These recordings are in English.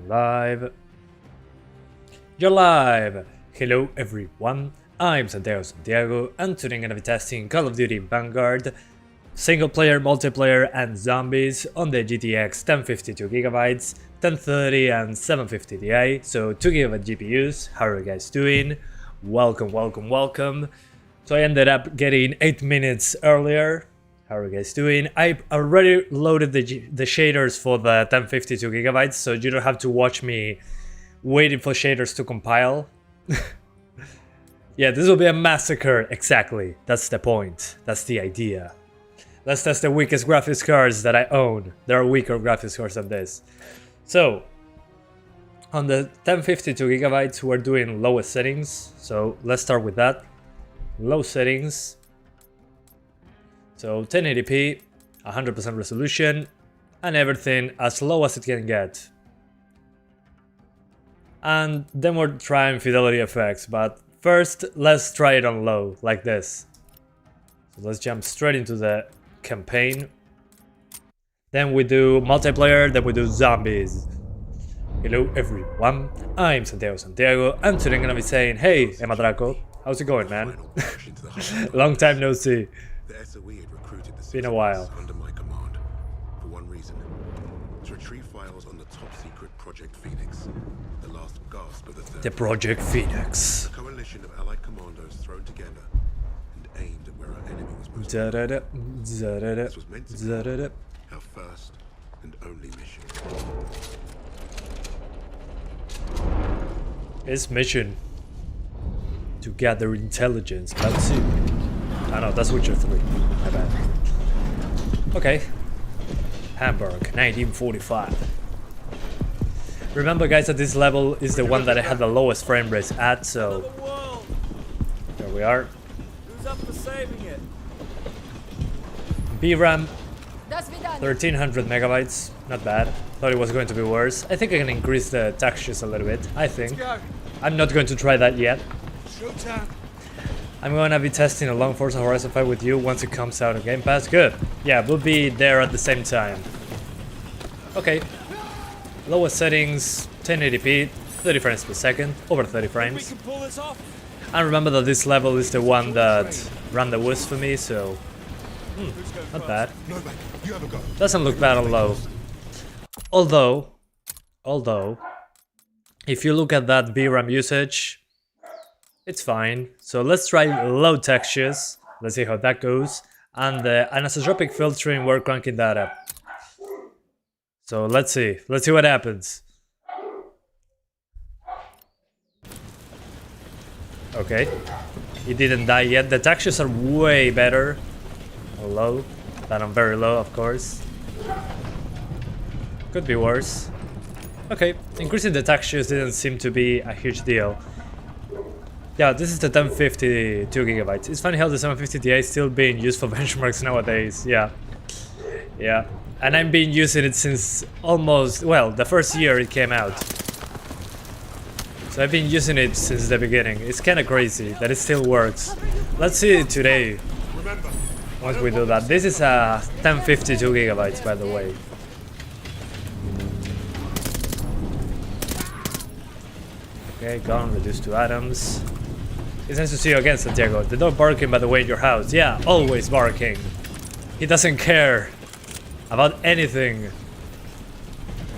Live. You're live! Hello everyone, I'm Santiago, and today I'm gonna be testing Call of Duty Vanguard, single player, multiplayer, and zombies on the GTX 1052GB, 1030 and 750 Ti, so 2GB GPUs. How are you guys doing? Welcome. So I ended up getting 8 minutes earlier. How are you guys doing? I already loaded the shaders for the 1052GB, so you don't have to watch me waiting for shaders to compile. Yeah, this will be a massacre, exactly. That's the point. That's the idea. Let's test the weakest graphics cards that I own. There are weaker graphics cards than this. So, on the 1052GB, we're doing lowest settings. So, let's start with that. Low settings. So 1080p, 100% resolution, and everything as low as it can get. And then we're trying fidelity effects, but first let's try it on low, like this. So let's jump straight into the campaign. Then we do multiplayer, then we do zombies. Hello everyone, I'm Santiago, and today I'm gonna be saying, hey Emadraco, how's it going, man? Long time no see. Been a while. Under my command, for one reason: to retrieve files on the top secret Project Phoenix, the last gasp of the third. The Project Phoenix. A coalition of allied commandos thrown together and aimed at where our enemy was most. This was meant to be our first and only mission. Its mission to gather intelligence. That's it. Oh no, that's Witcher 3. My bad. Okay. Hamburg, 1945. Remember guys that this level is the one that I had the lowest frame rate at, so there we are. Who's up for saving it? VRAM 1300 megabytes, not bad. Thought it was going to be worse. I think I can increase the textures a little bit, I think. I'm not going to try that yet. Showtime. I'm gonna be testing a long Forza Horizon 5 with you once it comes out on Game Pass. Good. Yeah, we'll be there at the same time. Okay. Lowest settings, 1080p, 30 frames per second, over 30 frames. We can pull this off. And remember that this level is the one that ran the worst for me, so... not bad. No, mate, you have a go. Doesn't look bad on low. Although, if you look at that VRAM usage, it's fine. So let's try low textures. Let's see how that goes. And anisotropic filtering, we're cranking that up. So let's see what happens. Okay, he didn't die yet. The textures are way better on low than on very low, of course. Could be worse. Okay, increasing the textures didn't seem to be a huge deal. Yeah, this is the 1052GB. It's funny how the 750 Ti is still being used for benchmarks nowadays. Yeah. And I've been using it since almost, well, the first year it came out. So I've been using it since the beginning. It's kind of crazy that it still works. Let's see it today. Once we do that. This is a 1052GB, by the way. Okay, gone, reduced to atoms. It's nice to see you again, Santiago. The dog barking by the way in your house. Yeah, always barking. He doesn't care about anything.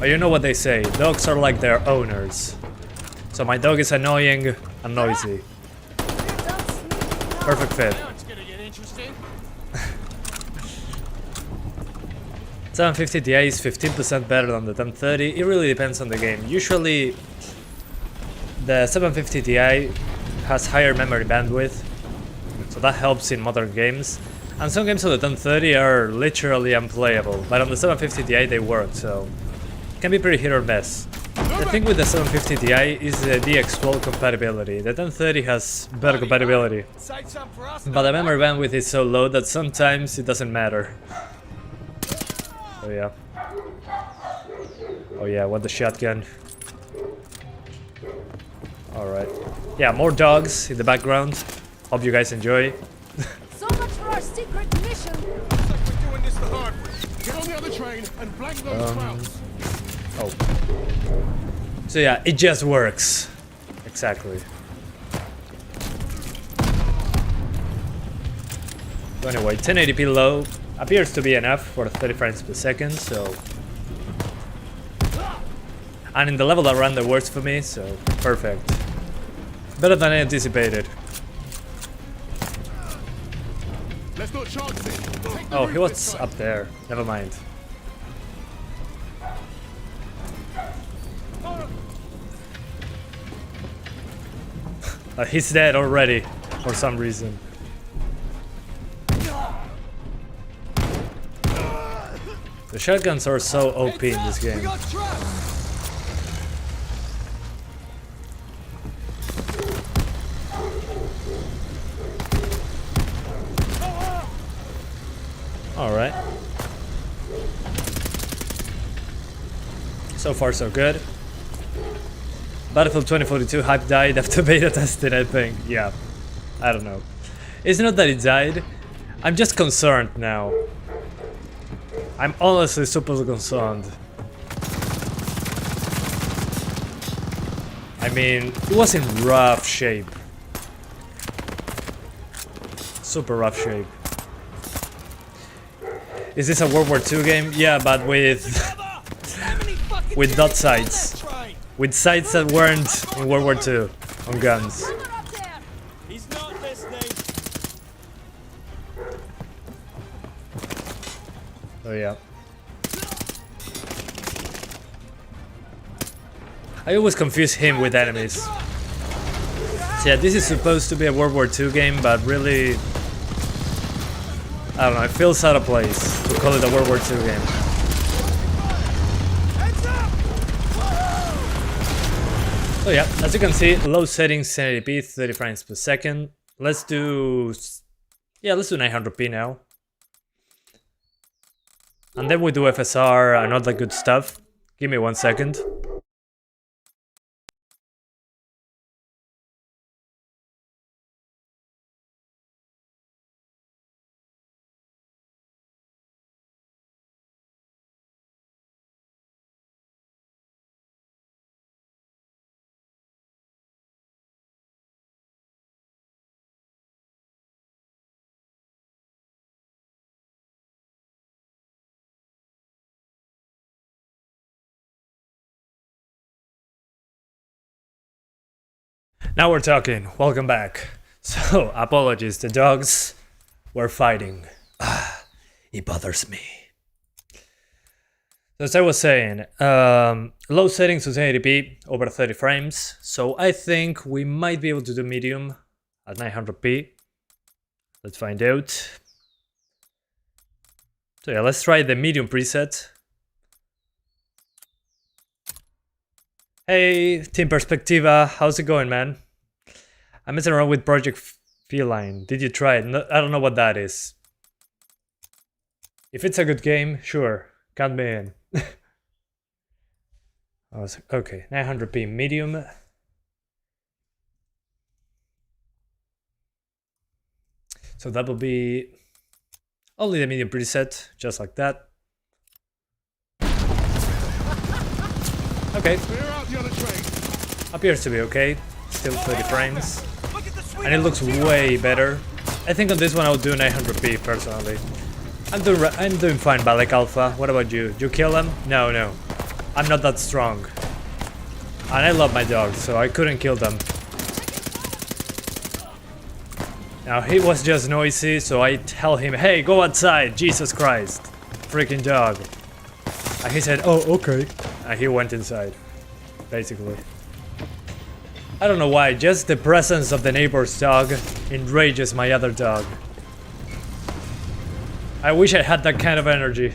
But you know what they say, dogs are like their owners. So my dog is annoying and noisy. Perfect fit. 750 Ti is 15% better than the 1030. It really depends on the game. Usually the 750 Ti has higher memory bandwidth, so that helps in modern games. And some games on the 1030 are literally unplayable, but on the 750 Ti they work, so it can be pretty hit or miss. The thing with the 750 Ti is the DX12 compatibility. The 1030 has better compatibility, but the memory bandwidth is so low that sometimes it doesn't matter. Oh yeah, want the shotgun. Alright. Yeah, more dogs in the background. Hope you guys enjoy. So much for our secret mission. Looks like we're doing this the hard way. Get on the other train and blank those routes. Oh. So yeah, it just works. Exactly. So anyway, 1080p low appears to be enough for 30 frames per second, so... And in the level that ran the worst for me, so perfect. Better than I anticipated. Let's not chance it. Take the Oh, roof he was this time. up there. Never mind. He's dead already, for some reason. The shotguns are so OP in this We game. got trapped. Alright. So far so good. Battlefield 2042 hype died after beta testing, I think. Yeah. I don't know. It's not that it died. I'm just concerned now. I'm honestly super concerned. I mean, it was in rough shape. Super rough shape. Is this a World War II game? Yeah, but with dot sights. With sights that weren't in World War II on guns. Someone up there! He's not listening. Oh yeah. I always confuse him with enemies. So yeah, this is supposed to be a World War II game, but really... I don't know, it feels out of place to call it a World War II game. So yeah, as you can see, low settings, 1080p, 30 frames per second. Let's do... Yeah, let's do 900p now. And then we do FSR and all that good stuff. Give me 1 second. Now we're talking. Welcome back. So, apologies, the dogs were fighting. It bothers me. So as I was saying, low settings to 1080p, over 30 frames. So I think we might be able to do medium at 900p. Let's find out. So yeah, let's try the medium preset. Hey, Team Perspectiva, how's it going, man? I'm messing around with Project Feline. Did you try it? No, I don't know what that is. If it's a good game, sure, count me in. Okay, 900p medium. So that will be only the medium preset, just like that. Okay. Clear out the other train. Appears to be okay. Still 30 frames. And it looks way better. I think on this one I'll do 900p personally. I'm doing fine, Balek Alpha. What about you? Did you kill him? No, no. I'm not that strong. And I love my dogs, so I couldn't kill them. Now he was just noisy, so I tell him, hey, go outside, Jesus Christ. Freaking dog. And he said, oh, okay. And he went inside, basically. I don't know why, just the presence of the neighbor's dog enrages my other dog. I wish I had that kind of energy.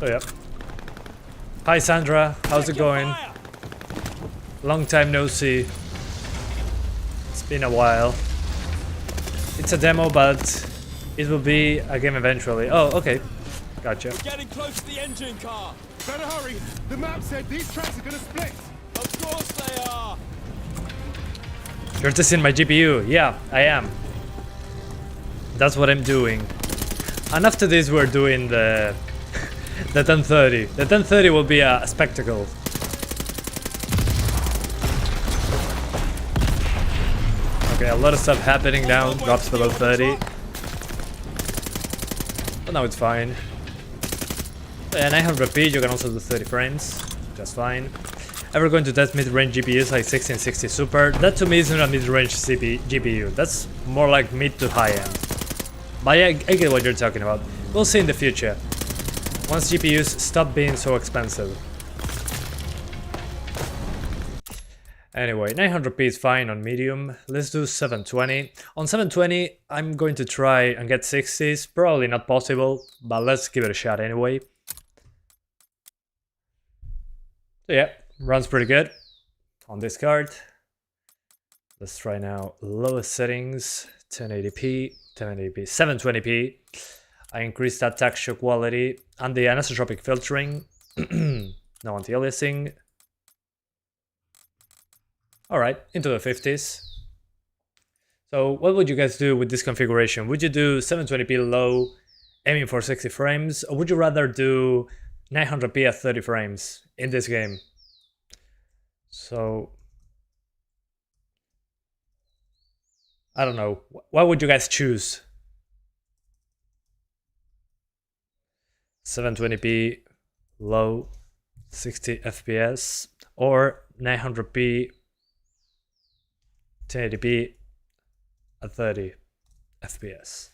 Oh yeah. Hi Sandra, how's it going? Long time no see. It's been a while. It's a demo, but it will be a game eventually. Oh, okay. Gotcha. We're getting close to the engine car. Better hurry. The map said these tracks are gonna split. Of course they are. You're testing my GPU. Yeah, I am. That's what I'm doing. And after this we're doing the 1030. The 1030 will be a spectacle. Okay, a lot of stuff happening now. Drops below 30. But now it's fine. Yeah, 900p, you can also do 30 frames. Just fine. Ever going to test mid-range GPUs like 1660 Super? That to me isn't a mid-range GPU. That's more like mid to high-end. But I get what you're talking about. We'll see in the future. Once GPUs stop being so expensive. Anyway, 900p is fine on medium. Let's do 720. On 720, I'm going to try and get 60s. Probably not possible, but let's give it a shot anyway. So yeah, runs pretty good on this card. Let's try now lowest settings, 1080p, 720p. I increased that texture quality and the anisotropic filtering. No anti-aliasing. Alright, into the 50s. So what would you guys do with this configuration? Would you do 720p low, aiming for 60 frames, or would you rather do 900p at 30 frames in this game? So I don't know. What would you guys choose? 720p low, 60 FPS, or 900p 1080p at 30 FPS.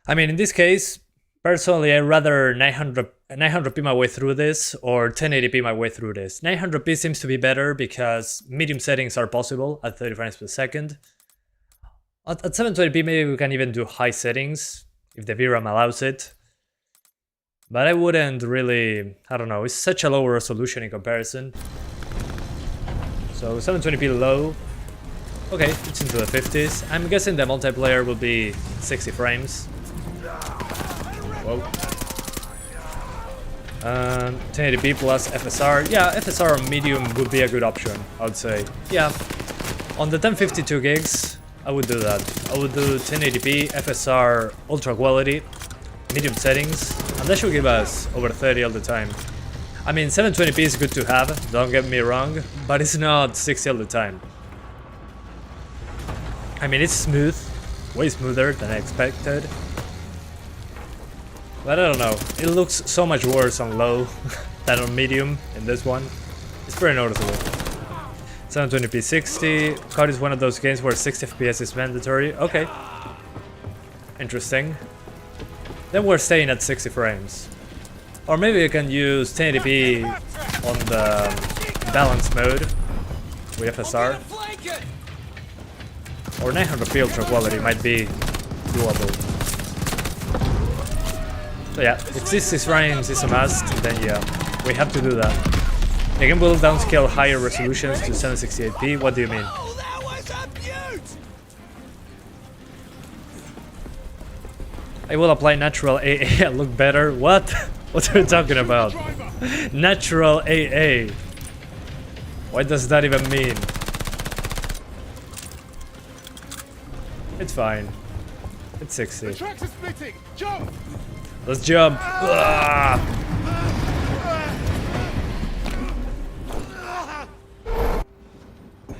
I mean, in this case, personally, I'd rather 900p my way through this or 1080p my way through this. 900p seems to be better because medium settings are possible at 30 frames per second. At 720p, maybe we can even do high settings if the VRAM allows it. But I wouldn't really, I don't know, it's such a low resolution in comparison. So 720p low. Okay, it's into the 50s. I'm guessing the multiplayer will be 60 frames. Whoa. 1080p plus FSR. Yeah, FSR on medium would be a good option, I would say. Yeah, on the 1052 gigs, I would do that. I would do 1080p, FSR, ultra quality, medium settings, and that should give us over 30 all the time. I mean, 720p is good to have, don't get me wrong, but it's not 60 all the time. I mean, it's smooth, way smoother than I expected. But I don't know, it looks so much worse on low than on medium in this one. It's pretty noticeable. 720p 60, COD is one of those games where 60 FPS is mandatory. Okay. Interesting. Then we're staying at 60 frames. Or maybe you can use 1080p on the balance mode with FSR. Or 900p ultra quality might be doable. So yeah, if 60 frames is a must, then yeah, we have to do that. The game will downscale higher resolutions to 768p. What do you mean? I will apply natural AA and look better. What? What are you talking about? Natural AA. What does that even mean? It's fine. It's 60. The tracks are splitting. Jump! Let's jump. Ah!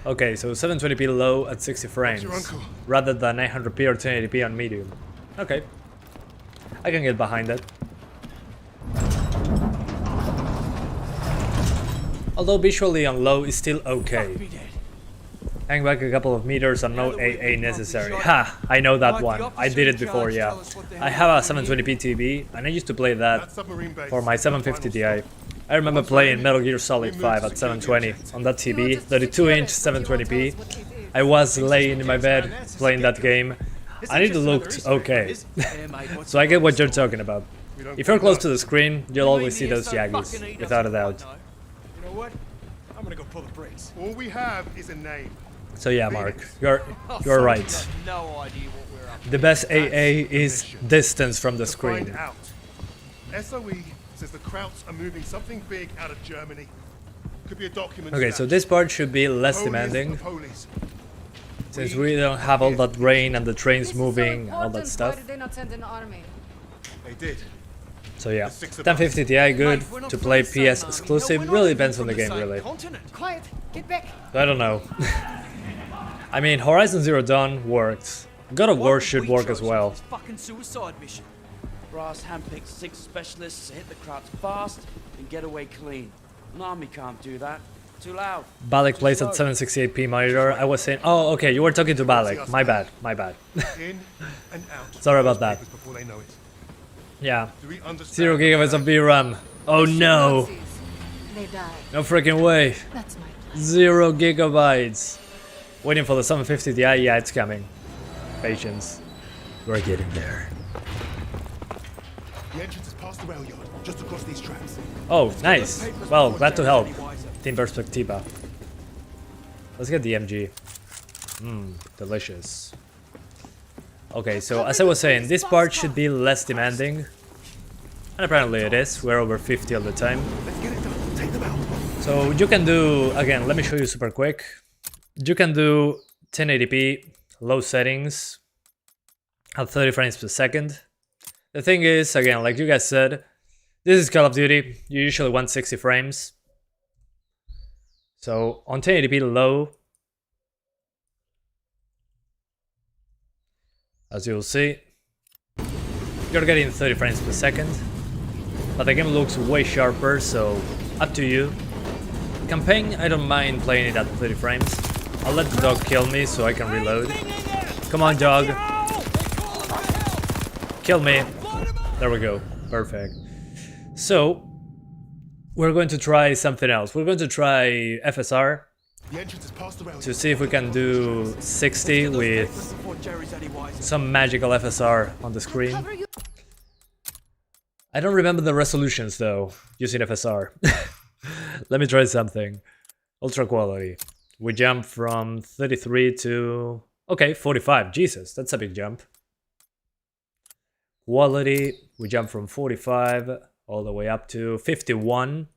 Okay, so 720p low at 60 frames, rather than 900p or 1080p on medium. Okay, I can get behind that. Although visually on low is still okay. Hang back a couple of meters and no AA necessary. Ha! I know that one. I did it before, yeah. I have a 720p TV and I used to play that for my 750 Ti. I remember playing Metal Gear Solid 5 at 720 on that TV, 32-inch 720p. I was laying in my bed playing that game and it looked okay. So I get what you're talking about. If you're close to the screen, you'll always see those Yagis, without a doubt. You know what? I'm gonna go pull the brakes. All we have is a name. So yeah, Mark, you're right. The best AA is distance from the screen. Find out. SOE says the Krauts are moving something big out of Germany. Could be a document. Okay, so this part should be less demanding. Since we don't have all that rain and the trains This is so moving and all that important. stuff. Why did they not send an army? They did. So yeah, The six of 1050 Ti good Mate, we're not to from play the same PS army. exclusive. No, we're not Really even depends on from the game, same really. continent. Quiet. Get back. So I don't know. I mean, Horizon Zero Dawn worked. God of War should work as well. This fucking suicide mission. Brass handpicked 6 specialists to hit the crowds fast and get away clean. An army can't do that. Too loud. Balak Too plays slow. at 768p monitor. I was saying, oh, okay, you were talking to Balak. My bad, my bad. In and out. Sorry of about those that. papers before they know it. Yeah, Do we understand 0 gigabytes of VRAM. Oh no, Nazis. They died. no freaking way. That's my plan. 0 gigabytes. Waiting for the 750 Ti. Yeah, it's coming. Patience. We're getting there. The entrance is past the rail yard, just across these tracks. Oh, nice. Well, glad to help. Team Perspectiva. Let's get the MG. Delicious. Okay, so as I was saying, this part should be less demanding. And apparently it is. We're over 50 all the time. Let's get it done. Take them out. So you can do, again, let me show you super quick. You can do 1080p, low settings, at 30 frames per second. The thing is, again, like you guys said, this is Call of Duty. You usually want 60 frames. So on 1080p low, as you'll see, you're getting 30 frames per second. But the game looks way sharper, so up to you. Campaign, I don't mind playing it at 30 frames. I'll let the dog kill me so I can reload. Come on, dog. Kill me. There we go. Perfect. So, we're going to try something else. We're going to try FSR The entrance is past the rail to yard. see if we can do 60 with Before Jerry's any wiser. some magical FSR on the screen. Cover you. I don't remember the resolutions though, using FSR. Let me try something. Ultra quality. We jump from 33 to... Okay, 45. Jesus, that's a big jump. Quality, we jump from 45 all the way up to 51.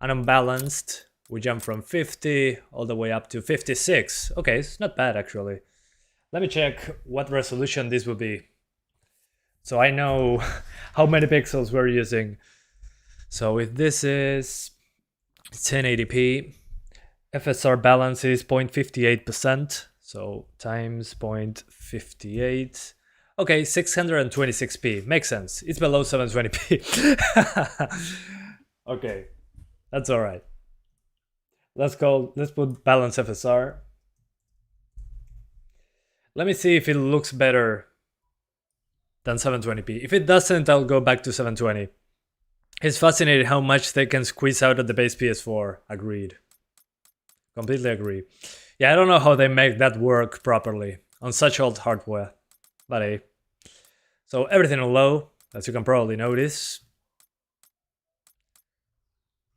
And unbalanced, we jump from 50 all the way up to 56. Okay, it's not bad actually. Let me check what resolution this would be, so I know how many pixels we're using. So if this is 1080p, FSR balance is 0.58%, so times 0.58. Okay, 626p. Makes sense. It's below 720p. Okay, that's alright. Let's put balance FSR. Let me see if it looks better than 720p. If it doesn't, I'll go back to 720. It's fascinating how much they can squeeze out of the base PS4. Agreed. Completely agree. Yeah, I don't know how they make that work properly on such old hardware. But hey. So everything on low, as you can probably notice.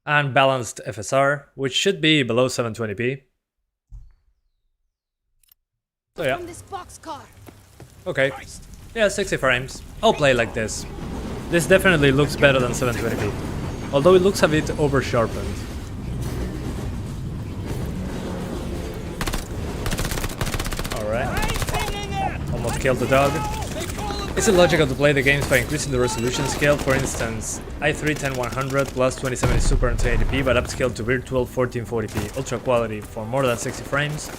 And balanced FSR, which should be below 720p. So yeah. From this boxcar. Okay. Yeah, 60 frames. I'll play like this. This definitely looks better than 720p. Although it looks a bit over-sharpened. Alright. Almost killed the dog. Is it logical to play the games by increasing the resolution scale? For instance, i3 10100 plus 2070 Super and 1080p, but upscaled to virtual 1440p, ultra quality for more than 60 frames?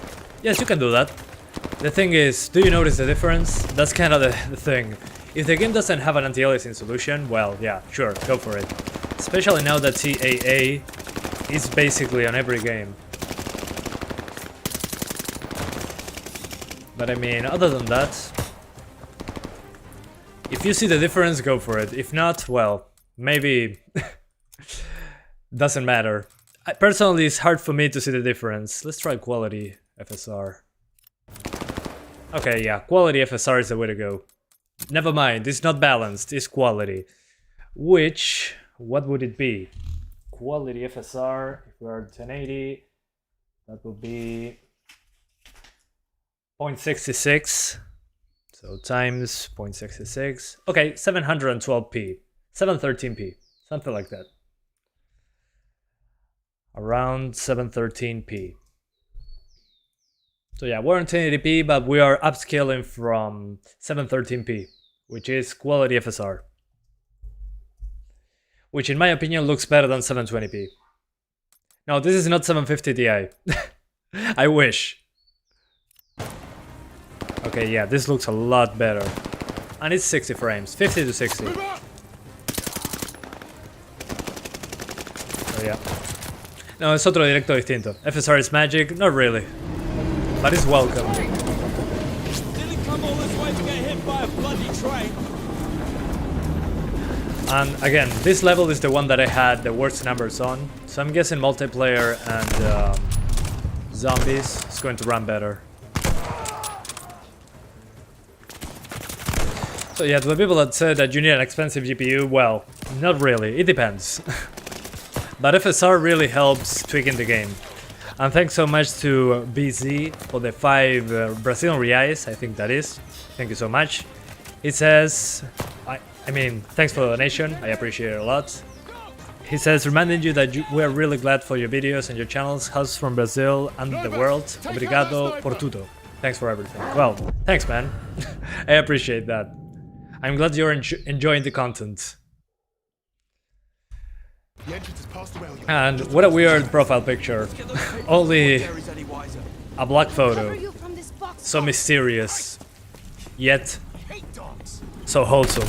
Yes, you can do that. The thing is, do you notice the difference? That's kind of the thing. If the game doesn't have an anti-aliasing solution, well, yeah, sure, go for it. Especially now that CAA is basically on every game. But I mean, other than that, if you see the difference, go for it. If not, well, maybe doesn't matter. Personally, it's hard for me to see the difference. Let's try quality FSR. Okay, yeah, quality FSR is the way to go. Never mind, it's not balanced, it's quality. Which, what would it be? Quality FSR, if we are 1080, that would be 0.66. So times 0.66. Okay, 712p. 713p. Something like that. Around 713p. So yeah, we're on 1080p, but we are upscaling from 713p, which is quality FSR. Which in my opinion looks better than 720p. No, this is not 750 Ti. I wish. Okay, yeah, this looks a lot better. And it's 60 frames, 50 to 60. So yeah. No, es otro directo distinto. FSR is magic? Not really. But it's welcome. Didn't come all this way to get hit by a bloody train. And again, this level is the one that I had the worst numbers on. So I'm guessing multiplayer and zombies is going to run better. So yeah, to the people that said that you need an expensive GPU, well, not really, it depends. But FSR really helps tweaking the game. And thanks so much to BZ for the 5 Brazilian reais, I think that is. Thank you so much. It says, I mean, thanks for the donation, I appreciate it a lot. He says, reminding you that we are really glad for your videos and your channels, house from Brazil and the world. Obrigado por tudo. Thanks for everything. Well, thanks man. I appreciate that. I'm glad you're enjoying the content. The entrance is past the rail yard. And what a weird profile picture. Only a black Cover photo. you from this box. So mysterious. Yet so wholesome.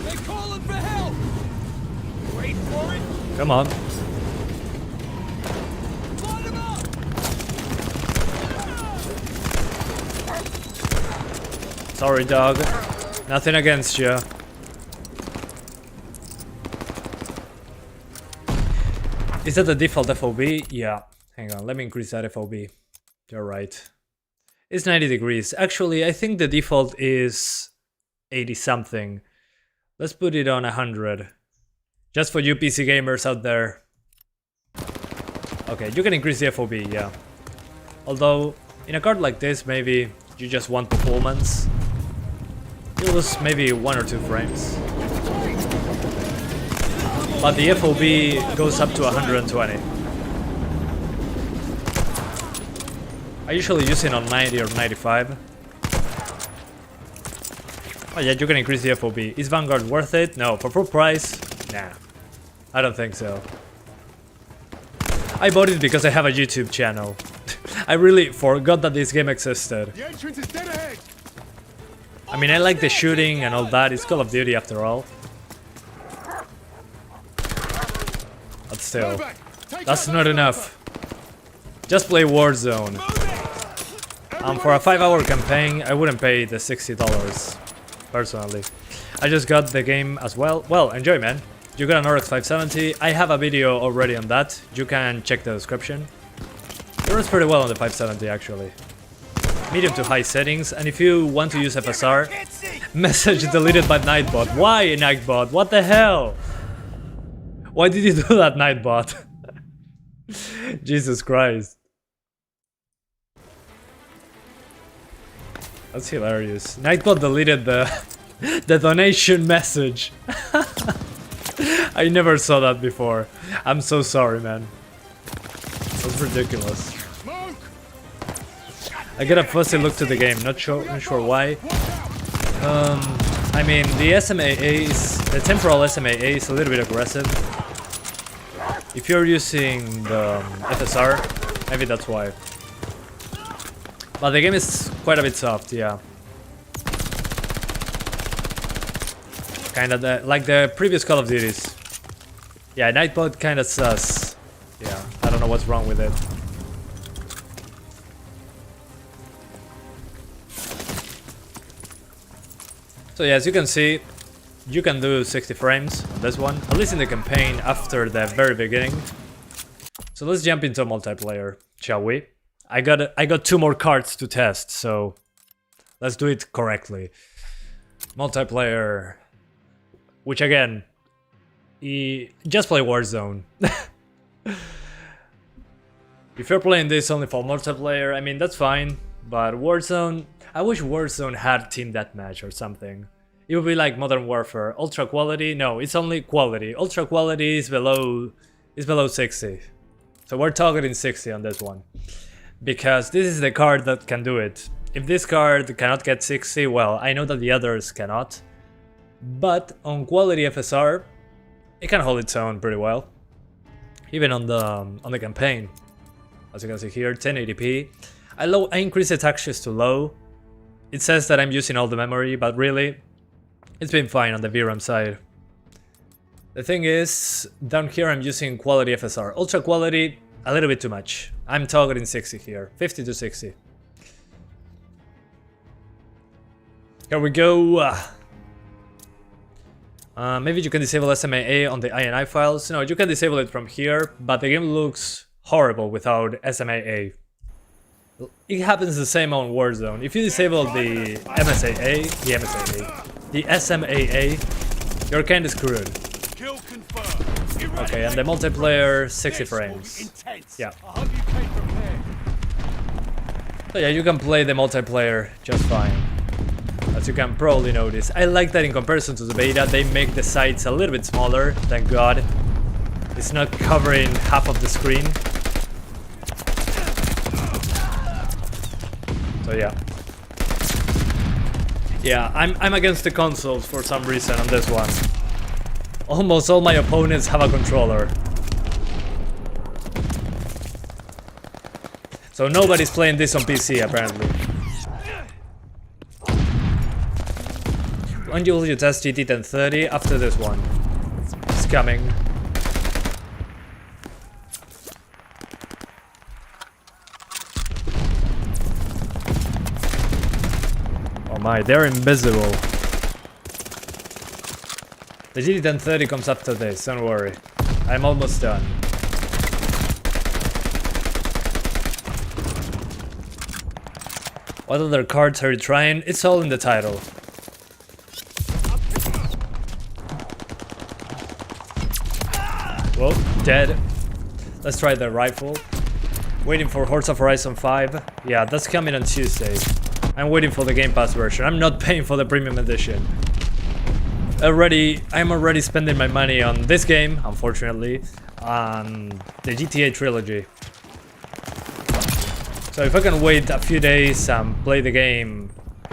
They're calling for help. Wait for it. Come on. Line them up. Sorry, dog. Nothing against you. Is that the default FOV? Yeah. Hang on, let me increase that FOV. You're right. It's 90 degrees. Actually, I think the default is 80 something. Let's put it on 100. Just for you PC gamers out there. Okay, you can increase the FOV, yeah. Although, in a card like this, maybe you just want performance. You lose maybe 1 or 2 frames. But the FOV goes up to 120. I usually use it on 90 or 95. Oh yeah, you can increase the FOV. Is Vanguard worth it? No. For full price? Nah. I don't think so. I bought it because I have a YouTube channel. I really forgot that this game existed. The entrance is dead ahead. I mean, I like the shooting and all that. It's Call of Duty after all. But still, that's not enough. Just play Warzone. For a 5-hour campaign, I wouldn't pay the $60, personally. I just got the game as well. Well, enjoy, man. You got an RX 570. I have a video already on that. You can check the description. It runs pretty well on the 570, actually. Medium to high settings, and if you want to use FSR, message deleted by Nightbot. Why, Nightbot? What the hell? Why did you do that, Nightbot? Jesus Christ. That's hilarious. Nightbot deleted the donation message. I never saw that before. I'm so sorry, man. That's ridiculous. I get a fuzzy look to the game, not sure why. I mean, the the temporal SMAA is a little bit aggressive. If you're using the FSR, maybe that's why. But the game is quite a bit soft, yeah. Kinda like the previous Call of Duties. Yeah, Nightbot kinda sus. Yeah, I don't know what's wrong with it. So yeah, as you can see, you can do 60 frames on this one, at least in the campaign after the very beginning. So let's jump into multiplayer, shall we? I got 2 more cards to test, so let's do it correctly. Multiplayer, which again, just play Warzone. If you're playing this only for multiplayer, I mean that's fine, but Warzone, I wish Warzone had Team Deathmatch or something. It would be like Modern Warfare. Ultra quality? No, it's only quality. Ultra quality is below 60. So we're targeting 60 on this one. Because this is the card that can do it. If this card cannot get 60, well, I know that the others cannot. But on quality FSR, it can hold its own pretty well. Even on the campaign. As you can see here, 1080p. I increase the textures to low. It says that I'm using all the memory, but really, it's been fine on the VRAM side. The thing is, down here I'm using quality FSR. Ultra quality, a little bit too much. I'm targeting 60 here, 50 to 60. Here we go. Maybe you can disable SMAA on the INI files. No, you can disable it from here, but the game looks horrible without SMAA. It happens the same on Warzone. If you disable the the SMAA, you're kinda screwed. Okay, and the multiplayer 60 frames. Yeah. So yeah, you can play the multiplayer just fine. As you can probably notice. I like that in comparison to the beta, they make the sides a little bit smaller, thank god. It's not covering half of the screen. So yeah. Yeah, I'm against the consoles for some reason on this one. Almost all my opponents have a controller. So nobody's playing this on PC apparently. When will you test GT 1030? After this one. It's coming. Oh my, they're invisible. The GT 1030 comes after this, don't worry. I'm almost done. What other cards are you trying? It's all in the title. Whoa, dead. Let's try the rifle. Waiting for Forza Horizon 5. Yeah, that's coming on Tuesday. I'm waiting for the Game Pass version. I'm not paying for the premium edition. I'm already spending my money on this game, unfortunately, on the GTA trilogy. So if I can wait a few days and play the game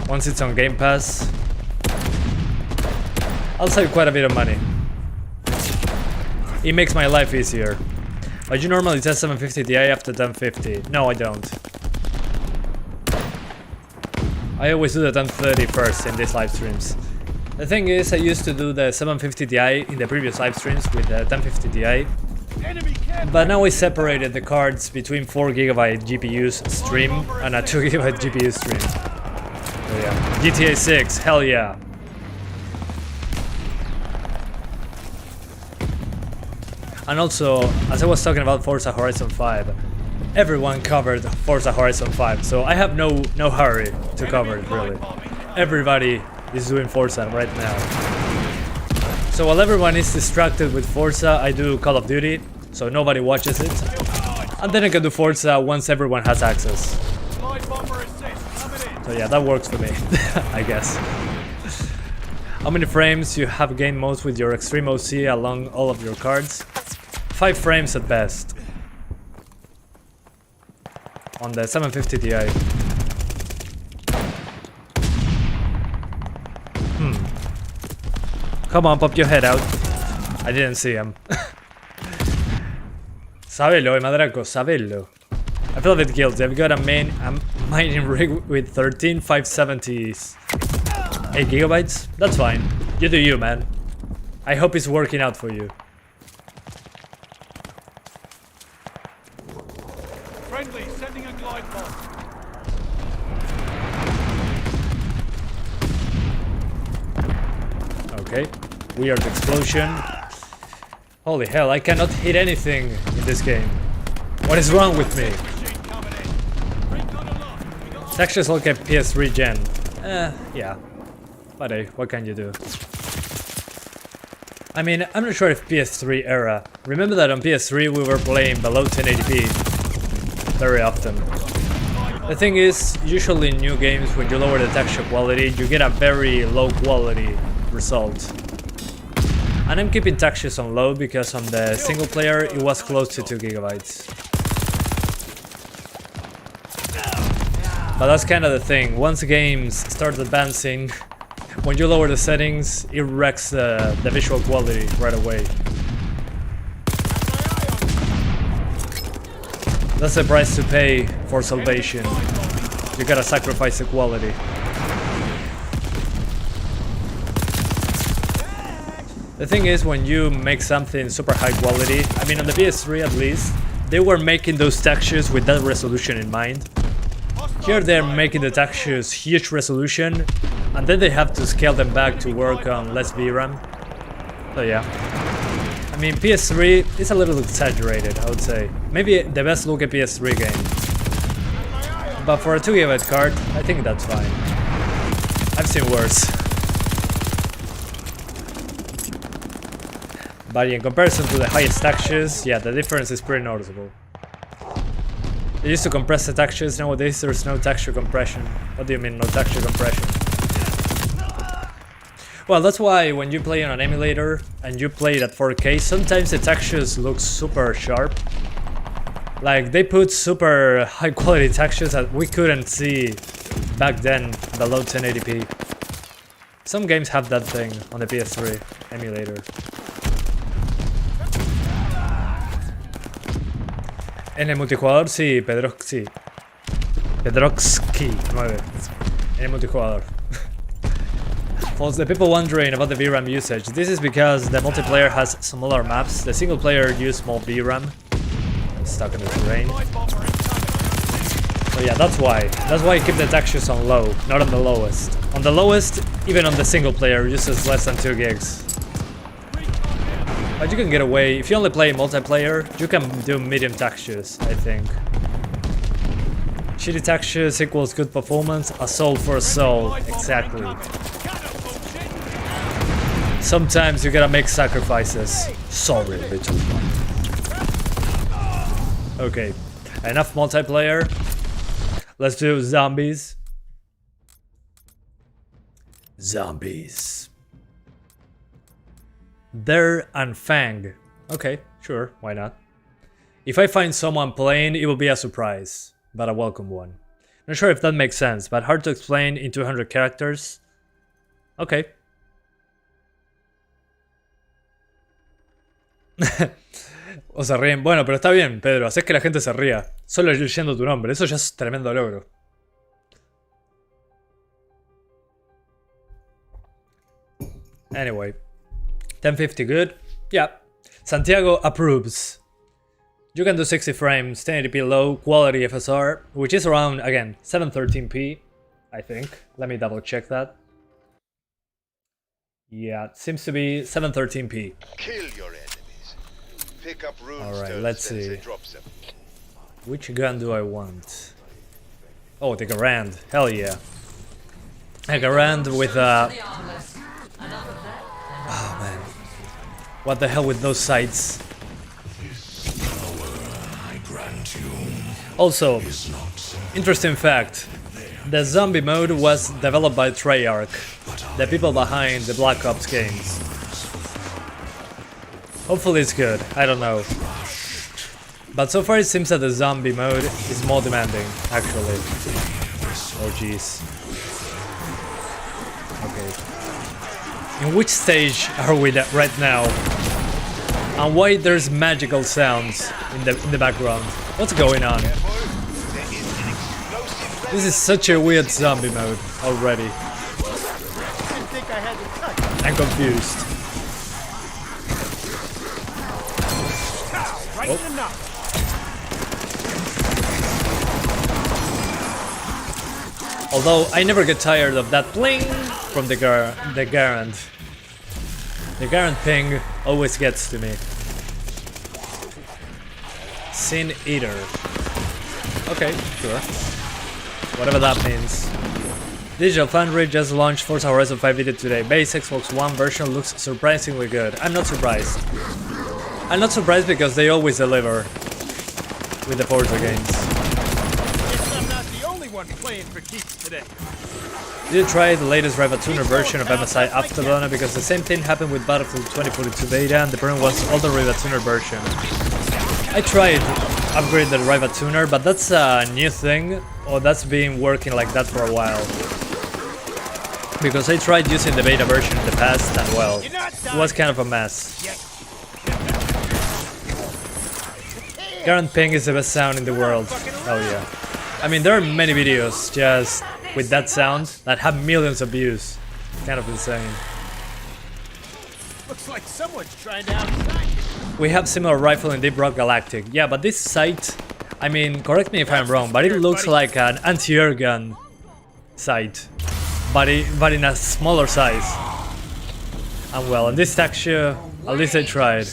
once it's on Game Pass, I'll save quite a bit of money. It makes my life easier. But you normally test 750 Ti after 1050. No, I don't. I always do the 1030 first in these live streams. The thing is, I used to do the 750 Ti in the previous live streams with the 1050 Ti. But now I separated the cards between 4GB GPUs stream and a 2GB GPU stream. So yeah, GTA 6, hell yeah. And also, as I was talking about Forza Horizon 5, everyone covered Forza Horizon 5, so I have no hurry to cover it really. Everybody is doing Forza right now. So while everyone is distracted with Forza, I do Call of Duty, so nobody watches it. And then I can do Forza once everyone has access. So yeah, that works for me, I guess. How many frames you have game modes with your Extreme OC along all of your cards? 5 frames at best. On the 750 Ti. Come on, pop your head out. I didn't see him. Sabelo, Madraco, sabelo. I feel a bit guilty. I've got a mining rig with 13 570s. 8GB? That's fine. You do you, man. I hope it's working out for you. Friendly, sending a glide bomb. Okay, weird explosion. Holy hell, I cannot hit anything in this game. What is wrong with me? It's actually like a PS3 gen. Yeah. But hey, what can you do? I mean, I'm not sure if PS3 era. Remember that on PS3 we were playing below 1080p very often. The thing is, usually in new games when you lower the texture quality, you get a very low quality result. And I'm keeping textures on low because on the single player it was close to 2GB. But that's kind of the thing. Once games start advancing, when you lower the settings, it wrecks the visual quality right away. That's the price to pay for salvation. You gotta sacrifice the quality. The thing is, when you make something super high quality, I mean on the PS3 at least, they were making those textures with that resolution in mind. Here they're making the textures huge resolution, and then they have to scale them back to work on less VRAM. So yeah. I mean, PS3 is a little exaggerated, I would say. Maybe the best looking PS3 game. But for a 2GB card, I think that's fine. I've seen worse. But in comparison to the highest textures, yeah, the difference is pretty noticeable. They used to compress the textures, nowadays there's no texture compression. What do you mean, no texture compression? Well, that's why when you play on an emulator and you play it at 4K, sometimes the textures look super sharp. Like, they put super high quality textures that we couldn't see back then below 1080p. Some games have that thing on the PS3 emulator. En el multijugador sí, Pedroxky 9. En el multijugador. For the people wondering about the VRAM usage, this is because the multiplayer has smaller maps. The single player uses more VRAM. I'm stuck in the terrain. So yeah, that's why. That's why I keep the textures on low, not on the lowest. On the lowest, even on the single player, uses less than 2 gigs. But you can get away, if you only play multiplayer, you can do medium textures, I think. Shitty textures equals good performance, a soul for a soul, exactly. Sometimes you gotta make sacrifices. Sorry, little one. Okay, enough multiplayer. Let's do zombies. Zombies. Der and Fang. Okay, sure, why not? If I find someone playing, it will be a surprise, but a welcome one. Not sure if that makes sense, but hard to explain in 200 characters. Okay. O se ríen. Bueno, pero está bien, Pedro, haces que la gente se ría. Solo leyendo tu nombre, eso ya es tremendo logro. Anyway. 1050 good? Yeah. Santiago approves. You can do 60 frames, 1080p low, quality FSR, which is around, again, 713p, I think. Let me double check that. Yeah, it seems to be 713p. Kill your enemies. Pick up Alright, let's see. Which gun do I want? Oh, the Garand. Hell yeah. A Garand with a... Oh man. What the hell with those sights? Also, interesting fact. The zombie mode was developed by Treyarch, the people behind the Black Ops games. Hopefully it's good, I don't know. But so far it seems that the zombie mode is more demanding, actually. Oh jeez. Okay. In which stage are we right now? And why there's magical sounds in the background? What's going on? This is such a weird zombie mode already. I'm confused. Oh. Although I never get tired of that bling from the Garand. The Garand ping always gets to me. Sin Eater. Okay, sure. Whatever that means. Digital Foundry just launched Forza Horizon 5 video today. Base Xbox One version looks surprisingly good. I'm not surprised. I'm not surprised because they always deliver with the Forza games. I'm not the only one playing for keeps today. Did you try the latest Riva-Tuner version of MSI Afterburner? Because the same thing happened with Battlefield 2042 beta and the problem was all the Riva-Tuner version. I tried upgrade the Riva tuner, but that's a new thing, or that's been working like that for a while. Because I tried using the beta version in the past, and well, it was kind of a mess. Current ping is the best sound in the world. Oh yeah. I mean, there are many videos just with that sound that have millions of views. Kind of insane. Looks like someone's trying to outside. We have similar rifle in Deep Rock Galactic. Yeah, but this sight, I mean, correct me if I'm wrong, but it looks like an anti-air gun sight, but in a smaller size. And well, on this texture, at least I tried.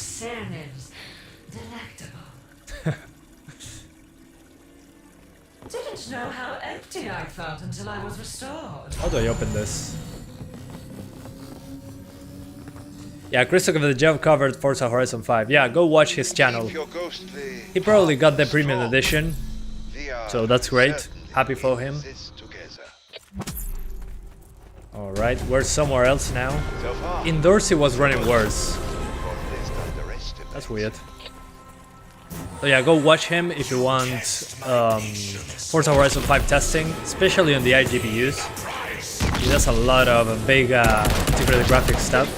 Didn't know how empty I felt until I was restored. How do I open this? Yeah, Chris took the job covered Forza Horizon 5. Yeah, go watch his channel. He probably got the premium edition, so that's great. Happy for him. Alright, we're somewhere else now. Indoors he was running worse. That's weird. So yeah, go watch him if you want Forza Horizon 5 testing, especially on the iGPUs. He does a lot of big integrated graphics stuff.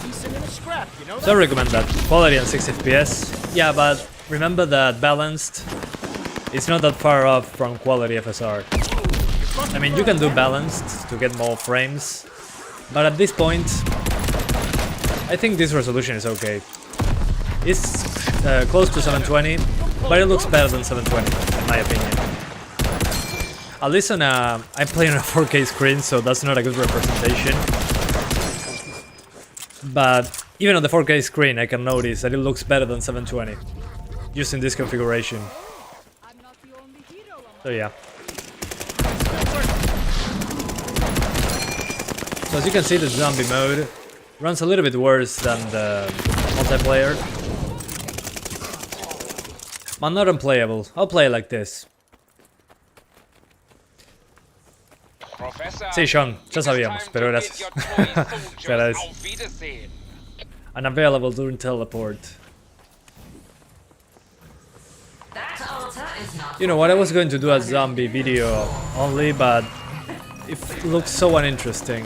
So I recommend that. Quality and 60 FPS. Yeah, but remember that balanced is not that far off from quality FSR. I mean, you can do balanced to get more frames, but at this point, I think this resolution is okay. It's close to 720, but it looks better than 720, in my opinion. At least on I'm playing on a 4K screen, so that's not a good representation. But even on the 4K screen, I can notice that it looks better than 720 using this configuration. So yeah. So as you can see, the zombie mode runs a little bit worse than the multiplayer. But not unplayable. I'll play it like this. Sí, Sean, ya sabíamos, pero gracias. Gracias. Unavailable during teleport. You know what, I was going to do a zombie video only, but it looks so uninteresting.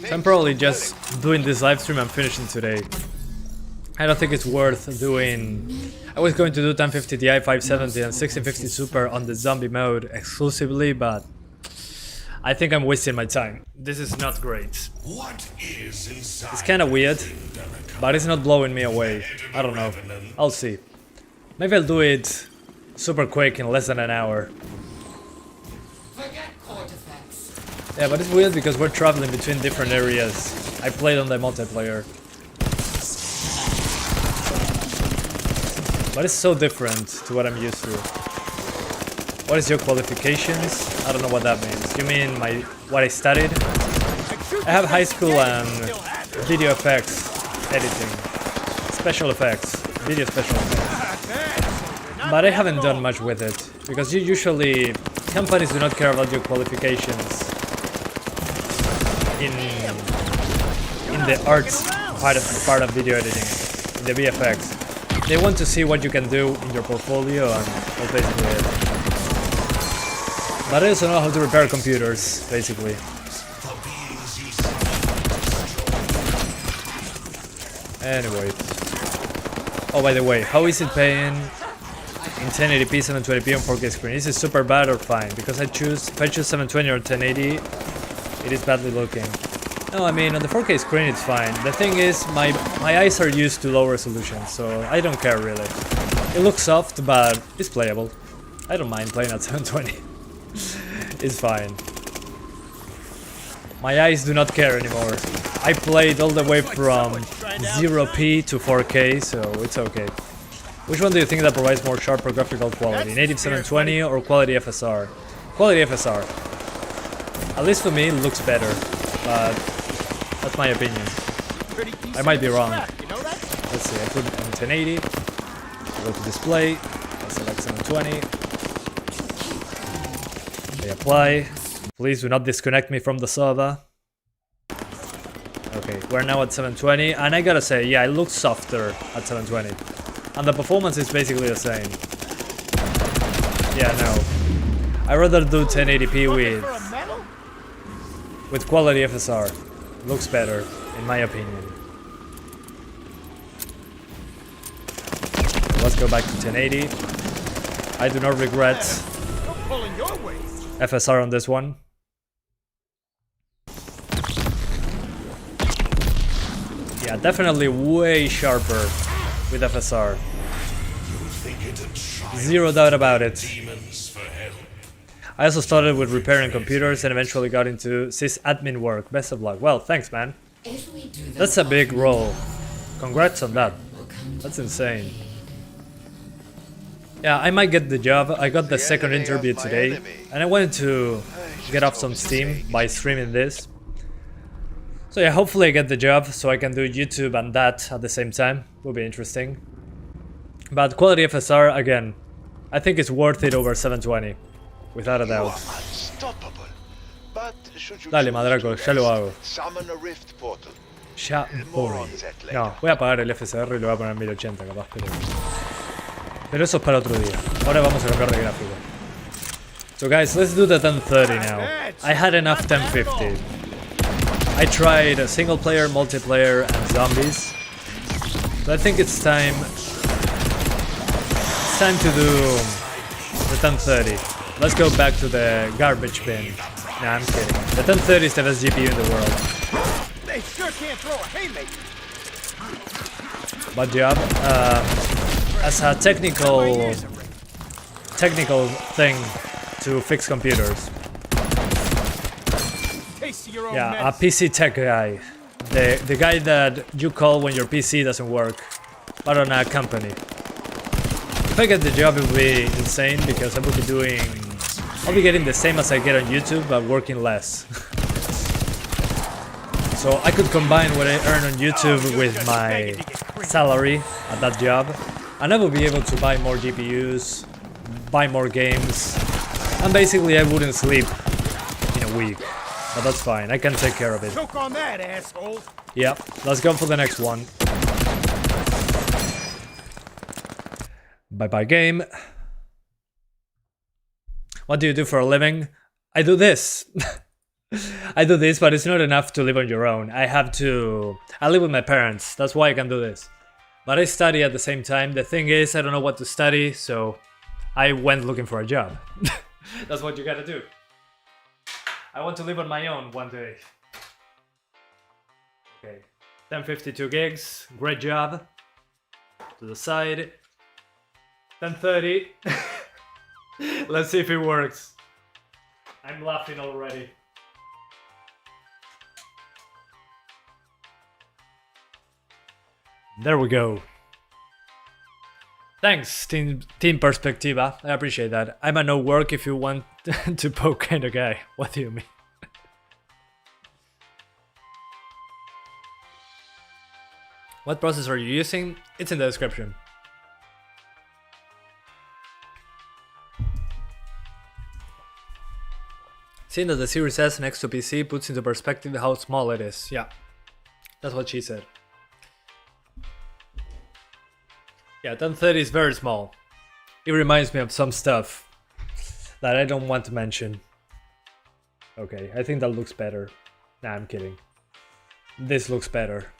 So I'm probably just doing this live stream and finishing today. I don't think it's worth doing. I was going to do 1050 Ti 570 and 1650 Super on the zombie mode exclusively, but I think I'm wasting my time. This is not great. It's kind of weird, but it's not blowing me away. I don't know. I'll see. Maybe I'll do it super quick in less than an hour. Yeah, but it's weird because we're traveling between different areas. I played on the multiplayer. But it's so different to what I'm used to. What is your qualifications? I don't know what that means. You mean what I studied? I have high school and video effects editing. Special effects. Video special effects. But I haven't done much with it. Because usually companies do not care about your qualifications in the arts part of video editing, in the VFX. They want to see what you can do in your portfolio, and that's basically it. But I also know how to repair computers, basically. Anyway. Oh, by the way, how is it paying in 1080p, 720p on 4K screen? Is it super bad or fine? Because if I choose 720 or 1080, it is badly looking. No, I mean, on the 4K screen it's fine. The thing is, my eyes are used to low resolution, so I don't care really. It looks soft, but it's playable. I don't mind playing at 720. It's fine. My eyes do not care anymore. I played all the way from 0p to 4K, so it's okay. Which one do you think that provides more sharper graphical quality? Native 720 or quality FSR? Quality FSR. At least for me, it looks better, but that's my opinion. I might be wrong. Let's see, I put it on 1080, go to display, I select 720, I apply. Please do not disconnect me from the server. Okay, we're now at 720, and I gotta say, yeah, it looks softer at 720. And the performance is basically the same. Yeah, no. I'd rather do 1080p with quality FSR. Looks better, in my opinion. Let's go back to 1080. I do not regret FSR on this one. Yeah, definitely way sharper with FSR. Zero doubt about it. I also started with repairing computers and eventually got into sysadmin work. Best of luck. Well, thanks, man. That's a big role. Congrats on that. That's insane. Yeah, I might get the job. I got the second interview today, and I wanted to get off some steam by streaming this. So yeah, hopefully I get the job so I can do YouTube and that at the same time. Will be interesting. But quality FSR, again, I think it's worth it over 720. Without a doubt. Dale, madraco, ya lo hago. Ya voy. No, voy a apagar el FSR y lo voy a poner en 1080 capaz, pero eso es para otro día. Ahora vamos a cambiar de gráfico. So guys, let's do the 1030 now. I had enough 1050. I tried a single player, multiplayer, and zombies. But I think it's time. It's time to do the 1030. Let's go back to the garbage bin. Nah, I'm kidding. The 1030 is the best GPU in the world. They sure can't throw a haymaker. Bad job. As a technical thing to fix computers. Yeah, a PC tech guy. The guy that you call when your PC doesn't work, but on a company. If I get the job, it will be insane because I'll be getting the same as I get on YouTube, but working less. So I could combine what I earn on YouTube with my salary at that job, and I will be able to buy more GPUs, buy more games, and basically I wouldn't sleep in a week. But that's fine, I can take care of it. Choke on that, asshole. Yeah, let's go for the next one. Bye bye game. What do you do for a living? I do this. I do this, but it's not enough to live on your own. I live with my parents, that's why I can do this. But I study at the same time. The thing is, I don't know what to study, so I went looking for a job. That's what you gotta do. I want to live on my own one day. Okay, 1052 gigs, great job. To the side. 1030. Let's see if it works. I'm laughing already. There we go. Thanks, Team Perspectiva. I appreciate that. I'm at no work if you want to poke kind of guy. What do you mean? What processor are you using? It's in the description. Seeing that the Series S next to PC puts into perspective how small it is. Yeah, that's what she said. Yeah, 1030 is very small. It reminds me of some stuff that I don't want to mention. Okay, I think that looks better. Nah, I'm kidding. This looks better.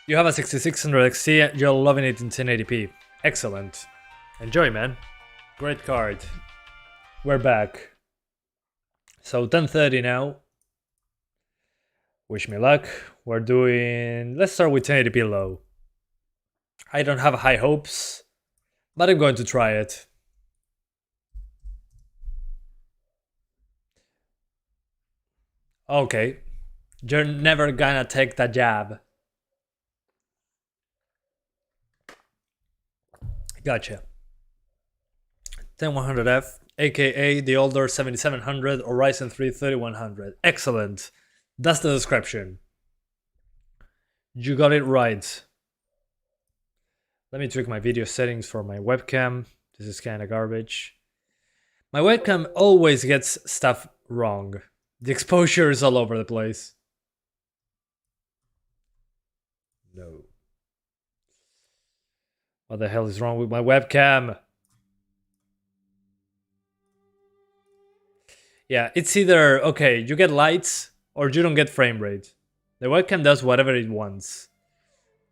You have a 6600 XT and you're loving it in 1080p. Excellent. Enjoy, man. Great card. We're back. So 1030 now. Wish me luck. We're doing... Let's start with 1080p low. I don't have high hopes, but I'm going to try it. Okay. You're never gonna take that jab. Gotcha. 10100F, aka the older 7700 or Ryzen 3 3100. Excellent. That's the description. You got it right. Let me tweak my video settings for my webcam. This is kind of garbage. My webcam always gets stuff wrong. The exposure is all over the place. No. What the hell is wrong with my webcam? Yeah, it's either, okay, you get lights or you don't get frame rate. The webcam does whatever it wants.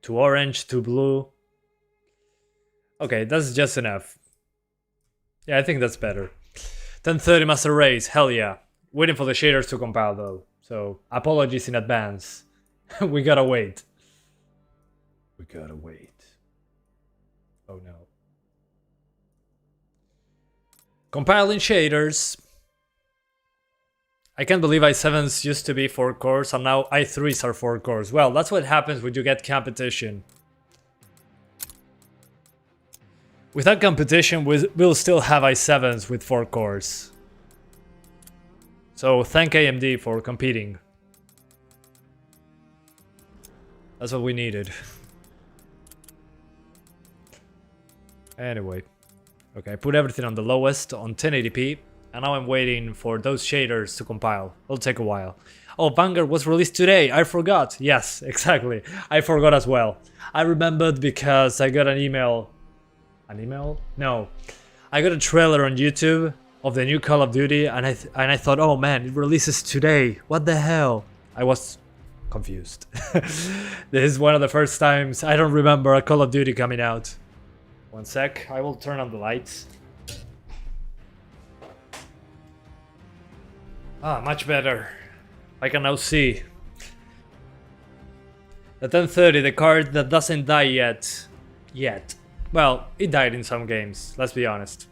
To orange, to blue. Okay, that's just enough. Yeah, I think that's better. 1030 master race, hell yeah. Waiting for the shaders to compile though. So, apologies in advance. We gotta wait. We gotta wait. Oh no. Compiling shaders. I can't believe i7s used to be 4 cores and now i3s are 4 cores. Well, that's what happens when you get competition. Without competition, we'll still have i7s with 4 cores. So thank AMD for competing. That's what we needed. Anyway. Okay, I put everything on the lowest, on 1080p. And now I'm waiting for those shaders to compile. It'll take a while. Oh, Vanguard was released today. I forgot. Yes, exactly. I forgot as well. I remembered because I got an email. An email? No. I got a trailer on YouTube of the new Call of Duty and I thought, oh man, it releases today. What the hell? I was confused. This is one of the first times I don't remember a Call of Duty coming out. One sec, I will turn on the lights. Ah, much better. I can now see. The 1030, the card that doesn't die yet. Yet. Well, it died in some games, let's be honest.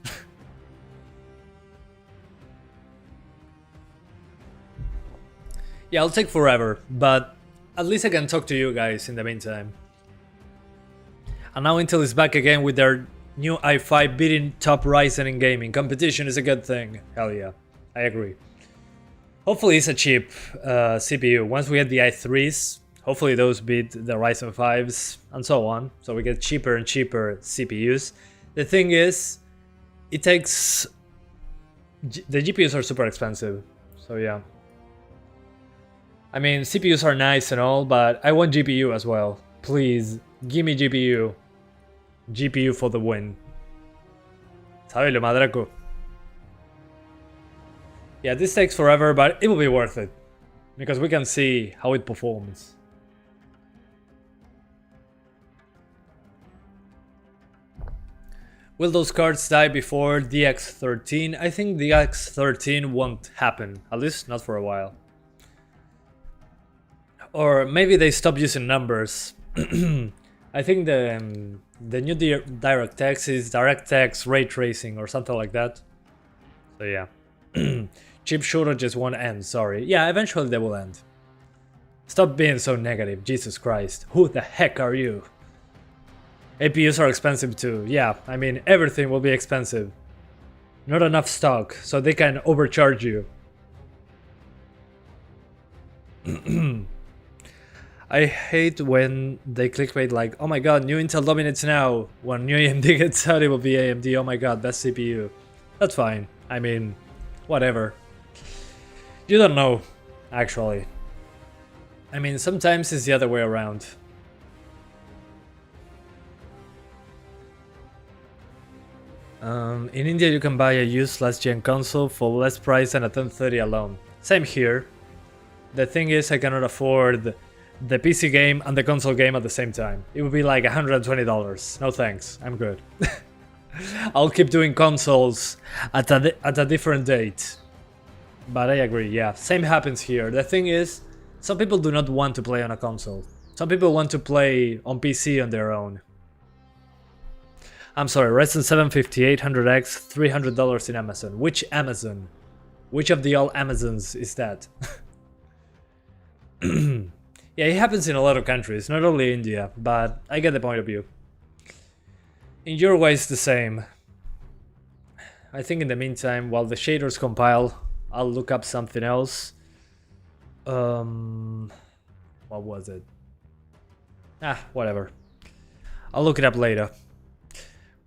Yeah, it'll take forever, but at least I can talk to you guys in the meantime. And now Intel is back again with their new i5 beating top Ryzen in gaming. Competition is a good thing. Hell yeah, I agree. Hopefully it's a cheap CPU. Once we get the i3s, hopefully those beat the Ryzen 5s and so on. So we get cheaper and cheaper CPUs. The thing is, it takes... The GPUs are super expensive. So yeah. I mean, CPUs are nice and all, but I want GPU as well. Please, give me GPU. GPU for the win. Sábelo, madraco. Yeah, this takes forever, but it will be worth it. Because we can see how it performs. Will those cards die before the X13? I think the X13 won't happen. At least not for a while. Or maybe they stop using numbers. I think the new DirectX is DirectX ray tracing or something like that. So yeah. Chip shortages won't end, sorry. Yeah, eventually they will end. Stop being so negative, Jesus Christ. Who the heck are you? APUs are expensive too. Yeah, I mean, everything will be expensive. Not enough stock, so they can overcharge you. I hate when they clickbait like, oh my god, new Intel dominates now. When new AMD gets out, it will be AMD. Oh my god, best CPU. That's fine. I mean, whatever. You don't know, actually. I mean, sometimes it's the other way around. In India, you can buy a used last-gen console for less price than a 1030 alone. Same here. The thing is, I cannot afford the PC game and the console game at the same time. It would be like $120. No thanks, I'm good. I'll keep doing consoles at a different date. But I agree, yeah, same happens here. The thing is, some people do not want to play on a console. Some people want to play on PC on their own. I'm sorry, Ryzen 7 5800X, $300 in Amazon. Which Amazon? Which of the all Amazons is that? Yeah, it happens in a lot of countries, not only India, but I get the point of view. In your way, it's the same. I think in the meantime, while the shaders compile, I'll look up something else. What was it? Whatever. I'll look it up later.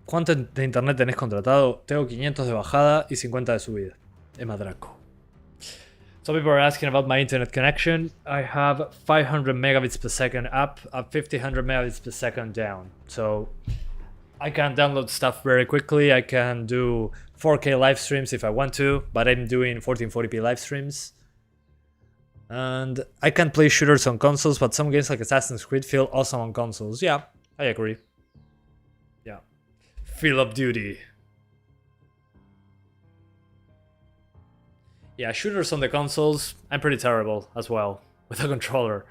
¿Cuánto de internet tenés contratado? Tengo 500 de bajada y 50 de subida. Es madraco. Some people are asking about my internet connection. I have 500 megabits per second up, 1500 megabits per second down. So I can download stuff very quickly. I can do 4K live streams if I want to, but I'm doing 1440p live streams. And I can play shooters on consoles, but some games like Assassin's Creed feel awesome on consoles. Yeah, I agree. Yeah. Feel of Duty. Yeah, shooters on the consoles, I'm pretty terrible as well, with a controller.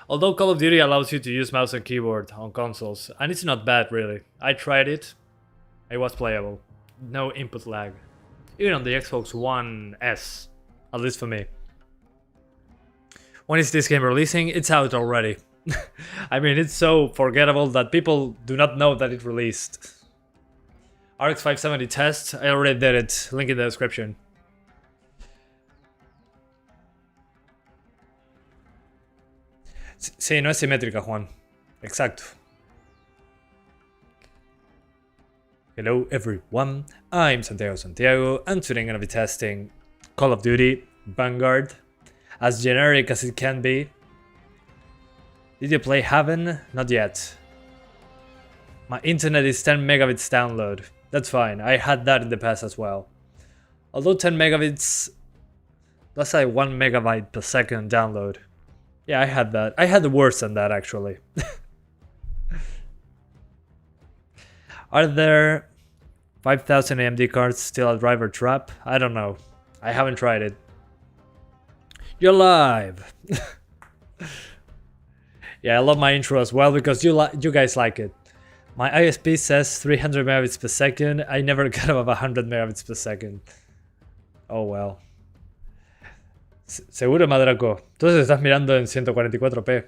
Although Call of Duty allows you to use mouse and keyboard on consoles, and it's not bad really. I tried it, it was playable. No input lag. Even on the Xbox One S, at least for me. When is this game releasing? It's out already. I mean, it's so forgettable that people do not know that it released. RX 570 test, I already did it, link in the description. Sí, no es simétrica, Juan. Exacto. Hello everyone, I'm Santiago, and today I'm gonna be testing Call of Duty Vanguard. As generic as it can be. Did you play Haven? Not yet. My internet is 10 megabits download. That's fine, I had that in the past as well. Although 10 megabits, that's like 1 megabyte per second download. Yeah, I had that. I had worse than that actually. Are there 5000 AMD cards still a driver trap? I don't know. I haven't tried it. You're live. Yeah, I love my intro as well because you guys like it. My ISP says 300 megabits per second. I never got above 100 megabits per second. Oh well. Seguro, Madraco. Entonces estás mirando en 144p.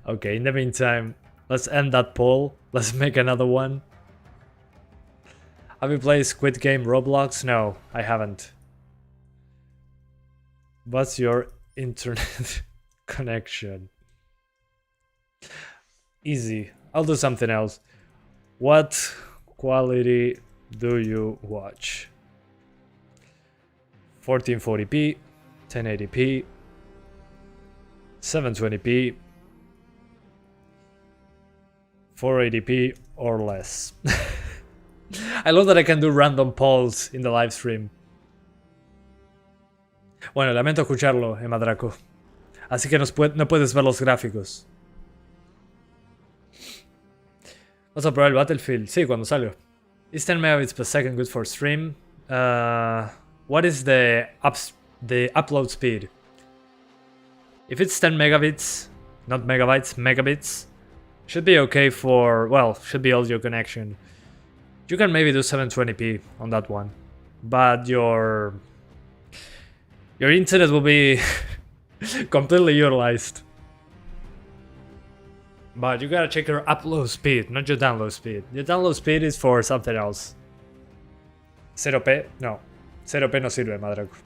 Okay, in the meantime, let's end that poll. Let's make another one. Have you played Squid Game Roblox? No, I haven't. What's your internet connection? Easy. I'll do something else. What quality do you watch? 1440p, 1080p, 720p, 480p or less. I love that I can do random polls in the live stream. Bueno, lamento escucharlo, Madraco. Así que no puedes ver los gráficos. ¿Vas a probar el Battlefield? Sí, cuando salió. Is 10 megabits per second good for stream? What is the upload speed? If it's 10 megabits, not megabytes, megabits, should be okay for, well, should be audio connection. You can maybe do 720p on that one, but your internet will be completely utilized. But you gotta check your upload speed, not your download speed. Your download speed is for something else. 0p, no. 0p no sirve, Madraco.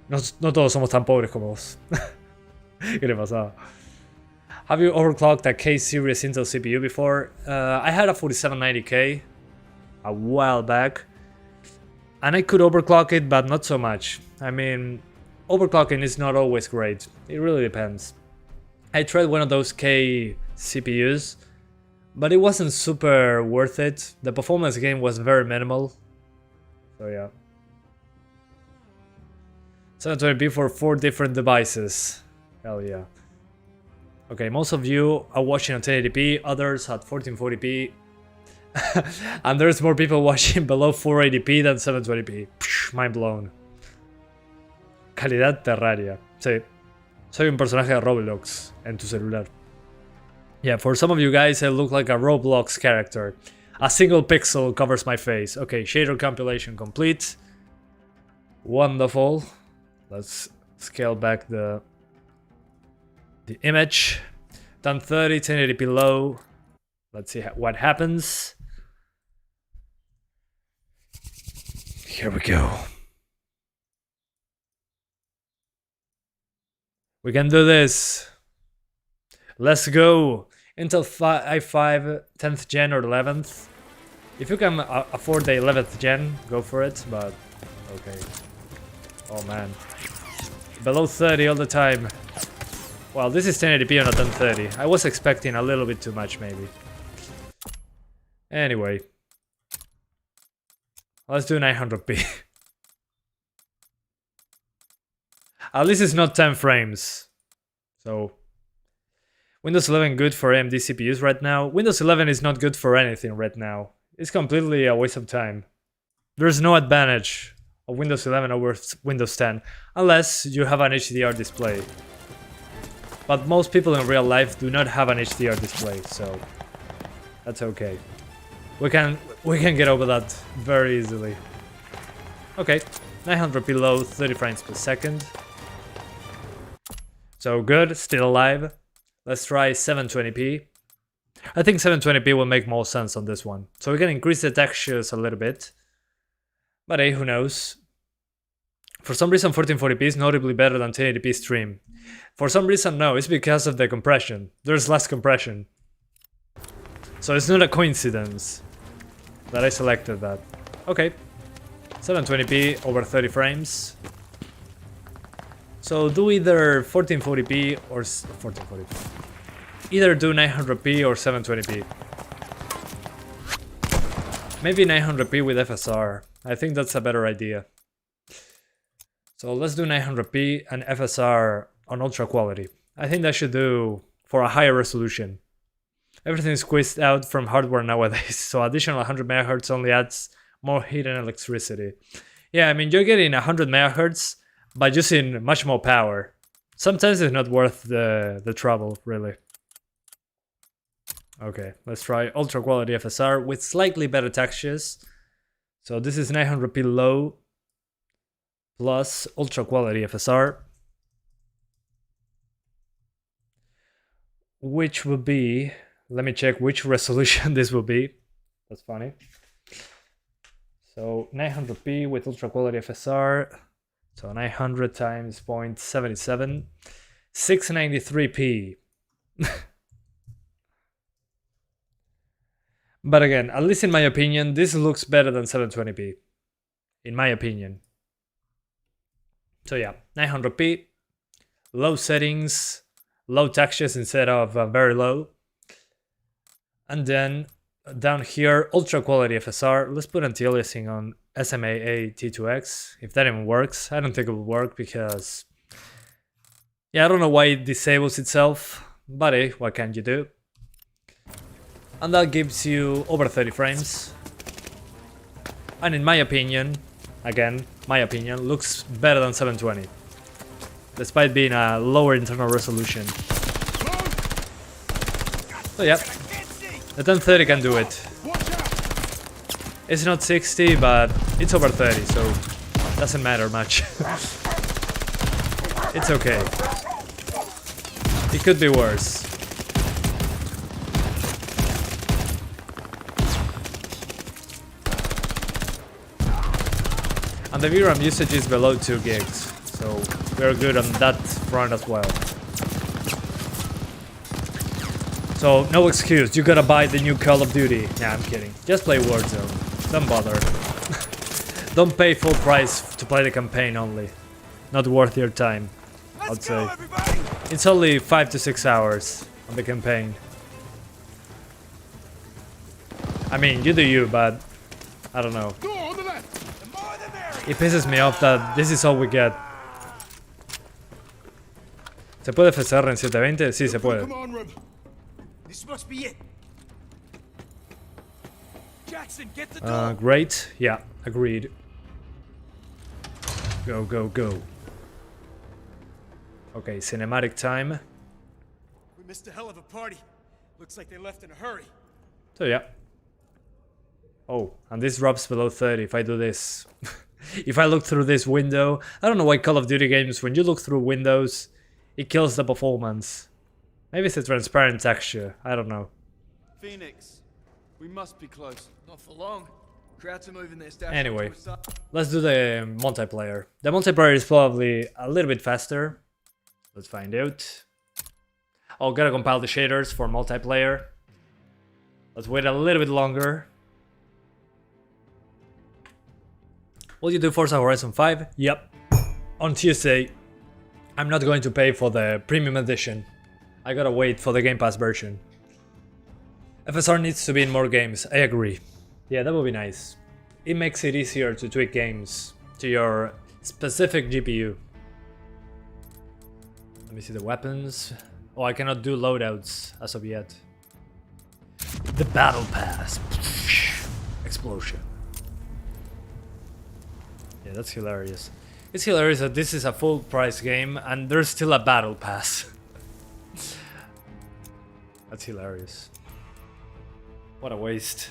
No todos somos tan pobres como vos. ¿Qué le pasaba? Have you overclocked a K-series Intel CPU before? I had a 4790K a while back. And I could overclock it, but not so much. I mean, overclocking is not always great. It really depends. I tried one of those K CPUs, but it wasn't super worth it. The performance gain was very minimal. So yeah. 720p for 4 different devices. Hell yeah. Okay, most of you are watching on 1080p, others at 1440p. And there's more people watching below 480p than 720p. Psh, mind blown. Calidad Terraria. Sí. Soy un personaje de Roblox en tu celular. Yeah, for some of you guys, I look like a Roblox character. A single pixel covers my face. Okay, shader compilation complete. Wonderful. Let's scale back the image. 1030, 1080p low. Let's see what happens. Here we go. We can do this. Let's go. Intel i5 10th gen or 11th. If you can afford the 11th gen, go for it, but okay. Oh man. Below 30 all the time. Well, this is 1080p on a 1030. I was expecting a little bit too much maybe. Anyway. Let's do 900p. At least it's not 10 frames. So, Windows 11 good for AMD CPUs right now. Windows 11 is not good for anything right now. It's completely a waste of time. There's no advantage of Windows 11 over Windows 10, unless you have an HDR display. But most people in real life do not have an HDR display, so that's okay. We can get over that very easily. Okay, 900p low, 30 frames per second. So good, still alive. Let's try 720p. I think 720p will make more sense on this one. So we can increase the textures a little bit. But hey, who knows? For some reason 1440p is notably better than 1080p stream. For some reason no, it's because of the compression. There's less compression. So it's not a coincidence that I selected that. Okay. 720p over 30 frames. So do either 1440p or 1440p. Either do 900p or 720p. Maybe 900p with FSR. I think that's a better idea. So let's do 900p and FSR on ultra quality. I think that should do for a higher resolution. Everything is squeezed out from hardware nowadays, so additional 100 MHz only adds more heat and electricity. Yeah, I mean, you're getting 100 MHz by using much more power. Sometimes it's not worth the trouble, really. Okay, let's try ultra quality FSR with slightly better textures. So this is 900p low plus ultra quality FSR, which will be, let me check which resolution this will be. That's funny. So 900p with ultra quality FSR. So 900 times 0.77, 693p. But again, at least in my opinion, this looks better than 720p. In my opinion. So yeah, 900p, low settings, low textures instead of very low. And then down here, ultra quality FSR. Let's put anti-aliasing on SMAA T2X. If that even works, I don't think it will work because, yeah, I don't know why it disables itself, but hey, what can you do? And that gives you over 30 frames. And in my opinion, again, my opinion, looks better than 720. Despite being a lower internal resolution. So yeah, the 1030 can do it. It's not 60, but it's over 30, so doesn't matter much. It's okay. It could be worse. And the VRAM usage is below 2 gigs, so we're good on that front as well. So, no excuse, you gotta buy the new Call of Duty. Nah, I'm kidding. Just play Warzone. Don't bother. Don't pay full price to play the campaign only. Not worth your time, I'd say. It's only 5 to 6 hours on the campaign. I mean, you do you, but I don't know. It pisses me off that this is all we get. ¿Se puede FSR en 720? Sí, se puede. This must be it. Jackson, get the door. Great. Yeah, agreed. Go, go, go. Okay, cinematic time. We missed a hell of a party. Looks like they left in a hurry. So yeah. Oh, and this drops below 30 if I do this. If I look through this window, I don't know why Call of Duty games, when you look through windows, it kills the performance. Maybe it's a transparent texture, I don't know. Phoenix, we must be close. Not for long. Krauts are moving their stash. Anyway, let's do the multiplayer. The multiplayer is probably a little bit faster. Let's find out. Oh, gotta compile the shaders for multiplayer. Let's wait a little bit longer. Will you do Forza Horizon 5? Yep. On Tuesday. I'm not going to pay for the premium edition. I gotta wait for the Game Pass version. FSR needs to be in more games, I agree. Yeah, that would be nice. It makes it easier to tweak games to your specific GPU. Let me see the weapons. Oh, I cannot do loadouts as of yet. The Battle Pass. Explosion. Yeah, that's hilarious. It's hilarious that this is a full price game and there's still a Battle Pass. That's hilarious. What a waste.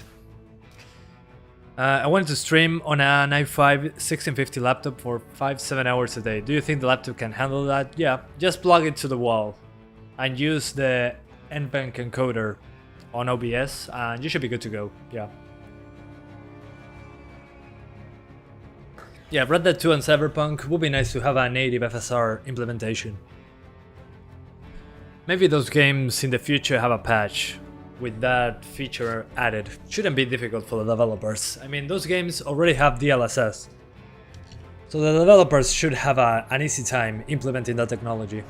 I wanted to stream on an i5 1650 laptop for 5-7 hours a day. Do you think the laptop can handle that? Yeah, just plug it to the wall and use the NVENC encoder on OBS and you should be good to go. Yeah. Yeah, Red Dead 2 and Cyberpunk would be nice to have a native FSR implementation. Maybe those games in the future have a patch with that feature added. Shouldn't be difficult for the developers. I mean, those games already have DLSS. So the developers should have an easy time implementing that technology.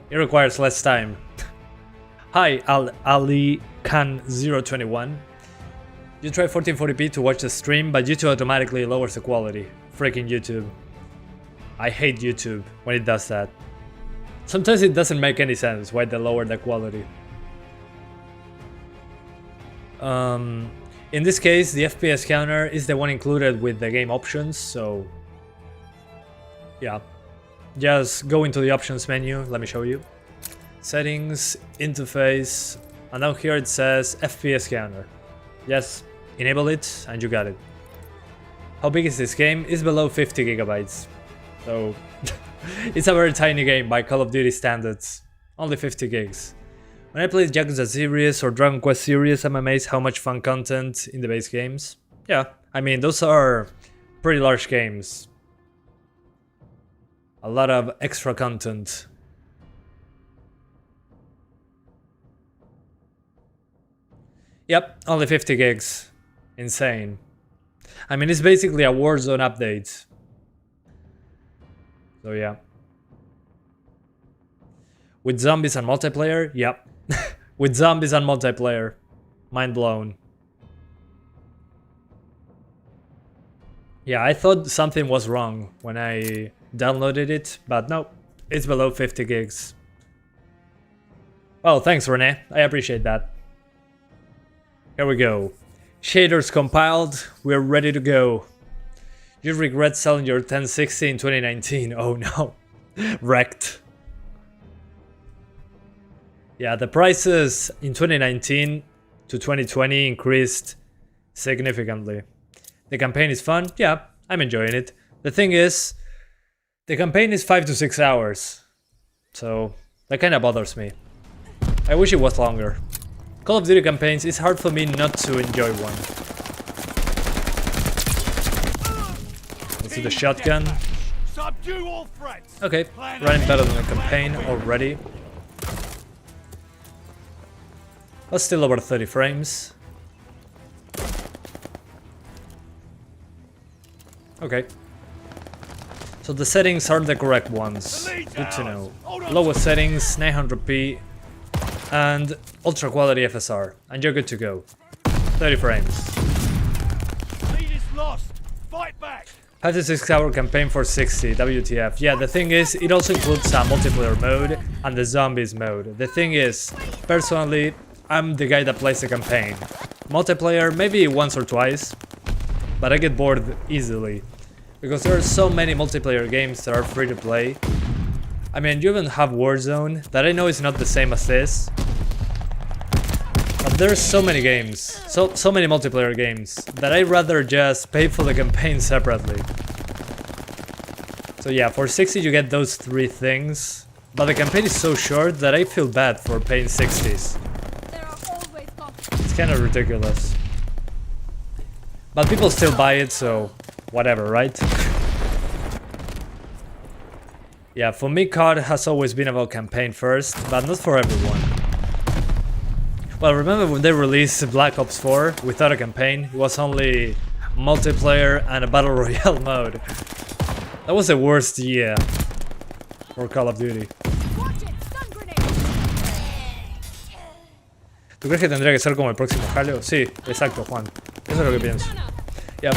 It requires less time. Hi, Ali Khan 021. You try 1440p to watch the stream, but YouTube automatically lowers the quality. Freaking YouTube. I hate YouTube when it does that. Sometimes it doesn't make any sense why they lower the quality. In this case, the FPS counter is the one included with the game options, so yeah. Just go into the options menu, let me show you. Settings, interface, and down here it says FPS counter. Yes, enable it and you got it. How big is this game? It's below 50 gigabytes. So it's a very tiny game by Call of Duty standards. Only 50 gigs. When I play Yakuza series or Dragon Quest series, I'm amazed how much fun content in the base games. Yeah, I mean, those are pretty large games. A lot of extra content. Yep, only 50 gigs. Insane. I mean, it's basically a Warzone update. So yeah. With zombies and multiplayer? Yep. With zombies and multiplayer. Mind blown. Yeah, I thought something was wrong when I downloaded it, but no, it's below 50 gigs. Well, thanks Renee, I appreciate that. Here we go. Shaders compiled, we're ready to go. You regret selling your 1060 in 2019, oh no. Wrecked. Yeah, the prices in 2019 to 2020 increased significantly. The campaign is fun, yeah, I'm enjoying it. The thing is, the campaign is 5 to 6 hours, so that kinda bothers me. I wish it was longer. Call of Duty campaigns, it's hard for me not to enjoy one. Let's see the shotgun. Okay, running better than the campaign already. But still over 30 frames. Okay. So the settings are the correct ones. Good to know. Lowest settings, 900p, and ultra quality FSR, and you're good to go. 30 frames. Lead is lost. Fight back. 5 to 6 hour campaign for 60, WTF. Yeah, the thing is, it also includes a multiplayer mode and the zombies mode. The thing is, personally, I'm the guy that plays the campaign. Multiplayer, maybe once or twice, but I get bored easily. Because there are so many multiplayer games that are free to play. I mean, you even have Warzone, that I know is not the same as this. But there's so many games, so many multiplayer games, that I'd rather just pay for the campaign separately. So yeah, for 60 you get those 3 things, but the campaign is so short that I feel bad for paying 60s. It's kind of ridiculous. But people still buy it, so whatever, right? Yeah, for me COD has always been about campaign first, but not for everyone. Well, remember when they released Black Ops 4 without a campaign? It was only multiplayer and a battle royale mode. That was the worst year for Call of Duty. ¿Tú crees que tendría que ser como el próximo Halo? Sí, exacto, Juan. Eso es lo que pienso. Yeah,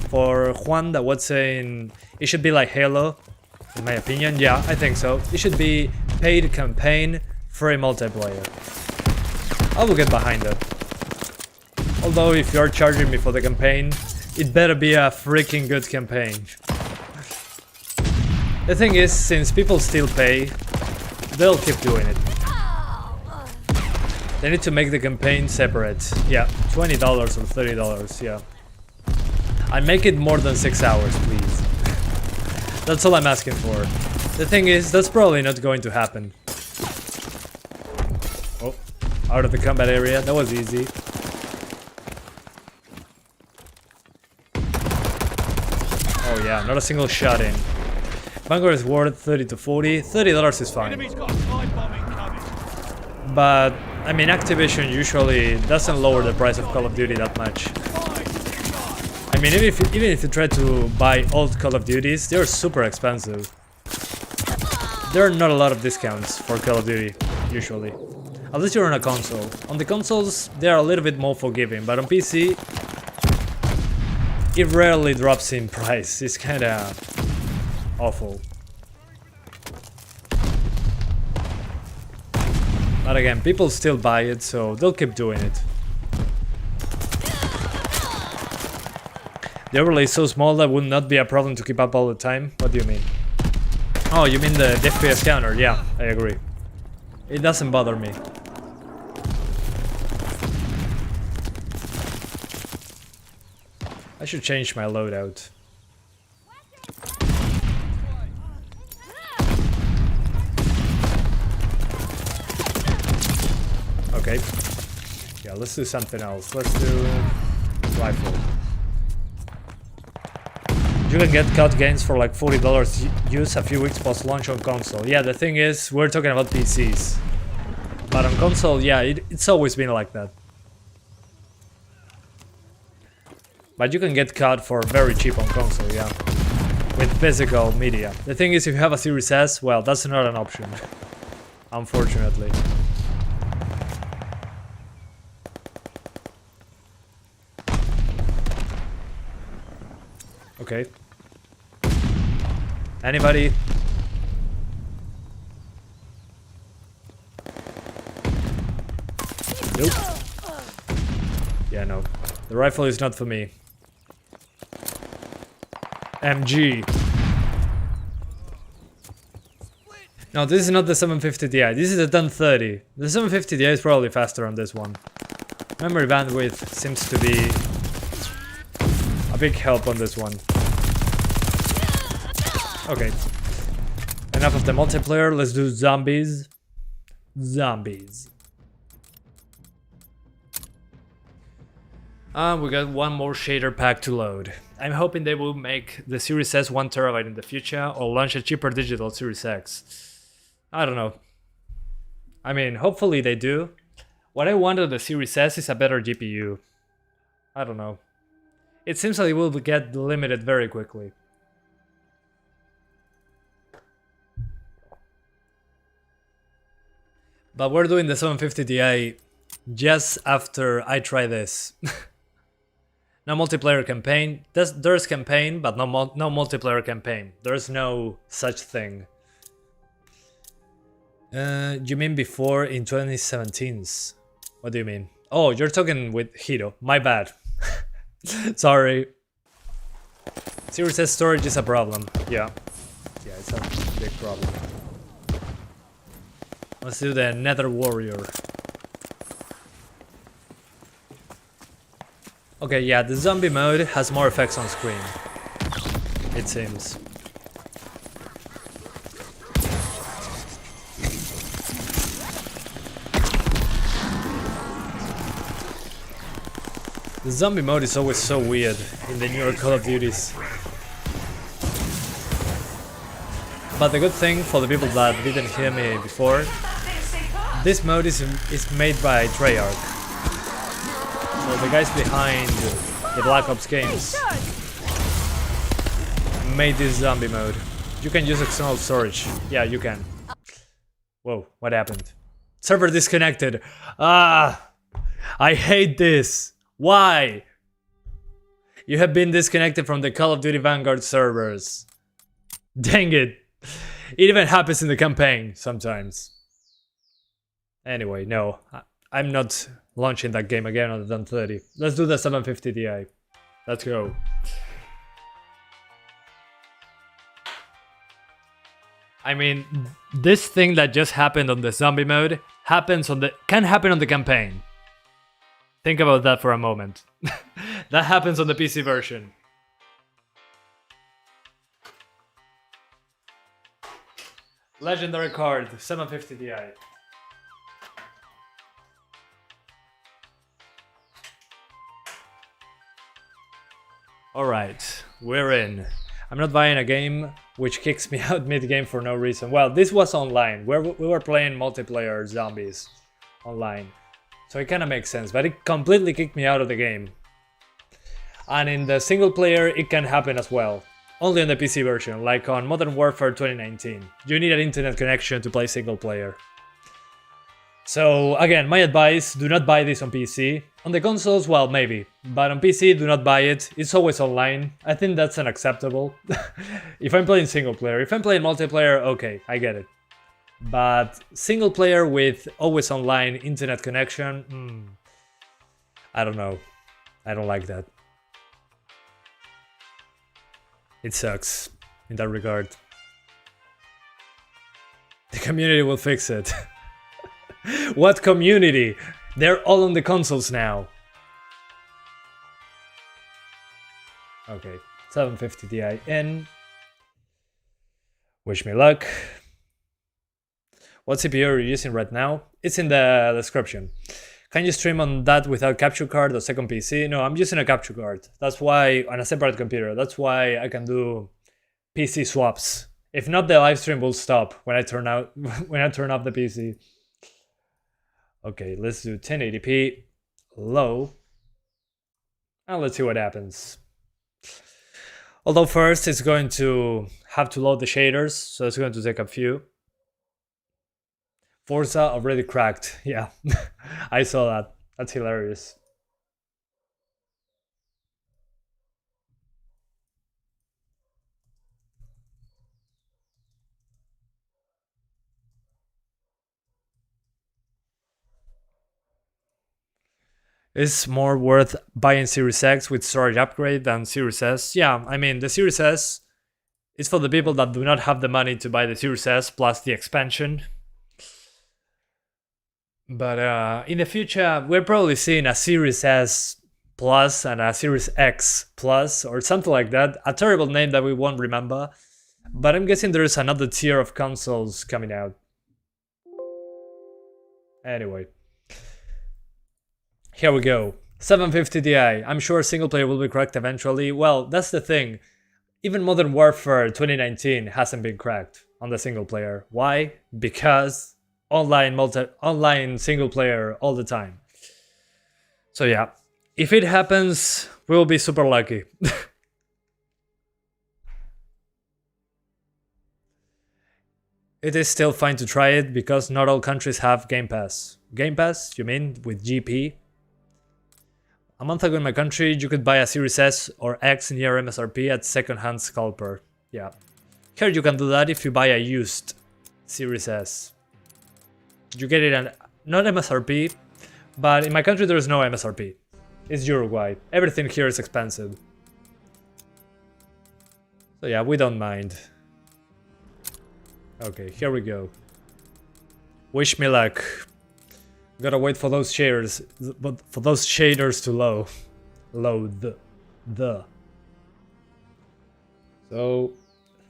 for Juan that was saying it should be like Halo, in my opinion. Yeah, I think so. It should be paid campaign, free multiplayer. I will get behind it. Although if you're charging me for the campaign, it better be a freaking good campaign. The thing is, since people still pay, they'll keep doing it. They need to make the campaign separate. Yeah, $20 or $30, yeah. And make it more than 6 hours, please. That's all I'm asking for. The thing is, that's probably not going to happen. Oh, out of the combat area, that was easy. Oh yeah, not a single shot in. Vanguard is worth 30 to 40. $30 is fine. But I mean, Activision usually doesn't lower the price of Call of Duty that much. I mean, even if you try to buy old Call of Duties, they're super expensive. There are not a lot of discounts for Call of Duty, usually. Unless you're on a console. On the consoles, they are a little bit more forgiving, but on PC, it rarely drops in price. It's kinda awful. But again, people still buy it, so they'll keep doing it. The overlay is so small that would not be a problem to keep up all the time. What do you mean? Oh, you mean the FPS counter? Yeah, I agree. It doesn't bother me. I should change my loadout. Okay. Yeah, let's do something else. Let's do rifle. You can get COD games for like $40 use a few weeks post launch on console. Yeah, the thing is, we're talking about PCs. But on console, yeah, it's always been like that. But you can get COD for very cheap on console, yeah. With physical media. The thing is, if you have a Series S, well, that's not an option. Unfortunately. Okay. Anybody? Nope. Yeah, no. The rifle is not for me. MG. No, this is not the 750 Ti. This is the 1030. The 750 Ti is probably faster on this one. Memory bandwidth seems to be a big help on this one. Okay. Enough of the multiplayer, let's do zombies. Zombies. We got one more shader pack to load. I'm hoping they will make the Series S 1TB in the future or launch a cheaper digital Series X. I don't know. I mean, hopefully they do. What I want of the Series S is a better GPU. I don't know. It seems like it will get limited very quickly. But we're doing the 750 Ti just after I try this. No multiplayer campaign. There's campaign, but no multiplayer campaign. There's no such thing. You mean before in 2017's? What do you mean? Oh, you're talking with Hito. My bad. Sorry. Series S storage is a problem. Yeah. Yeah, it's a big problem. Let's do the Nether Warrior. Okay, yeah, the zombie mode has more effects on screen. It seems. The zombie mode is always so weird in the newer Call of Duties. But the good thing for the people that didn't hear me before, this mode is made by Treyarch. So the guys behind the Black Ops games made this zombie mode. You can use external storage. Yeah, you can. Whoa, what happened? Server disconnected. Ah! I hate this. Why? You have been disconnected from the Call of Duty Vanguard servers. Dang it. It even happens in the campaign sometimes. Anyway, no. I'm not launching that game again on the 1030. Let's do the 750 Ti. Let's go. I mean, this thing that just happened on the zombie mode can happen on the campaign. Think about that for a moment. That happens on the PC version. Legendary card, 750 Ti. Alright, we're in. I'm not buying a game which kicks me out mid-game for no reason. Well, this was online. We were playing multiplayer zombies online. So it kind of makes sense, but it completely kicked me out of the game. And in the single player, it can happen as well. Only on the PC version, like on Modern Warfare 2019. You need an internet connection to play single player. So again, my advice, do not buy this on PC. On the consoles, well, maybe. But on PC, do not buy it. It's always online. I think that's unacceptable. If I'm playing single player. If I'm playing multiplayer, okay, I get it. But single player with always online internet connection, I don't know. I don't like that. It sucks in that regard. The community will fix it. What community? They're all on the consoles now. Okay, 750 Ti in. Wish me luck. What CPU are you using right now? It's in the description. Can you stream on that without capture card or second PC? No, I'm using a capture card. That's why, on a separate computer. That's why I can do PC swaps. If not, the live stream will stop when I turn off the PC. Okay, let's do 1080p low. And let's see what happens. Although first it's going to have to load the shaders, so it's going to take a few. Forza already cracked. Yeah, I saw that. That's hilarious. It's more worth buying Series X with storage upgrade than Series S. Yeah, I mean, the Series S is for the people that do not have the money to buy the Series S plus the expansion. But in the future, we're probably seeing a Series S Plus and a Series X Plus or something like that. A terrible name that we won't remember. But I'm guessing there's another tier of consoles coming out. Anyway. Here we go. 750 Ti. I'm sure single player will be cracked eventually. Well, that's the thing. Even Modern Warfare 2019 hasn't been cracked on the single player. Why? Because online single player all the time. So yeah, if it happens, we'll be super lucky. It is still fine to try it because not all countries have Game Pass. Game Pass, you mean with GP? A month ago in my country, you could buy a Series S or X near MSRP at second-hand scalper. Yeah. Here you can do that if you buy a used Series S. You get it at not MSRP, but in my country there is no MSRP. It's Uruguay. Everything here is expensive. So yeah, we don't mind. Okay, here we go. Wish me luck. Gotta wait for those shaders, to load the. So,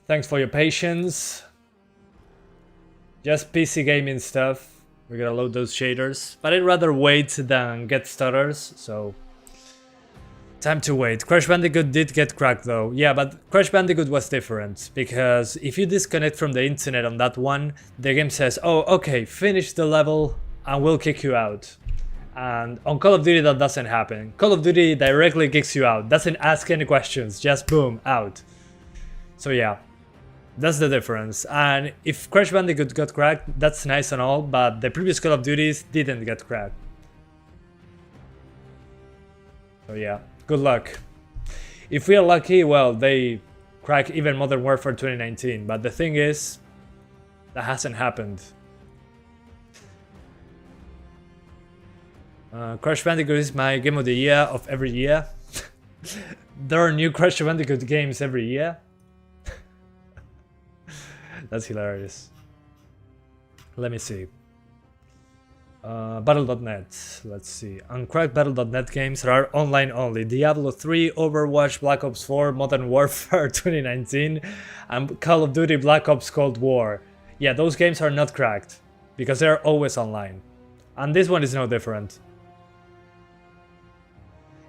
thanks for your patience. Just PC gaming stuff. We gotta load those shaders, but I'd rather wait than get stutters. So, time to wait. Crash Bandicoot did get cracked though. Yeah, but Crash Bandicoot was different because if you disconnect from the internet on that one, the game says, "Oh, okay, finish the level." And will kick you out. And on Call of Duty that doesn't happen. Call of Duty directly kicks you out, doesn't ask any questions, just boom, out. So yeah, that's the difference. And if Crash Bandicoot got cracked, that's nice and all, but the previous Call of Duties didn't get cracked. So yeah, good luck. If we are lucky, well, they crack even Modern Warfare 2019, but the thing is, that hasn't happened. Crash Bandicoot is my game of the year of every year. There are new Crash Bandicoot games every year. That's hilarious. Let me see. Battle.net. Let's see. Uncracked Battle.net games are online only. Diablo 3, Overwatch, Black Ops 4, Modern Warfare 2019, and Call of Duty Black Ops Cold War. Yeah, those games are not cracked because they're always online. And this one is no different.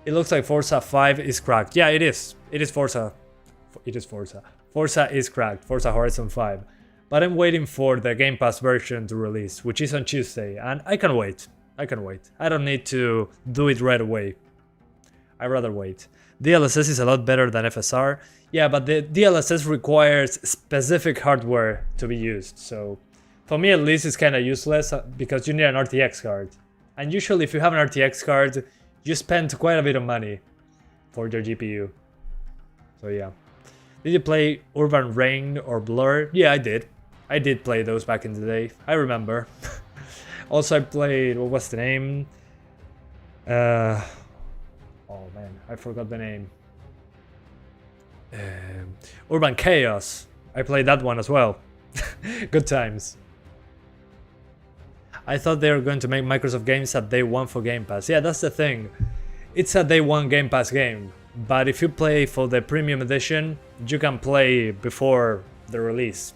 It looks like Forza 5 is cracked. Yeah, it is. It is Forza. It is Forza. Forza is cracked. Forza Horizon 5. But I'm waiting for the Game Pass version to release, which is on Tuesday, and I can wait. I can wait. I don't need to do it right away. I'd rather wait. DLSS is a lot better than FSR. Yeah, but the DLSS requires specific hardware to be used, so for me at least it's kinda useless because you need an RTX card. And usually if you have an RTX card, you spend quite a bit of money for your GPU. So yeah. Did you play Urban Reign or Blur? Yeah, I did. I did play those back in the day. I remember. Also, I played... what was the name? Oh man, I forgot the name. Urban Chaos. I played that one as well. Good times. I thought they were going to make Microsoft games at day one for Game Pass. Yeah, that's the thing. It's a day one Game Pass game. But if you play for the premium edition, you can play before the release.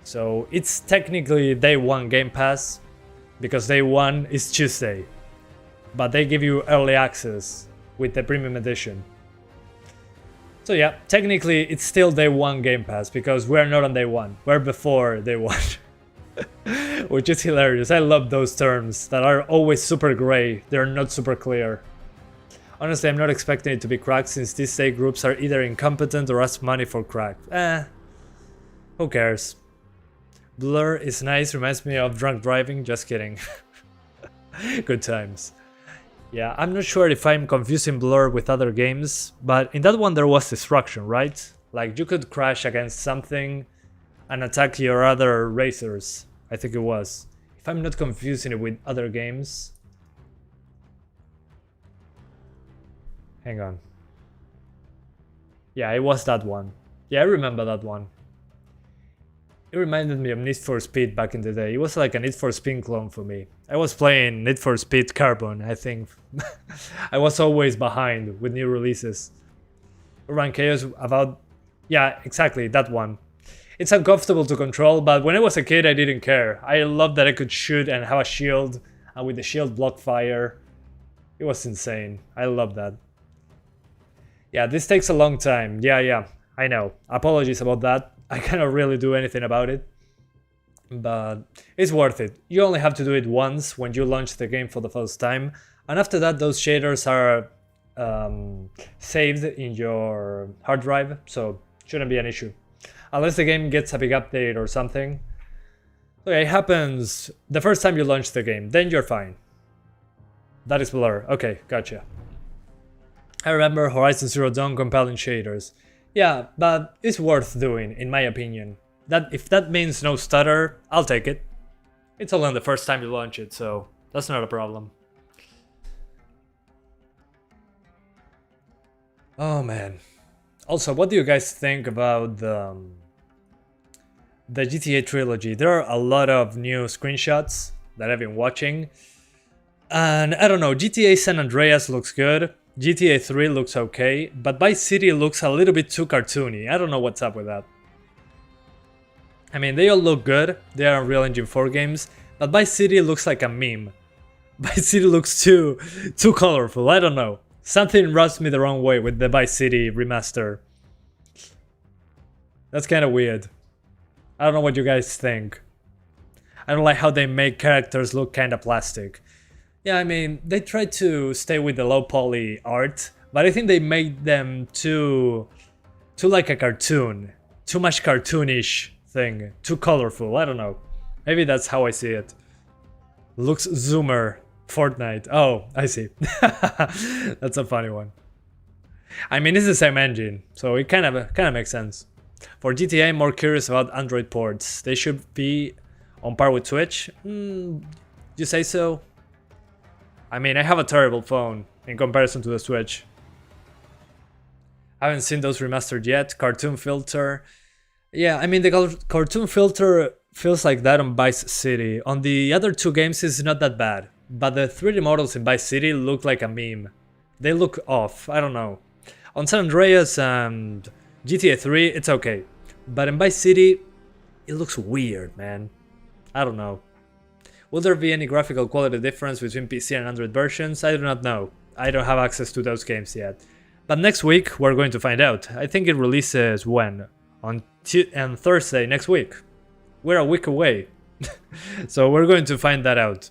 So it's technically day one Game Pass, because day one is Tuesday. But they give you early access with the premium edition. So yeah, technically it's still day one Game Pass, because we're not on day one. We're before day one. Which is hilarious. I love those terms that are always super gray. They're not super clear. Honestly, I'm not expecting it to be cracked since these state groups are either incompetent or ask money for crack. Who cares? Blur is nice, reminds me of drunk driving, just kidding. Good times. Yeah, I'm not sure if I'm confusing Blur with other games, but in that one there was destruction, right? Like you could crash against something and attack your other racers, I think it was. If I'm not confusing it with other games. Hang on. Yeah, it was that one. Yeah, I remember that one. It reminded me of Need for Speed back in the day. It was like a Need for Speed clone for me. I was playing Need for Speed Carbon, I think. I was always behind with new releases. Urban Chaos about... yeah, exactly, that one. It's uncomfortable to control, but when I was a kid I didn't care. I loved that I could shoot and have a shield, and with the shield block fire. It was insane. I love that. Yeah, this takes a long time. Yeah, I know. Apologies about that. I cannot really do anything about it. But it's worth it. You only have to do it once when you launch the game for the first time. And after that, those shaders are saved in your hard drive. So shouldn't be an issue. Unless the game gets a big update or something. Okay, it happens the first time you launch the game. Then you're fine. That is Blur. Okay, gotcha. I remember Horizon Zero Dawn compelling shaders. Yeah, but it's worth doing, in my opinion. That if that means no stutter, I'll take it. It's only the first time you launch it, so that's not a problem. Oh man. Also, what do you guys think about the GTA trilogy? There are a lot of new screenshots that I've been watching. And I don't know, GTA San Andreas looks good. GTA 3 looks okay, but Vice City looks a little bit too cartoony. I don't know what's up with that. I mean, they all look good. They are Unreal Engine 4 games, but Vice City looks like a meme. Vice City looks too colorful. I don't know. Something rubs me the wrong way with the Vice City remaster. That's kind of weird. I don't know what you guys think. I don't like how they make characters look kind of plastic. Yeah, I mean, they try to stay with the low poly art, but I think they made them too like a cartoon. Too much cartoonish thing. Too colorful, I don't know. Maybe that's how I see it. Looks zoomer. Fortnite. Oh, I see. That's a funny one. I mean, it's the same engine, so it kind of makes sense. For GTA, I'm more curious about Android ports. They should be on par with Switch. You say so? I mean, I have a terrible phone in comparison to the Switch. I haven't seen those remastered yet. Cartoon filter. Yeah, I mean, the cartoon filter feels like that on Vice City. On the other two games, it's not that bad. But the 3D models in Vice City look like a meme. They look off. I don't know. On San Andreas and GTA 3, it's okay. But in Vice City, it looks weird, man. I don't know. Will there be any graphical quality difference between PC and Android versions? I do not know. I don't have access to those games yet. But next week, we're going to find out. I think it releases when? On Thursday next week. We're a week away. So we're going to find that out.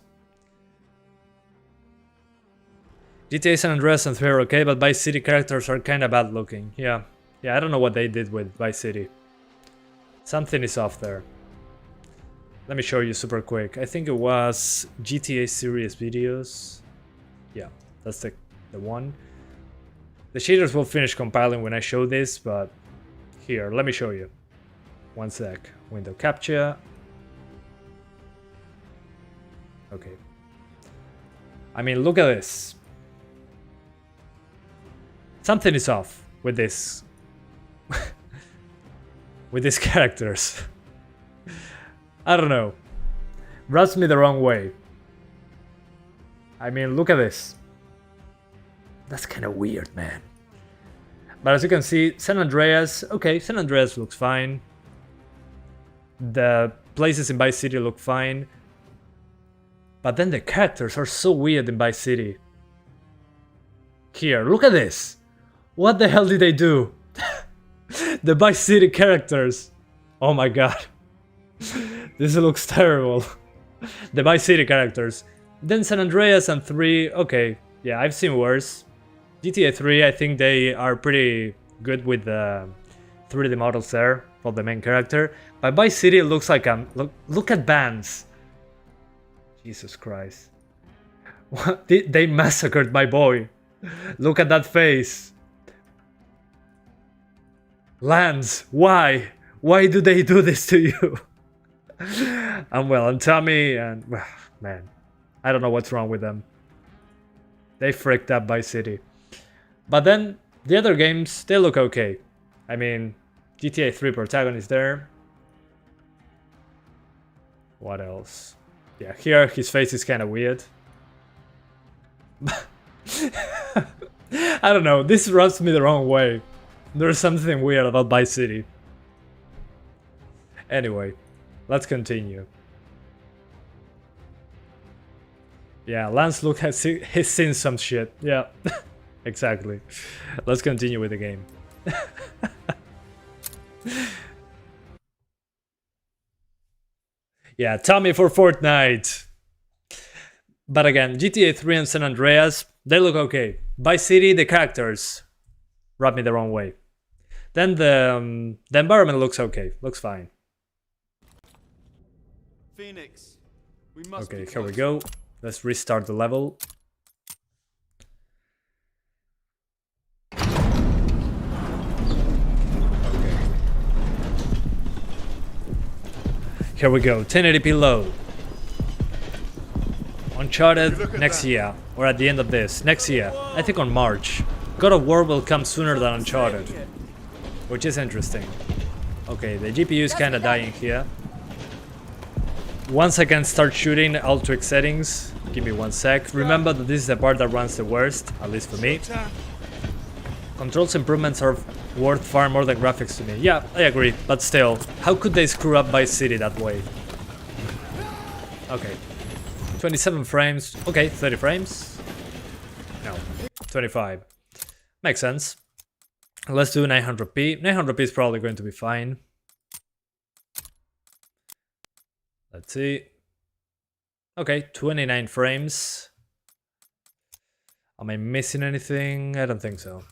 GTA San Andreas and 3 are okay, but Vice City characters are kinda bad looking. Yeah, I don't know what they did with Vice City. Something is off there. Let me show you super quick. I think it was GTA series videos. Yeah, that's the one. The shaders will finish compiling when I show this, but here, let me show you. One sec. Window capture. Okay. I mean, look at this. Something is off with this. With these characters. I don't know. Rubs me the wrong way. I mean, look at this. That's kind of weird, man. But as you can see, San Andreas, okay, San Andreas looks fine. The places in Vice City look fine. But then the characters are so weird in Vice City. Here, look at this. What the hell did they do? The Vice City characters. Oh my god. This looks terrible. The Vice City characters. Then San Andreas and 3, okay. Yeah, I've seen worse. GTA 3, I think they are pretty good with the 3D models there for the main character. But Vice City looks like look at Vance. Jesus Christ. What? They massacred my boy. Look at that face. Lance, why? Why do they do this to you? And Tommy and... man, I don't know what's wrong with them. They freaked up Vice City. But then, the other games, they look okay. I mean, GTA 3 protagonist there. What else? Yeah, here his face is kind of weird. I don't know, this rubs me the wrong way. There's something weird about Vice City. Anyway, let's continue. Yeah, Lance look has he's seen some shit. Yeah, exactly. Let's continue with the game. Yeah, Tommy for Fortnite. But again, GTA 3 and San Andreas, they look okay. Vice City, the characters rub me the wrong way. Then the environment looks okay, looks fine. Phoenix, we must Okay, be here we close. go. Let's restart the level. Here we go, 1080p low. Uncharted next year, or at the end of this, next year, I think on March. God of War will come sooner than Uncharted, which is interesting. Okay, the GPU is kinda dying here. Once I can start shooting, I'll tweak settings. Give me one sec. Remember that this is the part that runs the worst, at least for me. Controls improvements are worth far more than graphics to me. Yeah, I agree, but still, how could they screw up Vice City that way? Okay. 27 frames. Okay, 30 frames. No, 25. Makes sense. Let's do 900p. 900p is probably going to be fine. Let's see. Okay, 29 frames. Am I missing anything? I don't think so.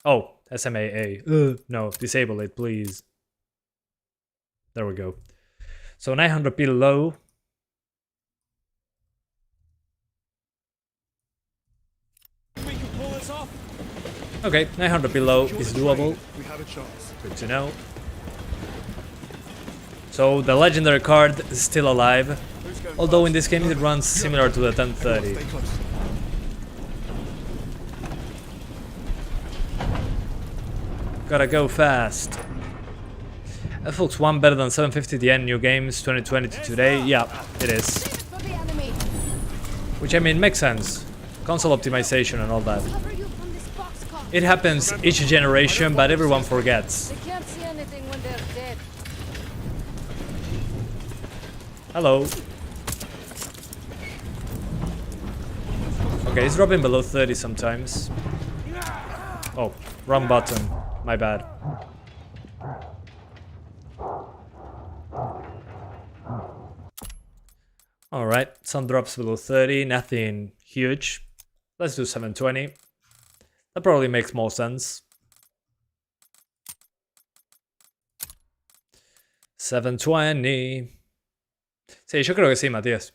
Oh, SMAA. No, disable it, please. There we go. So 900p low. Okay, 900 below is doable. We had a chance. Good to know. So the legendary card is still alive, although in this game it runs similar to the 1030. Stay close. Gotta go fast. FX 1 better than 750 Ti new games 2020 to today? Yeah, it is. Save it for the enemy. Which I mean makes sense. Console optimization and all that. Cover you from this boxcar. It happens each generation, but everyone forgets. They can't see anything when they're dead. Hello. Okay, it's dropping below 30 sometimes. Oh, wrong button. My bad. Alright, some drops below 30, nothing huge. Let's do 720. That probably makes more sense. 720. Sí, yo creo que sí, Matías.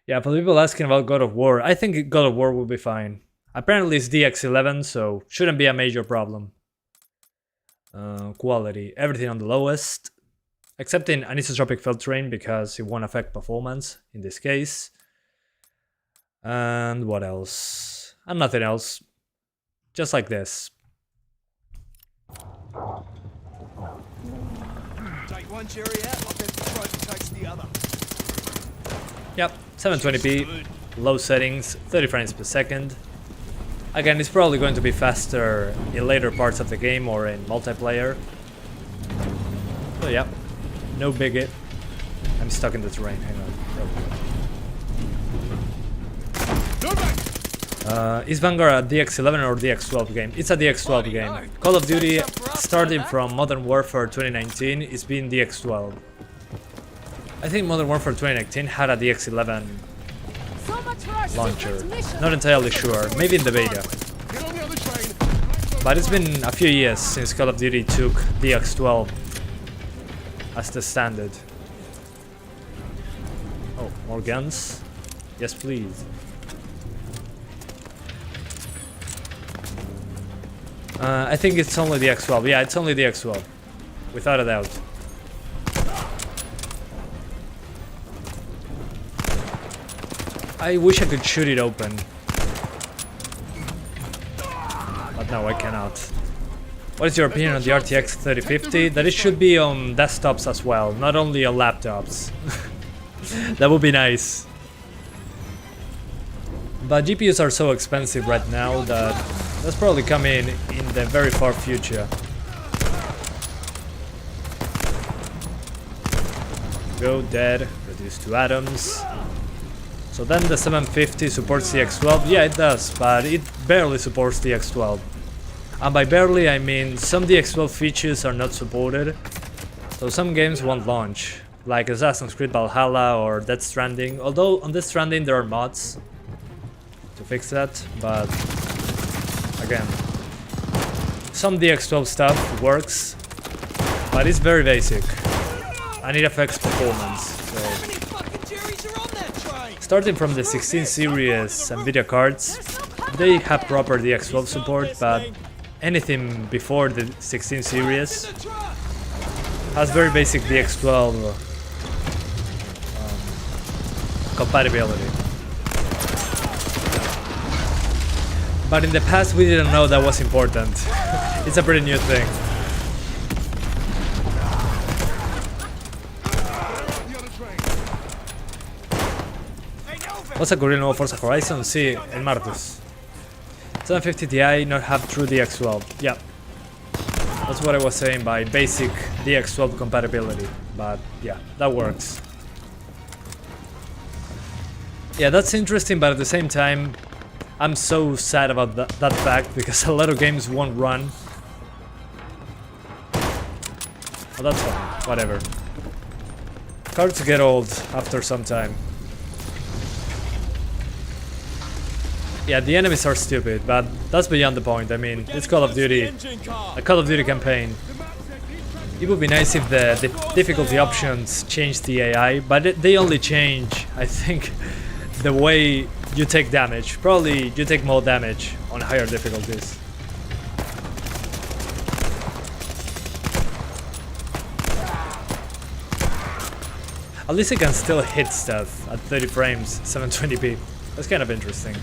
Yeah, for the people asking about God of War, I think God of War will be fine. Apparently it's DX11, so shouldn't be a major problem. Quality, everything on the lowest. Except in anisotropic filtering, because it won't affect performance in this case. And what else? And nothing else. Just like this. Take one cherry out, like that trophy takes the other. Yep, 720p, low settings, 30 frames per second. Again, it's probably going to be faster in later parts of the game or in multiplayer. So yeah, no biggie. I'm stuck in the terrain, hang on. Is Vanguard a DX11 or DX12 game? It's a DX12 game. Call of Duty, starting from Modern Warfare 2019, is being DX12. I think Modern Warfare 2019 had a DX11 So much for our launcher. secret mission. Not entirely sure, maybe in the beta. Get on the other train. But it's been a few years since Call of Duty took DX12 as the standard. Oh, more guns? Yes, please. I think it's only the X12. Yeah, it's only the X12. Without a doubt. I wish I could shoot it open. But no, I cannot. What is your opinion on the RTX 3050? That it should be on desktops as well, not only on laptops. That would be nice. But GPUs are so expensive right now that that's probably coming in the very far future. Go dead, reduce to atoms. So then the 750 supports the X12? Yeah, it does, but it barely supports the X12. And by barely I mean some DX12 features are not supported, so some games won't launch, like Assassin's Creed Valhalla or Death Stranding, although on Death Stranding there are mods to fix that, but again, some DX12 stuff works, but it's very basic, and it affects performance. So starting from the 16 series NVIDIA cards, they have proper DX12 support, but anything before the 16 series has very basic DX12 compatibility. But in the past we didn't know that was important. It's a pretty new thing. ¿Vas a cubrir el nuevo Forza Horizon? Sí, el martes. 750 Ti not have true DX12. Yeah. That's what I was saying by basic DX12 compatibility. But yeah, that works. Yeah, that's interesting, but at the same time, I'm so sad about that fact because a lot of games won't run. Oh, that's fine. Whatever. Cards get old after some time. Yeah, the enemies are stupid, but that's beyond the point. I mean, it's Call of Duty, a Call of Duty campaign. It would be nice if the difficulty options changed the AI, but they only change, I think, the way you take damage. Probably you take more damage on higher difficulties. At least it can still hit stuff at 30 frames, 720p. That's kind of interesting.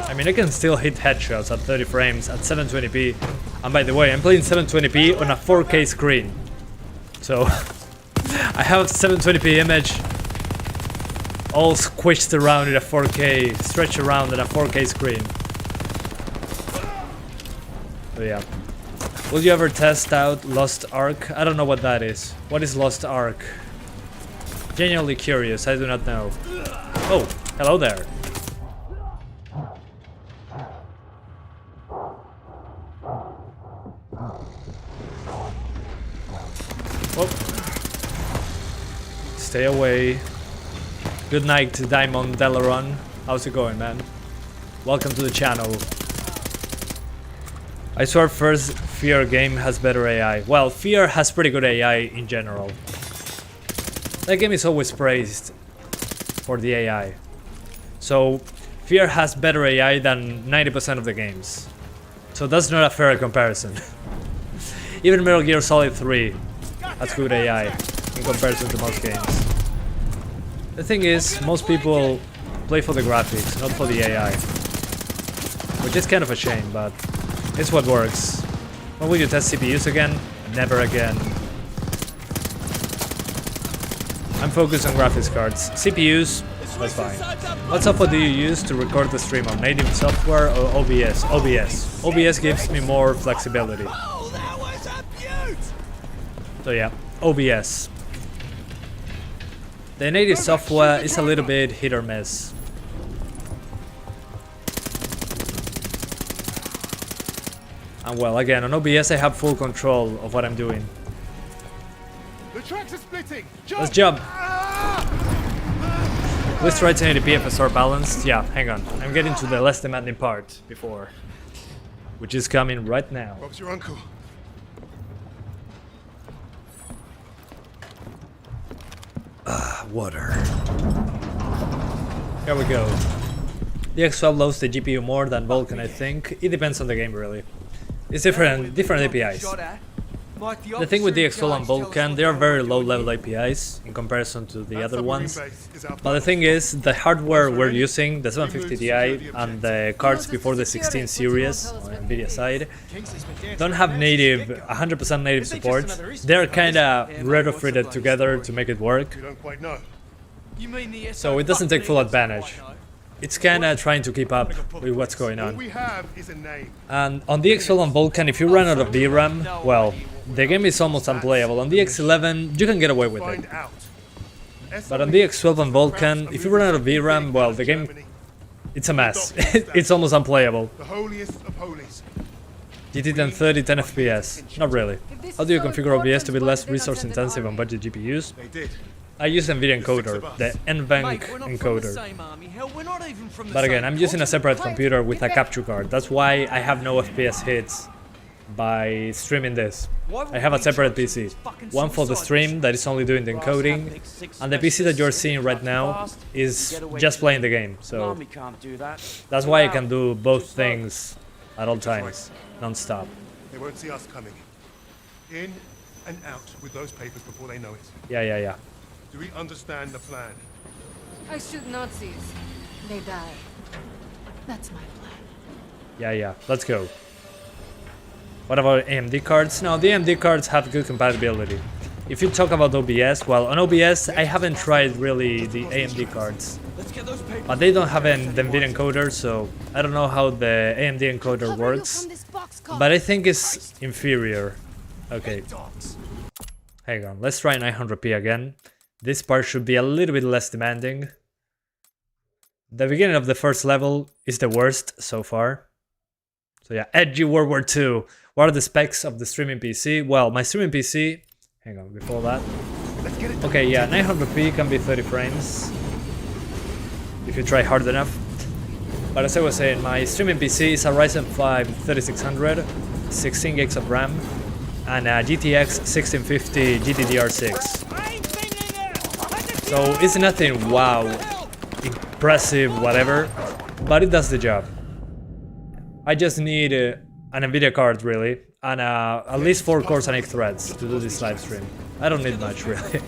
I mean, I can still hit headshots at 30 frames at 720p. And by the way, I'm playing 720p on a 4K screen. So, I have 720p image all squished around in a 4K, stretched around in a 4K screen. So yeah. Will you ever test out Lost Ark? I don't know what that is. What is Lost Ark? Genuinely curious, I do not know. Oh, hello there. Oh. Stay away. Good night, Diamond Delaron. How's it going, man? Welcome to the channel. I swear first Fear game has better AI. Well, Fear has pretty good AI in general. That game is always praised for the AI. So, Fear has better AI than 90% of the games. So that's not a fair comparison. Even Metal Gear Solid 3 has good AI in comparison to most games. The thing is, most people play for the graphics, not for the AI. Which is kind of a shame, but it's what works. When will you test CPUs again? Never again. I'm focused on graphics cards. CPUs, that's fine. What software do you use to record the stream on? Native software or OBS? OBS. OBS gives me more flexibility. Oh, that was a beaut! So yeah, OBS. The native software is a little bit hit or miss. And well, again, on OBS I have full control of what I'm doing. The tracks are splitting. Let's jump! Let's try 1080p FSR balanced. Yeah, hang on. I'm getting to the less demanding part before. Which is coming right now. Bob's your uncle. Water. Here we go. The X12 loads the GPU more than Vulkan, I think. It depends on the game, really. It's different APIs. The thing with the X12 and Vulkan, they are very low-level APIs in comparison to the other ones. But the thing is, the hardware we're using, the 750 Ti and the cards before the 16 series on Nvidia side, don't have native, 100% native support. They're kinda retrofitted together to make it work. You don't quite know. So it doesn't take full advantage. It's kinda trying to keep up with what's going All on. we have is a name. And on the X12 and Vulkan, if you run out of VRAM, well, the game is almost unplayable. On the X11, you can get away with it. Find out. But on the X12 and Vulkan, if you run out of VRAM, well, the game, it's a mess. It's almost unplayable. The holiest of holies. GT 1030, 10 FPS. Not really. How do you configure OBS to be less resource intensive on budget GPUs? They did. I use NVIDIA encoder, the NVENC encoder. But again, I'm using a separate computer with a capture card. That's why I have no FPS hits by streaming this. I have a separate PC. One for the stream that is only doing the encoding, and the PC that you're seeing right now is just playing the game. So that's why I can do both things at all times, non-stop. They won't see us coming. In and out with those papers before they know it. Yeah. Do we understand the plan? I shoot Nazis. They die. That's my plan. Yeah, let's go. What about AMD cards? No, the AMD cards have good compatibility. If you talk about OBS, well, on OBS I haven't tried really the AMD cards. But they don't have the NVIDIA encoder, so I don't know how the AMD encoder works. But I think it's inferior. Okay. Hang on, let's try 900p again. This part should be a little bit less demanding. The beginning of the first level is the worst so far. So yeah, edgy World War II. What are the specs of the streaming PC? Well, my streaming PC... Hang on, before that. Okay, yeah, 900p can be 30 frames. If you try hard enough. But as I was saying, my streaming PC is a Ryzen 5 3600, 16 gigs of RAM, and a GTX 1650 GDDR6. So it's nothing wow, impressive, whatever, but it does the job. I just need an Nvidia card really, and at least 4 cores and 8 threads to do this live stream. I don't need much, really.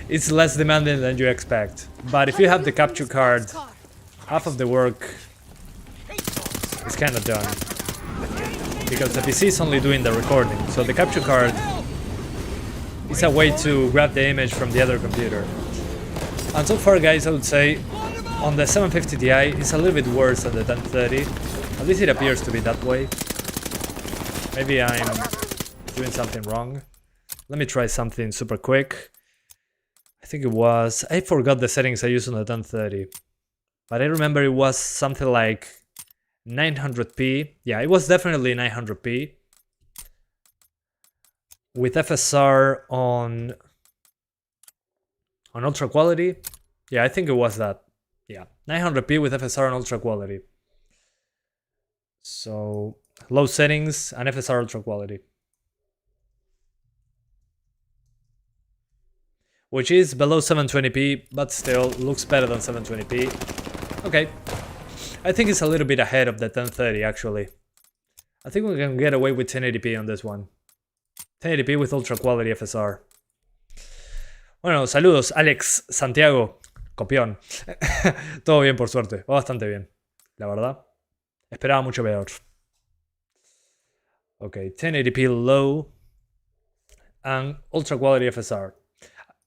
It's less demanding than you expect. But if you have the capture card, half of the work is kind of done. Because the PC is only doing the recording, so the capture card is a way to grab the image from the other computer. And so far, guys, I would say on the 750 Ti it's a little bit worse than the 1030. At least it appears to be that way. Maybe I'm doing something wrong. Let me try something super quick. I think it was... I forgot the settings I used on the 1030. But I remember it was something like 900p. Yeah, it was definitely 900p. With FSR on ultra quality. Yeah, I think it was that. Yeah, 900p with FSR on ultra quality. So, low settings and FSR ultra quality. Which is below 720p, but still looks better than 720p. Okay. I think it's a little bit ahead of the 1030 actually. I think we can get away with 1080p on this one. 1080p with ultra quality FSR. Bueno, saludos Alex, Santiago, copión. Todo bien por suerte, va bastante bien, la verdad. Esperaba mucho peor. Okay, 1080p low and ultra quality FSR.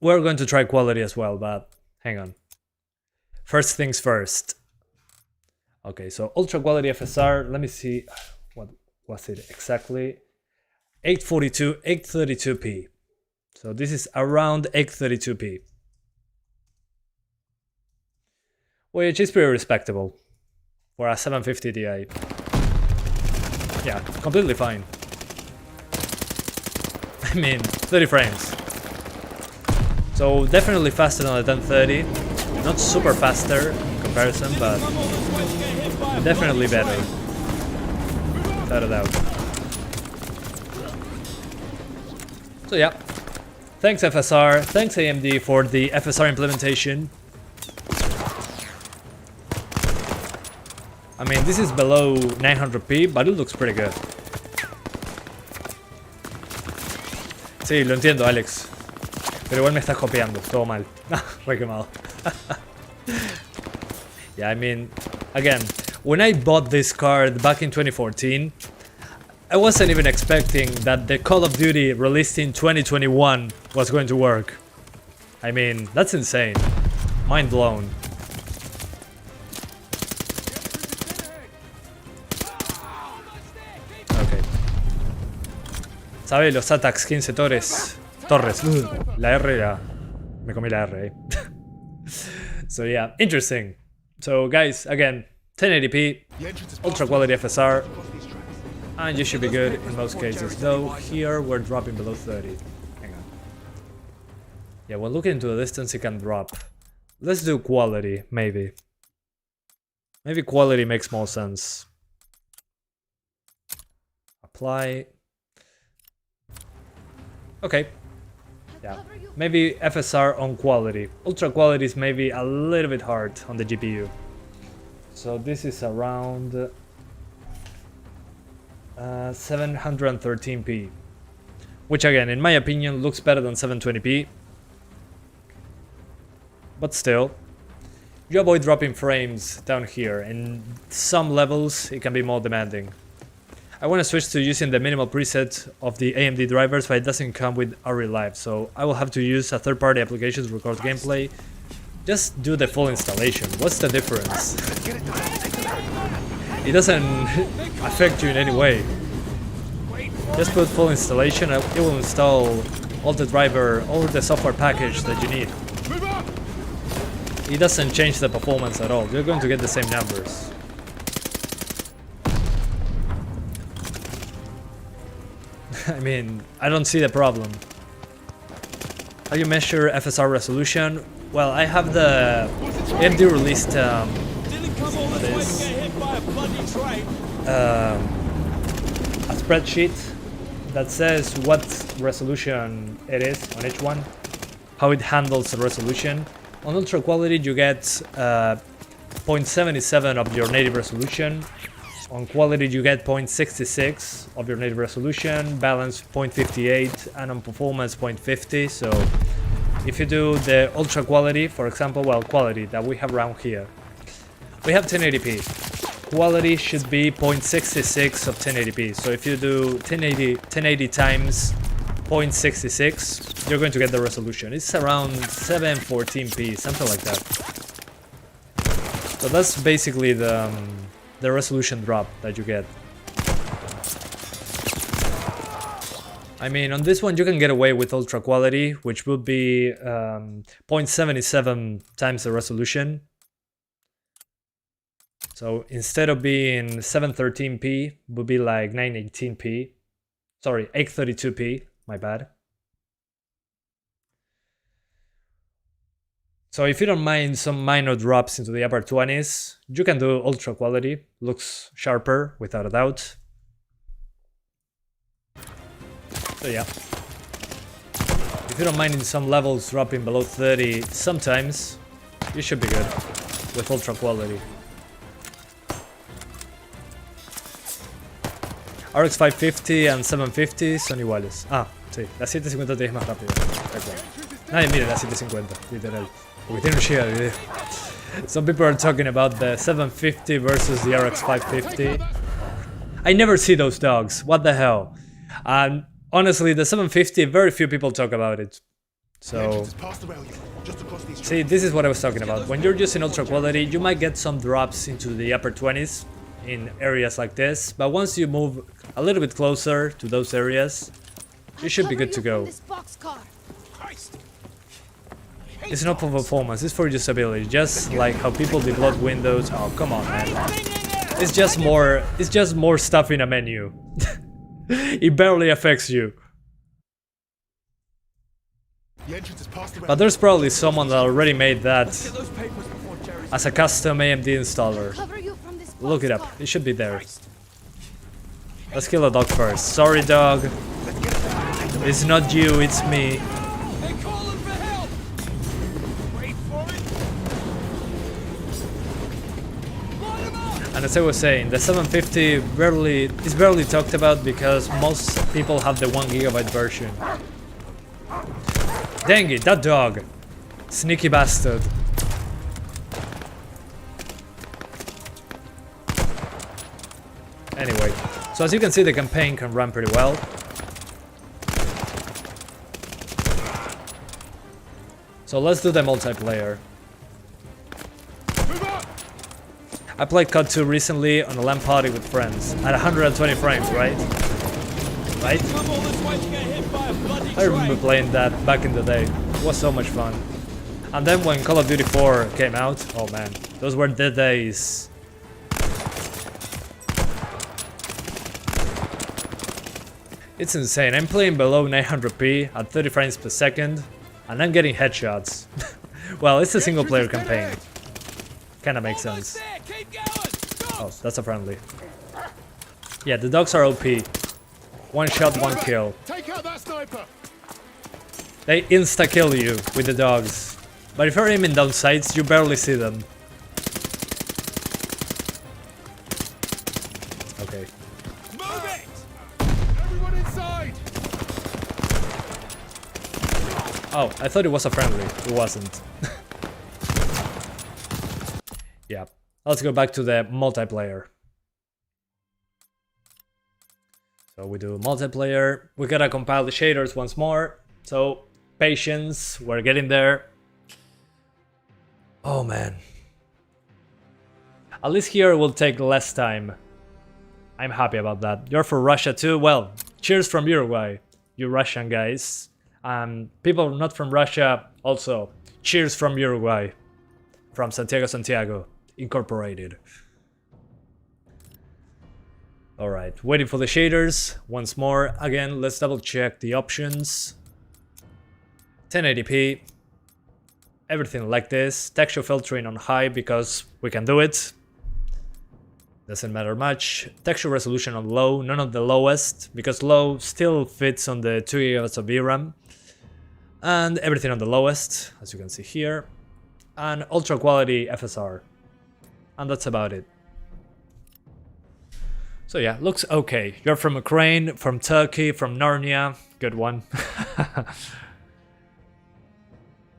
We're going to try quality as well, but hang on. First things first. Okay, so ultra quality FSR, let me see, what was it exactly? 832p. So this is around 832p. Which is pretty respectable for a 750 Ti. Yeah, completely fine. I mean, 30 frames. So definitely faster than the 1030. Not super faster in comparison, but definitely better. Without a doubt. So yeah. Thanks FSR, thanks AMD for the FSR implementation. I mean, this is below 900p, but it looks pretty good. Sí, lo entiendo, Alex. Pero igual me estás copiando, todo mal. Re quemado. Yeah, I mean, again, when I bought this card back in 2014, I wasn't even expecting that the Call of Duty released in 2021 was going to work. I mean, that's insane. Mind blown. Okay. ¿Sabe? Los attacks 15 torres. La R ya... Me comí la R, So yeah, interesting. So guys, again, 1080p, ultra quality FSR. And you should be good in most cases, though here we're dropping below 30. Hang on. Yeah, when looking into the distance it can drop. Let's do quality, maybe. Maybe quality makes more sense. Apply. Okay. Yeah, maybe FSR on quality. Ultra quality is maybe a little bit hard on the GPU. So this is around... 713p, which again, in my opinion, looks better than 720p. But still, you avoid dropping frames down here. In some levels, it can be more demanding. I want to switch to using the minimal preset of the AMD drivers, but it doesn't come with RE Live, so I will have to use a third-party application to record gameplay. Just do the full installation. What's the difference? It doesn't affect you in any way. Just put full installation, it will install all the driver, all the software package that you need. It doesn't change the performance at all, you're going to get the same numbers. I mean, I don't see the problem. How you measure FSR resolution? Well, I have the AMD released a spreadsheet that says what resolution it is on each one, how it handles the resolution. On ultra quality you get 0.77 of your native resolution, On quality you get 0.66 of your native resolution, balance 0.58, and on performance 0.50. So if you do the ultra quality, for example, well, quality that we have around here, we have 1080p. Quality should be 0.66 of 1080p. So if you do 1080 times 0.66, you're going to get the resolution. It's around 714p, something like that. So that's basically the resolution drop that you get. I mean, on this one you can get away with ultra quality, which would be 0.77 times the resolution. So instead of being 713p, would be like 918p. Sorry, 832p, my bad. So if you don't mind some minor drops into the upper 20s, you can do ultra quality. Looks sharper, without a doubt. So yeah. If you don't mind in some levels dropping below 30 sometimes, you should be good with ultra quality. RX 550 and 750 son iguales. Ah, sí, la 750 es más rápida. Nadie mira la 750, literal. Porque tiene un giga de video. Some people are talking about the 750 versus the RX 550. I never see those dogs. What the hell? Honestly, the 750, very few people talk about it. So, see, this is what I was talking about. When you're using ultra quality, you might get some drops into the upper 20s in areas like this. But once you move a little bit closer to those areas, you should be good to go. It's not for performance, it's for usability. Just like how people debloat windows. Oh, come on, man. It's just more stuff in a menu. It barely affects you. But there's probably someone that already made that as a custom AMD installer. Look it up, it should be there. Let's kill a dog first. Sorry, dog. It's not you, it's me. And as I was saying, the 750 is barely talked about because most people have the 1GB version. Dang it, that dog! Sneaky bastard. Anyway, so as you can see, the campaign can run pretty well. So let's do the multiplayer. I played COD 2 recently on a LAN party with friends at 120 frames, right? Right? I remember playing that back in the day. It was so much fun. And then when Call of Duty 4 came out, oh man, those were the days. It's insane. I'm playing below 900p at 30 frames per second, and I'm getting headshots. Well, it's a single player campaign. Kinda makes sense. Oh, that's a friendly. Yeah, the dogs are OP. One shot, one kill. They insta-kill you with the dogs. But if you're aiming down sights, you barely see them. Okay. Move it! Everyone inside! Oh, I thought it was a friendly. It wasn't. Yeah. Let's go back to the multiplayer. So we do multiplayer. We gotta compile the shaders once more. So, patience. We're getting there. Oh man. At least here it will take less time. I'm happy about that. You're for Russia too? Well, cheers from Uruguay, you Russian guys. People not from Russia, also, cheers from Uruguay. From Santiago Incorporated. Alright, waiting for the shaders once more. Again, let's double check the options. 1080p. Everything like this. Texture filtering on high because we can do it. Doesn't matter much. Texture resolution on low, none of the lowest, because low still fits on the 2GB of VRAM. And everything on the lowest, as you can see here. And ultra quality FSR. And that's about it. So yeah, looks okay. You're from Ukraine, from Turkey, from Narnia. Good one.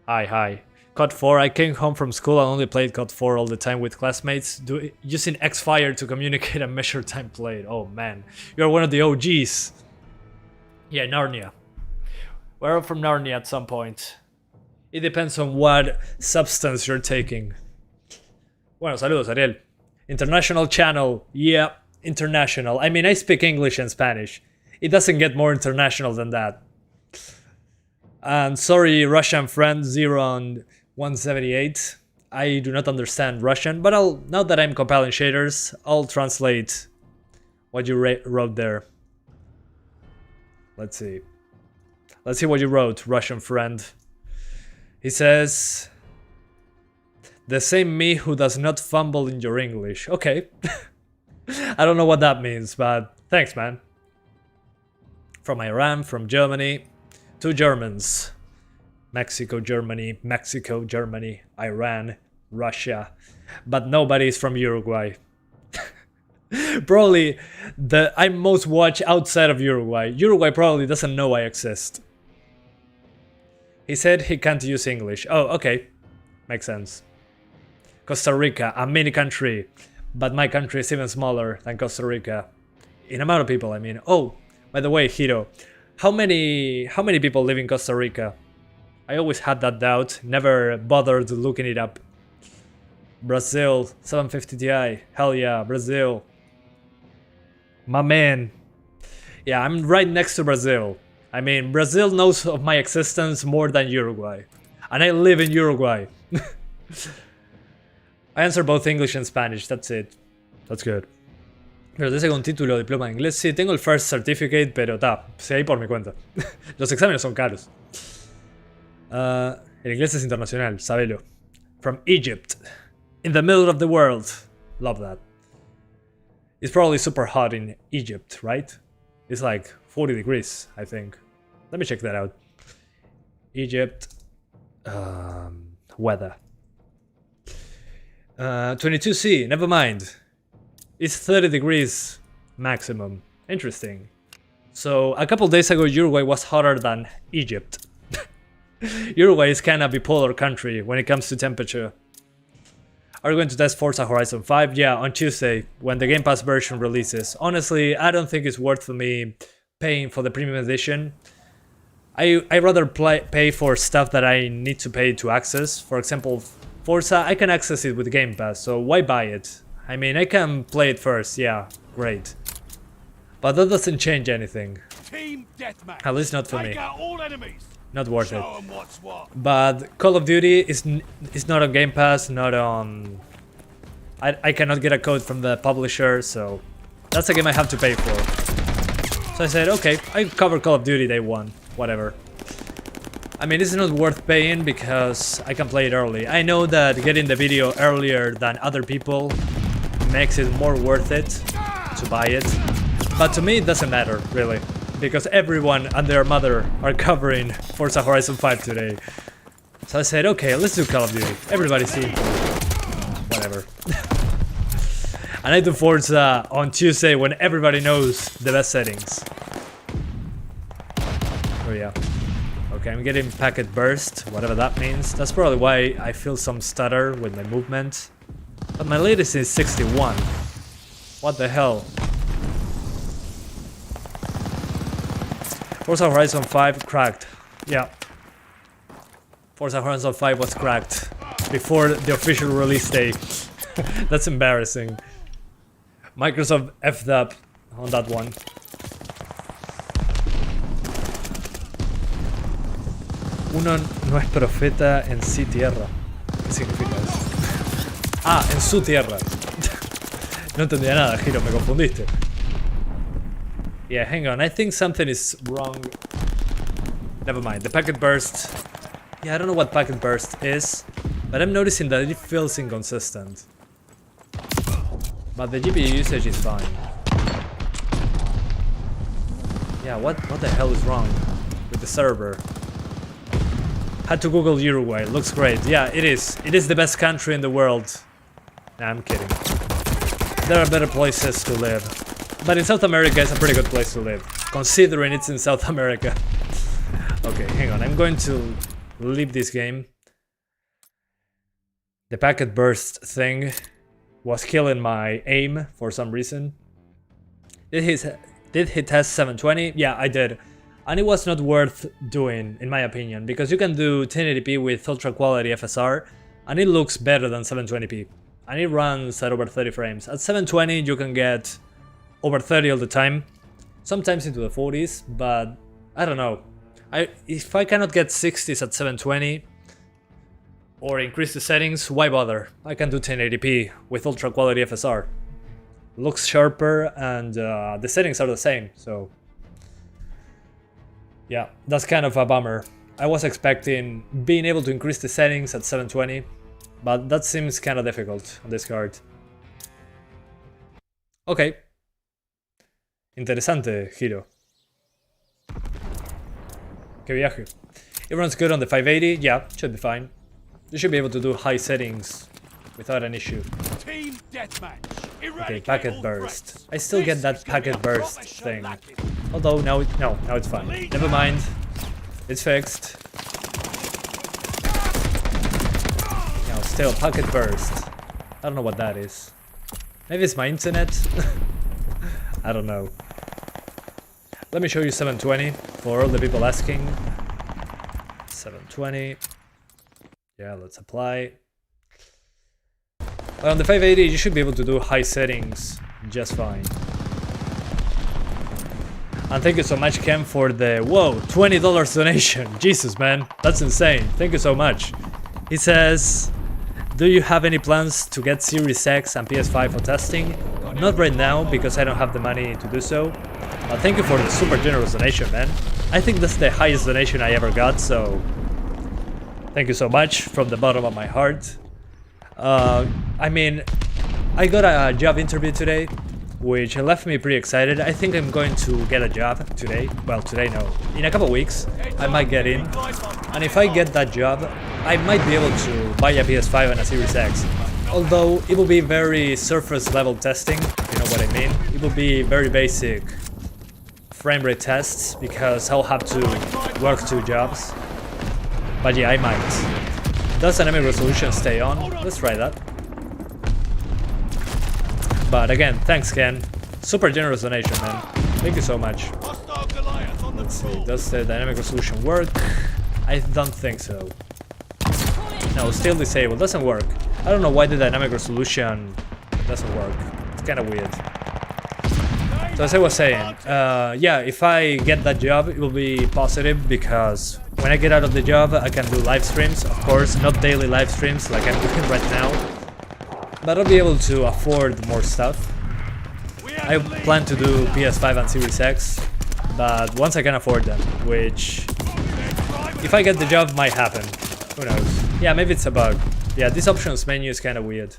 Hi. COD 4, I came home from school and only played COD 4 all the time with classmates, using Xfire to communicate and measure time played. Oh man, you're one of the OGs. Yeah, Narnia. We're all from Narnia at some point. It depends on what substance you're taking. Bueno, saludos, Ariel. International channel. Yeah, international. I mean, I speak English and Spanish. It doesn't get more international than that. And sorry, Russian friend 0178. I do not understand Russian, but now that I'm compiling shaders, I'll translate what you wrote there. Let's see. Let's see what you wrote, Russian friend. He says, the same me who does not fumble in your English. Okay. I don't know what that means, but thanks, man. From Iran, from Germany, 2 Germans. Mexico, Germany, Iran, Russia. But nobody's from Uruguay. Probably I'm most watched outside of Uruguay. Uruguay probably doesn't know I exist. He said he can't use English. Oh, okay. Makes sense. Costa Rica, a mini country. But my country is even smaller than Costa Rica. In amount of people, I mean. Oh, by the way, Hiro. How many people live in Costa Rica? I always had that doubt. Never bothered looking it up. Brazil, 750 Ti. Hell yeah, Brazil. My man. Yeah, I'm right next to Brazil. I mean, Brazil knows of my existence more than Uruguay. And I live in Uruguay. I answer both English and Spanish, that's it. That's good. Pero te saco un título, diploma de inglés. Sí, tengo el first certificate, pero sí, ahí por mi cuenta. Los exámenes son caros. El inglés es internacional, sabelo. From Egypt. In the middle of the world. Love that. It's probably super hot in Egypt, right? It's like 40 degrees, I think. Let me check that out. Egypt. Weather. 22C, never mind. It's 30 degrees maximum. Interesting. So, a couple days ago, Uruguay was hotter than Egypt. Uruguay is kind of a bipolar country when it comes to temperature. Are you going to test Forza Horizon 5? Yeah, on Tuesday, when the Game Pass version releases. Honestly, I don't think it's worth for me paying for the premium edition. I rather pay for stuff that I need to pay to access. For example, Forza, I can access it with Game Pass, so why buy it? I mean, I can play it first, yeah, great. But that doesn't change anything. Team deathmatch. At least not for me. Take out all enemies. Not worth it. Show 'em what's what. But Call of Duty is not on Game Pass, not on... I cannot get a code from the publisher, so that's a game I have to pay for. So I said, okay, I cover Call of Duty day 1, whatever. I mean, it's not worth paying because I can play it early. I know that getting the video earlier than other people makes it more worth it to buy it. But to me, it doesn't matter, really. Because everyone and their mother are covering Forza Horizon 5 today. So I said, okay, let's do Call of Duty. Everybody's seen whatever. And I do Forza on Tuesday when everybody knows the best settings. Oh yeah. Okay, I'm getting packet burst, whatever that means. That's probably why I feel some stutter with my movement. But my latest is 61. What the hell? Forza Horizon 5 cracked. Yeah. Forza Horizon 5 was cracked before the official release date. That's embarrassing. Microsoft F'd up on that one. Uno no es profeta en sí tierra. ¿Qué significa eso? Ah, en su tierra. No entendía nada, Giro, me confundiste. Yeah, hang on, I think something is wrong. Never mind, the packet burst. Yeah, I don't know what packet burst is, but I'm noticing that it feels inconsistent. But the GPU usage is fine. Yeah, what the hell is wrong with the server? Had to Google Uruguay, looks great. Yeah, it is. It is the best country in the world. Nah, I'm kidding. There are better places to live. But in South America, it's a pretty good place to live, considering it's in South America. Okay, hang on. I'm going to leave this game. The packet burst thing was killing my aim for some reason. Did he test 720? Yeah, I did. And it was not worth doing, in my opinion, because you can do 1080p with ultra quality FSR, and it looks better than 720p. And it runs at over 30 frames. At 720 you can get over 30 all the time, sometimes into the 40s, but I don't know. If I cannot get 60s at 720 or increase the settings, why bother? I can do 1080p with ultra quality FSR. Looks sharper and the settings are the same, so yeah, that's kind of a bummer. I was expecting being able to increase the settings at 720, but that seems kind of difficult on this card. Okay. Interesante giro. Que viaje. It runs good on the 580, yeah, should be fine. You should be able to do high settings without an issue. Team deathmatch. Okay, packet burst. I still get that packet burst thing. Although now it's fine. Never mind. It's fixed. Now still packet burst. I don't know what that is. Maybe it's my internet? I don't know. Let me show you 720 for all the people asking. 720. Yeah, let's apply. On the 580 you should be able to do high settings just fine. And thank you so much, Ken, for the whoa, $20 donation. Jesus, man, that's insane. Thank you so much. He says, do you have any plans to get Series X and PS5 for testing? Not right now because I don't have the money to do so. But thank you for the super generous donation, man. I think that's the highest donation I ever got, so thank you so much from the bottom of my heart. I mean, I got a job interview today, which left me pretty excited. I think I'm going to get a job today. Well, today no. In a couple weeks, I might get in. And if I get that job, I might be able to buy a PS5 and a Series X. Although it will be very surface level testing, you know what I mean? It will be very basic frame rate tests because I'll have to work 2 jobs. But yeah, I might. Does dynamic resolution stay on? Let's try that. But again, thanks Ken. Super generous donation, man. Thank you so much. Let's see, does the dynamic resolution work? I don't think so. No, still disabled. Doesn't work. I don't know why the dynamic resolution doesn't work. It's kind of weird. So as I was saying, yeah, if I get that job, it will be positive because when I get out of the job, I can do live streams. Of course, not daily live streams like I'm doing right now. But I'll be able to afford more stuff. I plan to do PS5 and Series X, but once I can afford them, which, if I get the job, might happen. Who knows? Yeah, maybe it's a bug. Yeah, this options menu is kind of weird.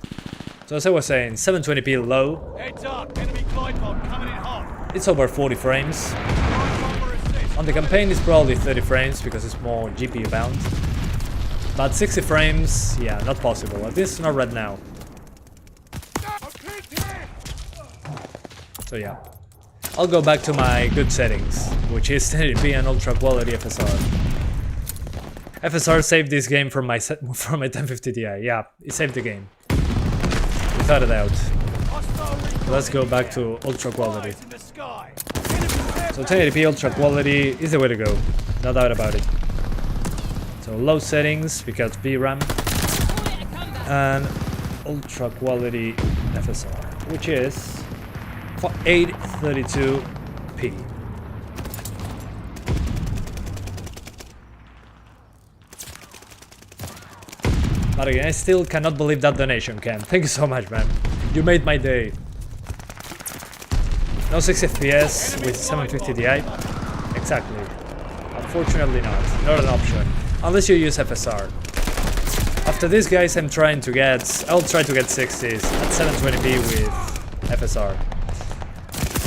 So as I was saying, 720p low. Heads up, enemy glide bomb coming in hot. It's over 40 frames. On the campaign it's probably 30 frames because it's more GPU bound. But 60 frames, yeah, not possible. At least not right now. So yeah, I'll go back to my good settings, which is 1080p and ultra quality FSR. FSR saved this game from my 1050 Ti. Yeah, it saved the game, without a doubt. Let's go back to ultra quality. So 1080p ultra quality is the way to go, no doubt about it. So low settings because VRAM and ultra quality FSR, which is 832p. But again, I still cannot believe that donation, Ken. Thank you so much, man. You made my day. No 60 FPS with 750 Ti? Exactly. Unfortunately not. Not an option. Unless you use FSR. After this, guys, I'll try to get 60s at 720p with FSR.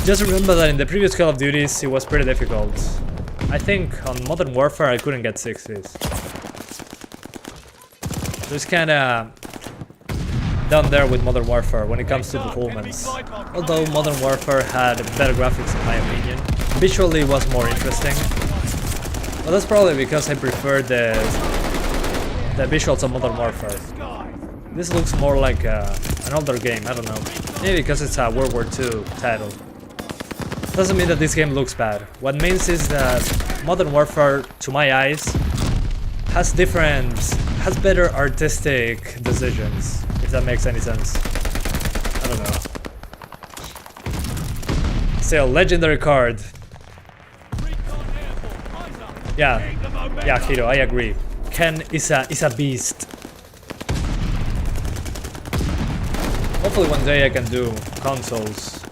Just remember that in the previous Call of Duties it was pretty difficult. I think on Modern Warfare I couldn't get 60s. So it's kinda down there with Modern Warfare when it comes to performance. Although Modern Warfare had better graphics in my opinion. Visually it was more interesting. But that's probably because I prefer the visuals of Modern Warfare. This looks more like an older game, I don't know. Maybe because it's a World War II title. Doesn't mean that this game looks bad. What means is that Modern Warfare, to my eyes, has better artistic decisions, if that makes any sense. I don't know. Still, legendary card. Yeah, Hiro, I agree. Ken is a beast. Hopefully one day I can do consoles.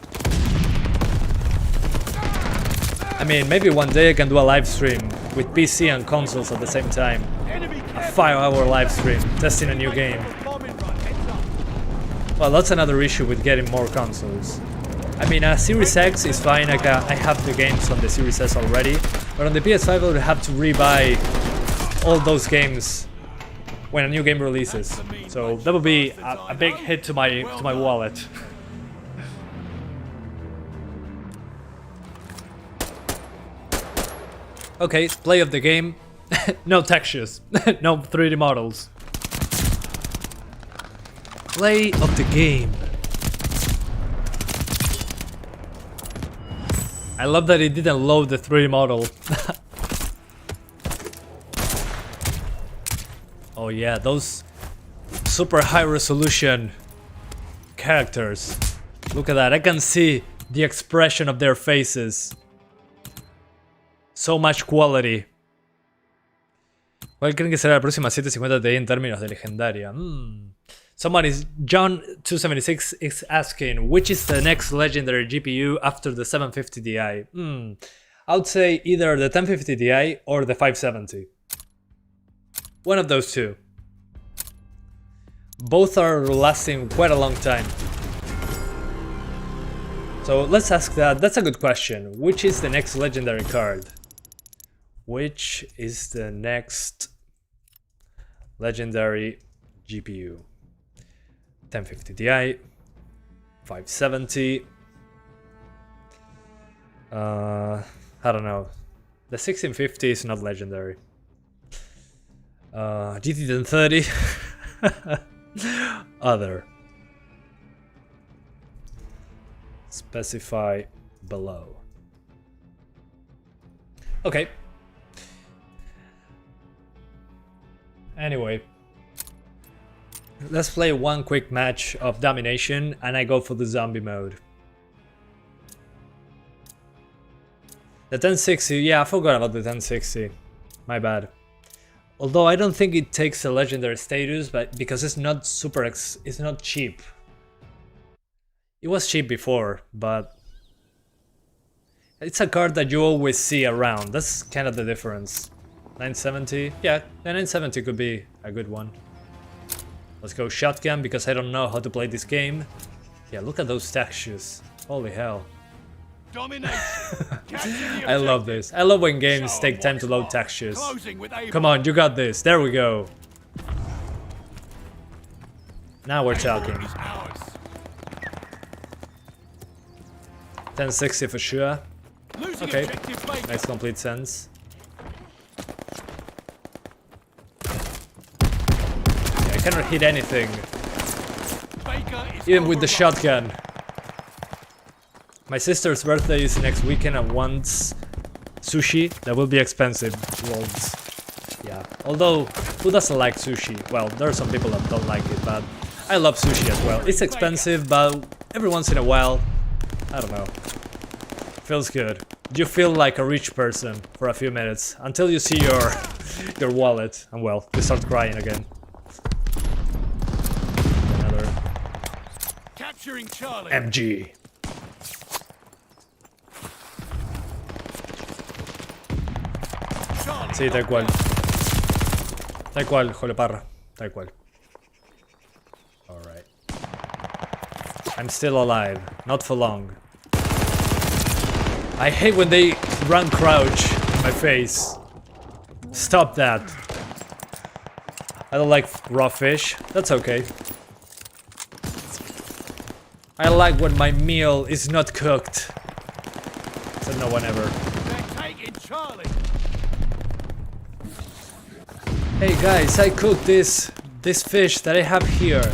I mean, maybe one day I can do a live stream with PC and consoles at the same time. A 5-hour live stream, testing a new game. Well, that's another issue with getting more consoles. I mean, a Series X is fine, I have the games on the Series S already. But on the PS5 I would have to rebuy all those games when a new game releases. So that would be a big hit to my wallet. Okay, play of the game. No textures, no 3D models. Play of the game. I love that it didn't load the 3D model. Oh yeah, those super high resolution characters. Look at that, I can see the expression of their faces. So much quality. ¿Cuál creen que será la próxima 750 Ti en términos de legendaria? Someone is John276 is asking which is the next legendary GPU after the 750 Ti. I would say either the 1050 Ti or the 570. One of those two. Both are lasting quite a long time. So let's ask that. That's a good question. Which is the next legendary card? Which is the next legendary GPU? 1050 Ti, 570. I don't know. The 1650 is not legendary. GT1030. Other. Specify below. Okay. Anyway, let's play one quick match of domination and I go for the zombie mode. The 1060, yeah, I forgot about the 1060. My bad. Although I don't think it takes a legendary status, but because it's not it's not cheap. It was cheap before, but it's a card that you always see around. That's kind of the difference. 970, yeah, the 970 could be a good one. Let's go shotgun because I don't know how to play this game. Yeah, look at those textures. Holy hell. I love this. I love when games take time to load textures. Come on, you got this. There we go. Now we're talking. 1060 for sure. Okay, makes complete sense. Yeah, I cannot hit anything. Even with the shotgun. My sister's birthday is next weekend and wants sushi. That will be expensive. Worlds. Yeah. Although, who doesn't like sushi? Well, there are some people that don't like it, but I love sushi as well. It's expensive, but every once in a while, I don't know. Feels good. You feel like a rich person for a few minutes until you see your wallet, and well, you start crying again. Another Capturing Charlie. MG. Sí, tal cual. Tal cual, joleparra. Tal cual. Alright. I'm still alive. Not for long. I hate when they run crouch in my face. Stop that. I don't like raw fish. That's okay. I like when my meal is not cooked. Said no one ever. They're taking Charlie. Hey guys, I cooked this fish that I have here.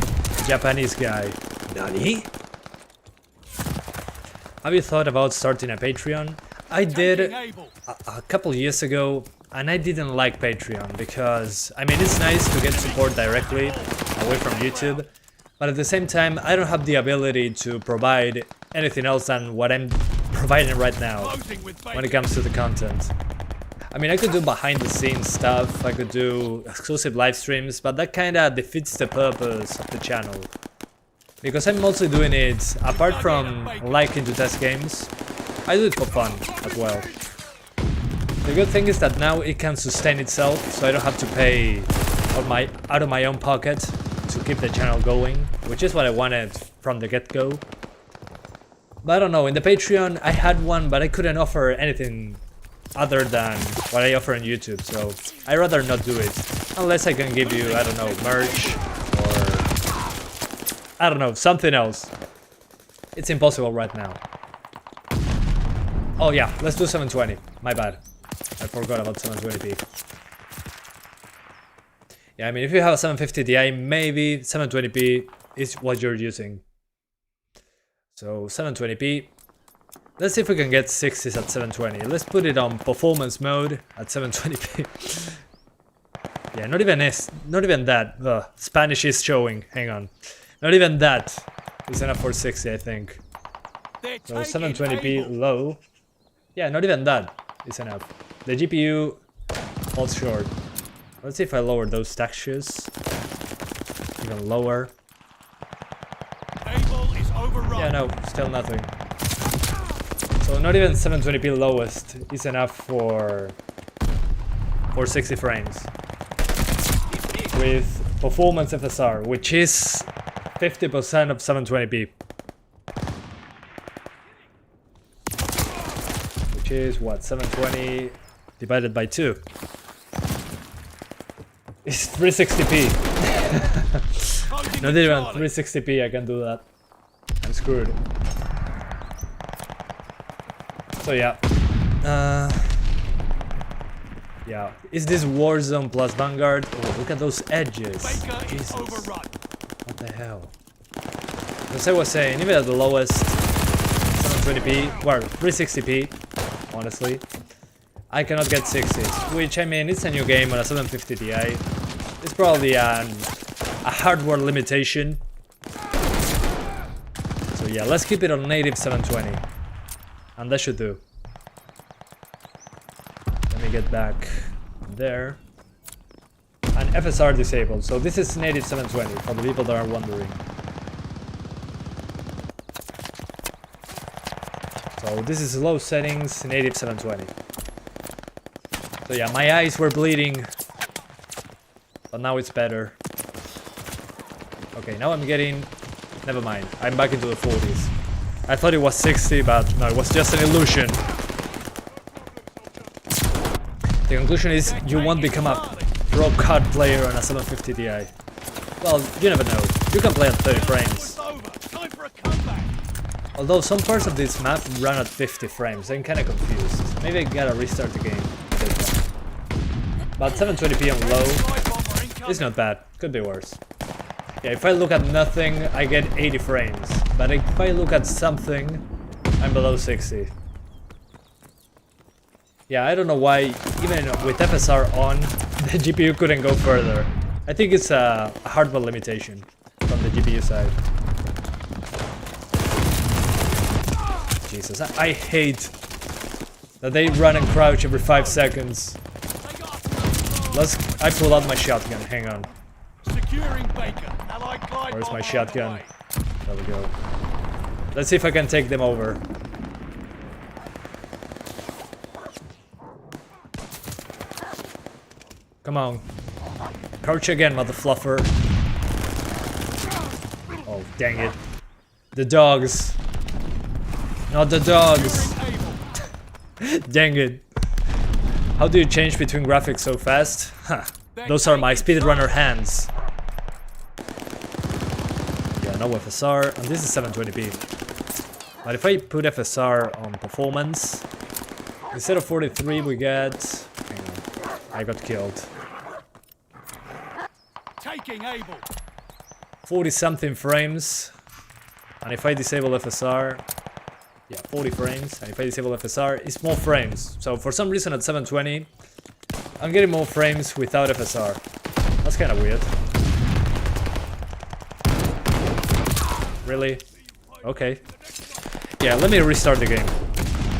Japanese guy. Nani? Have you thought about starting a Patreon? I did a couple years ago, and I didn't like Patreon because, I mean, it's nice to get support directly away from YouTube, but at the same time, I don't have the ability to provide anything else than what I'm providing right now when it comes to the content. I mean, I could do behind the scenes stuff, I could do exclusive live streams, but that kinda defeats the purpose of the channel. Because I'm mostly doing it, apart from liking to test games, I do it for fun as well. The good thing is that now it can sustain itself, so I don't have to pay out of my own pocket to keep the channel going, which is what I wanted from the get-go. But I don't know, in the Patreon I had one, but I couldn't offer anything other than what I offer on YouTube, so I'd rather not do it. Unless I can give you, I don't know, merch, or I don't know, something else. It's impossible right now. Oh yeah, let's do 720. My bad. I forgot about 720p. Yeah, I mean, if you have a 750 Ti, maybe 720p is what you're using. So 720p. Let's see if we can get 60s at 720. Let's put it on performance mode at 720p. Yeah, not even that. Ugh, Spanish is showing. Hang on. Not even that is enough for 60, I think. So 720p low. Yeah, not even that is enough. The GPU falls short. Let's see if I lower those textures. Even lower. Yeah, no, still nothing. So not even 720p lowest is enough for 60 frames. With performance FSR, which is 50% of 720p. Which is what, 720 divided by 2. It's 360p. Not even 360p I can do that. I'm screwed. So yeah. Yeah. Is this Warzone plus Vanguard? Oh, look at those edges. Jesus. What the hell? As I was saying, even at the lowest 720p, well, 360p, honestly, I cannot get 60s, which, I mean, it's a new game on a 750 Ti. It's probably a hardware limitation. So yeah, let's keep it on native 720. And that should do. Let me get back there. And FSR disabled, so this is native 720 for the people that are wondering. So this is low settings, native 720. So yeah, my eyes were bleeding, but now it's better. Okay, now I'm getting... Never mind, I'm back into the 40s. I thought it was 60, but no, it was just an illusion. The conclusion is you won't become a pro COD player on a 750 Ti. Well, you never know. You can play at 30 frames. Although some parts of this map run at 50 frames, I'm kinda confused. Maybe I gotta restart the game. But 720p on low is not bad. Could be worse. Yeah, if I look at nothing, I get 80 frames. But if I look at something, I'm below 60. Yeah, I don't know why, even with FSR on, the GPU couldn't go further. I think it's a hardware limitation from the GPU side. Jesus, I hate that they run and crouch every 5 seconds. I pull out my shotgun, hang on. Where's my shotgun? There we go. Let's see if I can take them over. Come on. Crouch again, mother fluffer. Oh, dang it. The dogs. Not the dogs. Dang it. How do you change between graphics so fast? Huh. Those are my speedrunner hands. Yeah, no FSR, and this is 720p. But if I put FSR on performance, instead of 43 we get... Hang on, I got killed. Taking able. 40 something frames, and if I disable FSR, yeah, 40 frames, and if I disable FSR, it's more frames. So for some reason at 720, I'm getting more frames without FSR. That's kind of weird. Really? Okay. Yeah, let me restart the game.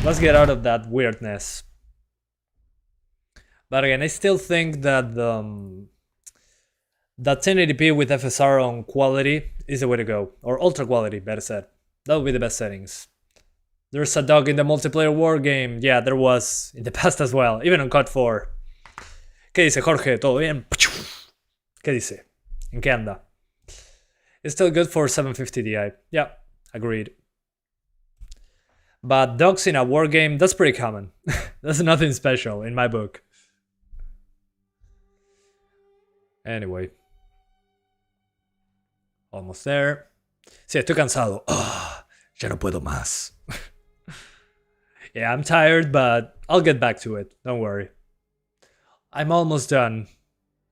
Let's get out of that weirdness. But again, I still think that that 1080p with FSR on quality is the way to go. Or ultra quality, better said. That would be the best settings. There's a dog in the multiplayer war game. Yeah, there was in the past as well, even on COD 4. ¿Qué dice Jorge? ¿Todo bien? ¿Qué dice? ¿En qué anda? It's still good for 750 Ti. Yeah, agreed. But dogs in a war game, that's pretty common. That's nothing special in my book. Anyway. Almost there. Sí, estoy cansado. Oh, ya no puedo más. Yeah, I'm tired, but I'll get back to it. Don't worry. I'm almost done.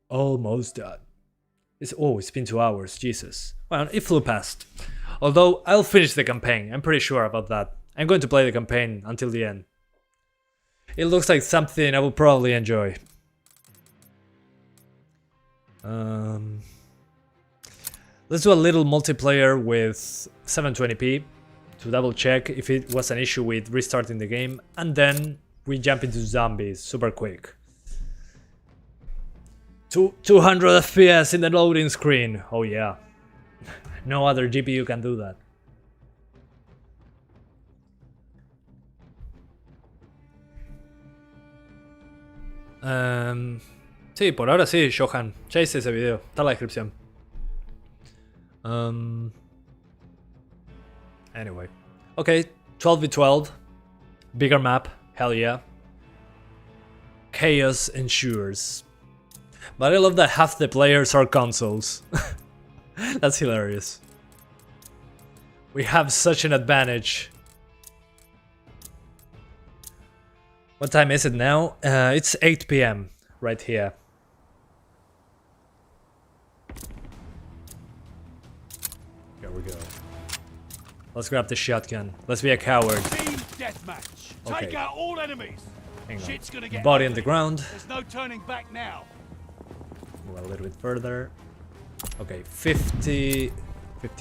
Almost done. It's been 2 hours. Jesus. Well, it flew past. Although, I'll finish the campaign. I'm pretty sure about that. I'm going to play the campaign until the end. It looks like something I will probably enjoy. Let's do a little multiplayer with 720p to double check if it was an issue with restarting the game, and then we jump into zombies super quick. 200 FPS in the loading screen. Oh yeah. No other GPU can do that. Sí, por ahora sí, Johan. Ya hice ese video, está en la descripción. Anyway. Okay, 12v12. Bigger map, hell yeah. Chaos ensures. But I love that half the players are consoles. That's hilarious. We have such an advantage. What time is it now? It's 8 PM right here. Here we go. Let's grab the shotgun. Let's be a coward. Team deathmatch. Okay. Take out all enemies. Hang Shit's gonna get Body on ugly. the ground. There's no turning back now. Move a little bit further. Okay, 50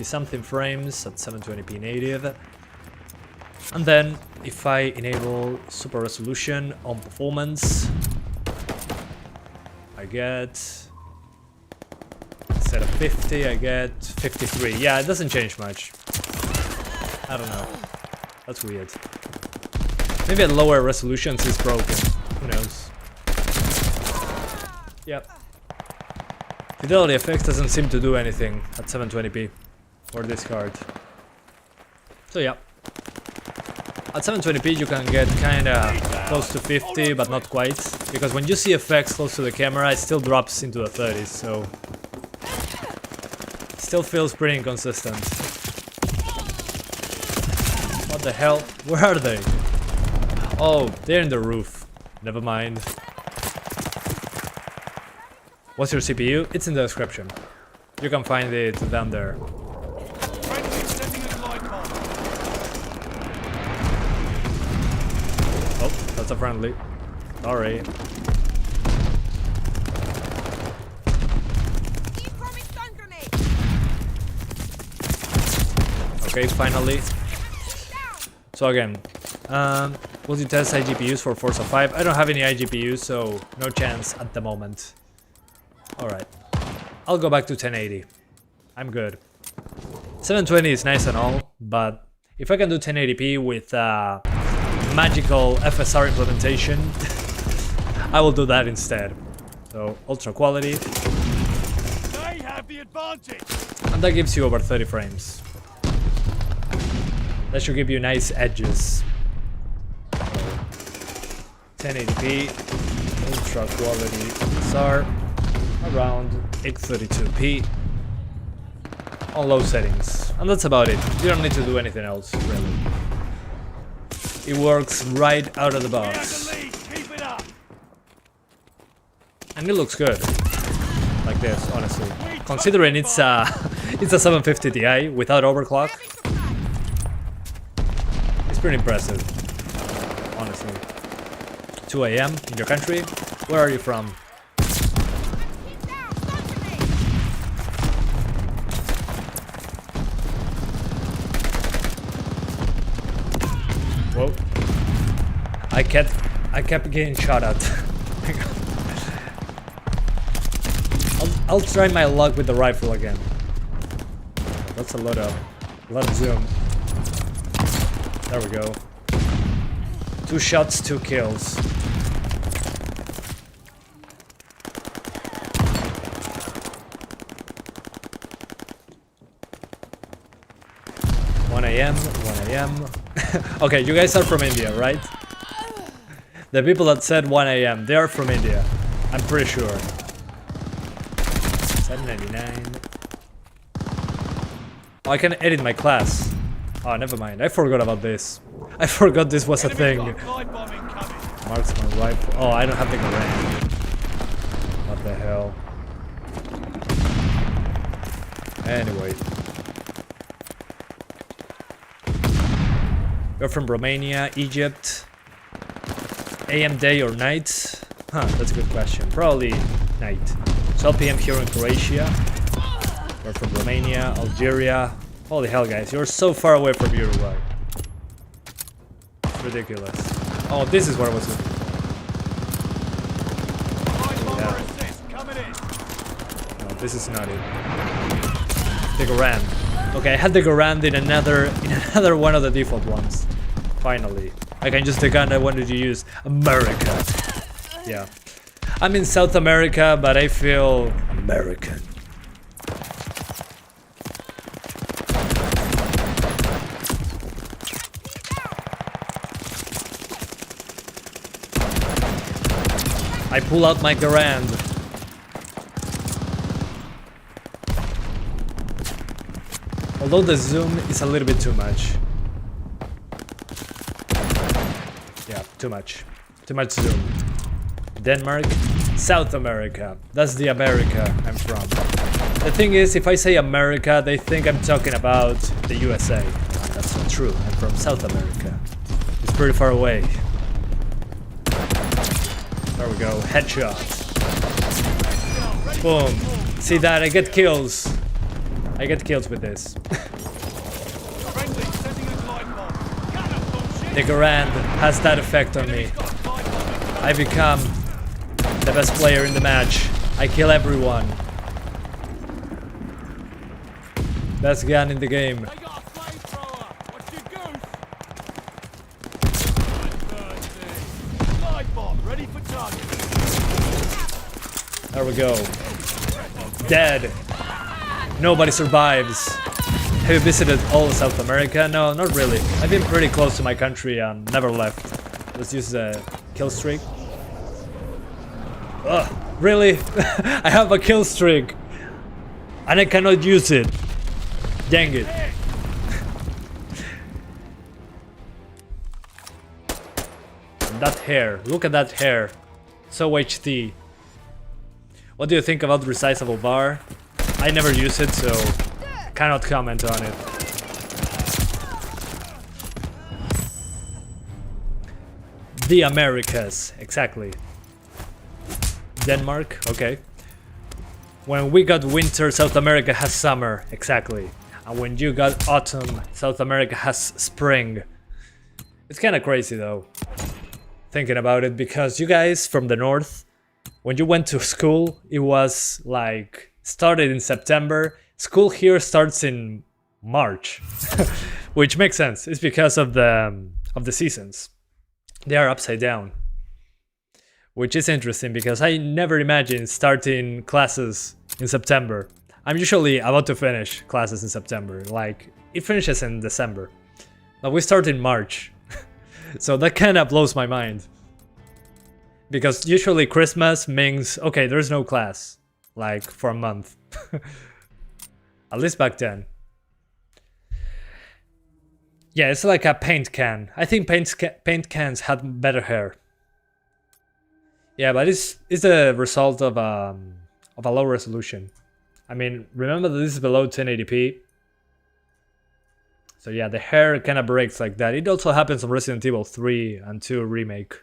something frames at 720p native. And then if I enable super resolution on performance, I get, instead of 50, I get 53. Yeah, it doesn't change much. I don't know. That's weird. Maybe at lower resolutions it's broken. Who knows? Yep. Fidelity effects doesn't seem to do anything at 720p for this card. So yeah. At 720p you can get kinda close to 50, but not quite. Because when you see effects close to the camera, it still drops into the 30s, so... It still feels pretty inconsistent. What the hell? Where are they? Oh, they're in the roof. Never mind. What's your CPU? It's in the description. You can find it down there. Oh, that's a friendly. Sorry. Okay, finally. So again, will you test iGPUs for Forza 5? I don't have any iGPUs, so no chance at the moment. Alright, I'll go back to 1080. I'm good. 720 is nice and all, but if I can do 1080p with magical FSR implementation, I will do that instead. So, ultra quality. They have the advantage. And that gives you over 30 frames. That should give you nice edges. 1080p, ultra quality FSR. Around 832p. on low settings, and that's about it. You don't need to do anything else, really. It works right out of the box. Keep it up. And it looks good. Like this, honestly. Considering it's a it's a 750 Ti without overclock. It's pretty impressive. Honestly. 2 AM in your country? Where are you from? Whoa. I kept getting shot at. I'll try my luck with the rifle again. That's a lot of zoom. There we go. 2 shots, 2 kills. One AM. Okay, you guys are from India, right? The people that said 1 AM, they are from India. I'm pretty sure. 799. Oh, I can edit my class. Oh, never mind. I forgot about this. I forgot this was a thing. Marksman rifle. Oh, I don't have the Garand. What the hell? Anyway. You're from Romania, Egypt. AM day or night? Huh, that's a good question. Probably night. 12 PM here in Croatia. We're from Romania, Algeria. Holy hell, guys, you're so far away from Uruguay. It's ridiculous. Oh, this is where I was looking. Yeah. No, this is not it. The Garand. Okay, I had the Garand in another one of the default ones. Finally. I can use the gun I wanted to use. America. Yeah. I'm in South America, but I feel American. I pull out my Garand. Although the zoom is a little bit too much. Yeah, too much. Too much zoom. Denmark, South America. That's the America I'm from. The thing is, if I say America, they think I'm talking about the USA. That's not true. I'm from South America. It's pretty far away. There we go. Headshot. Boom. See that? I get kills. I get kills with this. The Garand has that effect on me. I become the best player in the match. I kill everyone. Best gun in the game. There we go. Dead. Nobody survives. Have you visited all of South America? No, not really. I've been pretty close to my country and never left. Let's use the kill streak. Ugh, really? I have a kill streak and I cannot use it. Dang it. And that hair, look at that hair. So HT. What do you think about the resizable bar? I never use it, so cannot comment on it. The Americas, exactly. Denmark, okay. When we got winter, South America has summer, exactly. And when you got autumn, South America has spring. It's kind of crazy though, thinking about it, because you guys from the north, when you went to school, it was like started in September. School here starts in March, which makes sense. It's because of the seasons. They are upside down, which is interesting because I never imagined starting classes in September. I'm usually about to finish classes in September, like it finishes in December, but we start in March. So that kind of blows my mind, because usually Christmas means, okay, there's no class, like for a month. At least back then. Yeah, it's like a paint can. I think paint cans had better hair. Yeah, but it's the result of a low resolution. I mean, remember that this is below 1080p. So yeah, the hair kind of breaks like that. It also happens on Resident Evil 3 and 2 remake.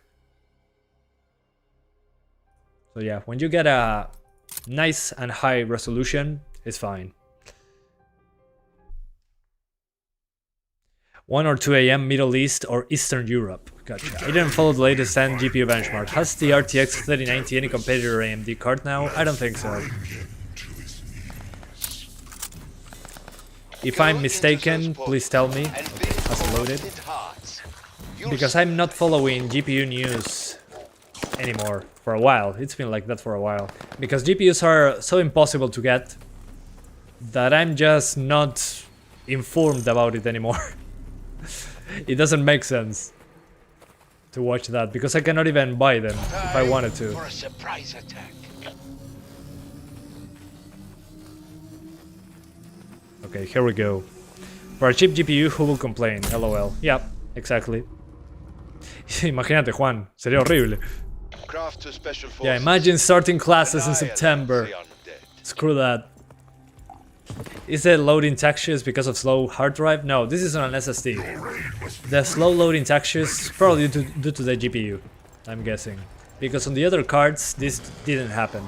So yeah, when you get a nice and high resolution, it's fine. 1 or 2 AM Middle East or Eastern Europe. Gotcha. I didn't follow the latest AMD GPU benchmark. Has the RTX 3090 any competitor AMD card now? I don't think so. If I'm mistaken, please tell me. Has loaded. Because I'm not following GPU news anymore for a while. It's been like that for a while. Because GPUs are so impossible to get that I'm just not informed about it anymore. It doesn't make sense to watch that because I cannot even buy them if I wanted to. For a surprise attack. Okay, here we go. For a cheap GPU, who will complain? LOL. Yep, exactly. Imagínate, Juan. Sería horrible. Craft to special forces. Yeah, imagine starting classes in September. Screw that. Is it loading textures because of slow hard drive? No, this is on an SSD. The slow loading textures probably due to the GPU, I'm guessing. Because on the other cards, this didn't happen.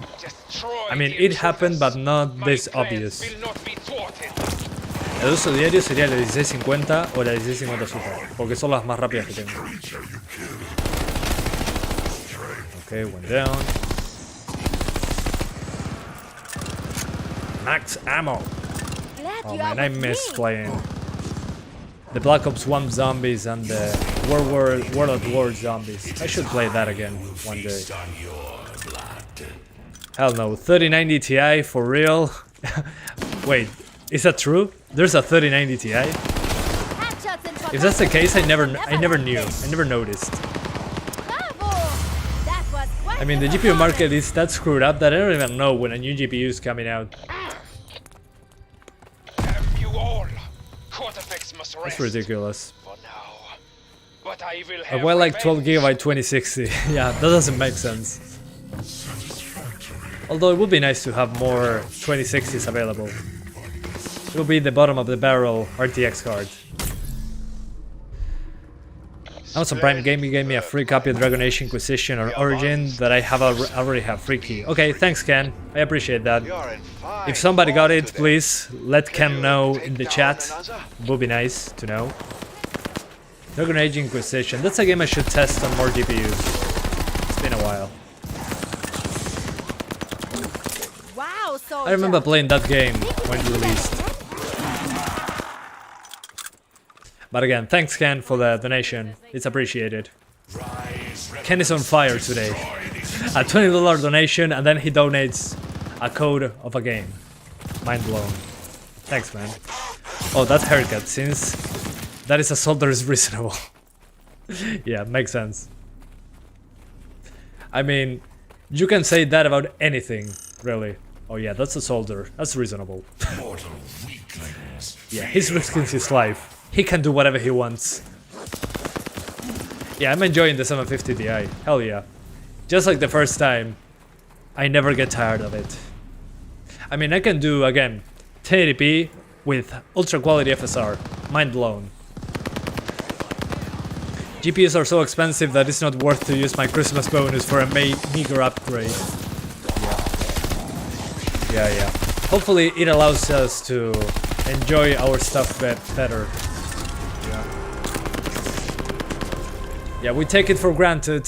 I mean, it happened, but not this obvious. El uso diario sería la 1650 o la 1650 Super, porque son las más rápidas que tengo. Okay, one down. Max ammo. Oh man, I miss playing the Black Ops 1 zombies and the World at War zombies. I should play that again one day. Hell no, 3090 Ti for real? Wait, is that true? There's a 3090 Ti? If that's the case, I never knew. I never noticed. I mean, the GPU market is that screwed up that I don't even know when a new GPU is coming out. That's ridiculous. I want like 12GB 2060. Yeah, that doesn't make sense. Although it would be nice to have more 2060s available. It will be the bottom of the barrel RTX card. Amazon Prime Gaming gave me a free copy of Dragon Age Inquisition or Origin that I have already have free key. Okay, thanks Ken, I appreciate that. If somebody got it, please let Ken know in the chat. Would be nice to know. Dragon Age Inquisition, that's a game I should test on more GPUs. It's been a while. Wow, so I remember playing that game when it released. But again, thanks Ken for the donation, it's appreciated. Ken is on fire today. A $20 donation and then he donates a code of a game. Mind blown. Thanks man. Oh, that haircut, since that is a solder is reasonable. Yeah, makes sense. I mean, you can say that about anything, really. Oh yeah, that's a solder, that's reasonable. Yeah, he's risking his life. He can do whatever he wants. Yeah, I'm enjoying the 750 Ti. Hell yeah. Just like the first time, I never get tired of it. I mean, I can do, again, 1080p with ultra quality FSR. Mind blown. GPUs are so expensive that it's not worth to use my Christmas bonus for a meager upgrade. Yeah. Hopefully it allows us to enjoy our stuff better. Yeah, we take it for granted.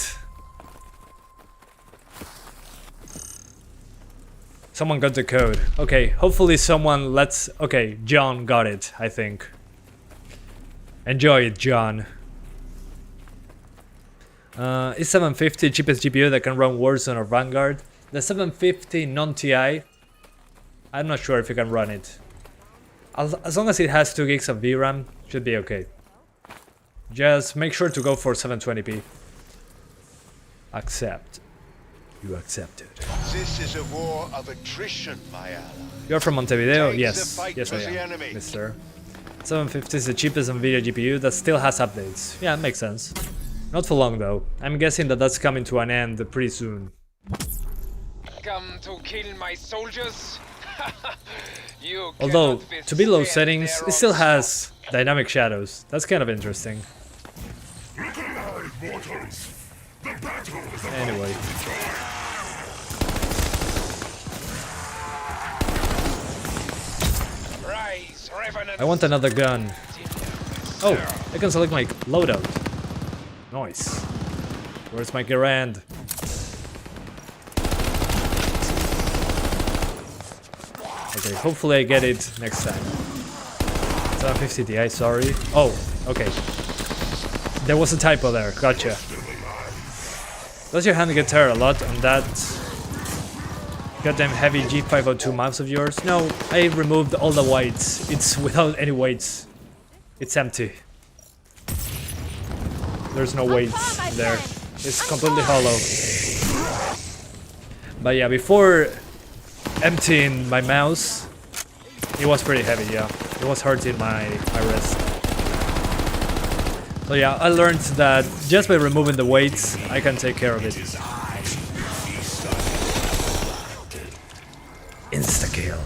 Someone got the code. Okay, hopefully someone lets... Okay, John got it, I think. Enjoy it, John. Is 750 cheapest GPU that can run Warzone or Vanguard? The 750 non-TI, I'm not sure if you can run it. As long as it has 2 gigs of VRAM, should be okay. Just make sure to go for 720p. Accept. You accepted. This is a war of attrition, my ally. You're from Montevideo? Change Yes. the fight Yes, I with the am, enemy. mister. 750 is the cheapest NVIDIA GPU that still has updates. Yeah, it makes sense. Not for long though. I'm guessing that that's coming to an end pretty soon. Come to kill my soldiers? You Although, cannot to be low withstand settings, their it still onslaught. has dynamic shadows. That's kind of interesting. Anyway. Rise, revenant. I want another gun. Oh, I can select my loadout. Nice. Where's my Garand? Okay, hopefully I get it next time. 750 Ti, sorry. Oh, okay. There was a typo there, gotcha. Does your hand get tired a lot on that goddamn heavy G502 mouse of yours? No, I removed all the weights. It's without any weights. It's empty. There's no weights there. It's completely hollow. But yeah, before emptying my mouse, it was pretty heavy, yeah. It was hurting my wrist. So yeah, I learned that just by removing the weights, I can take care of it. Insta-kill.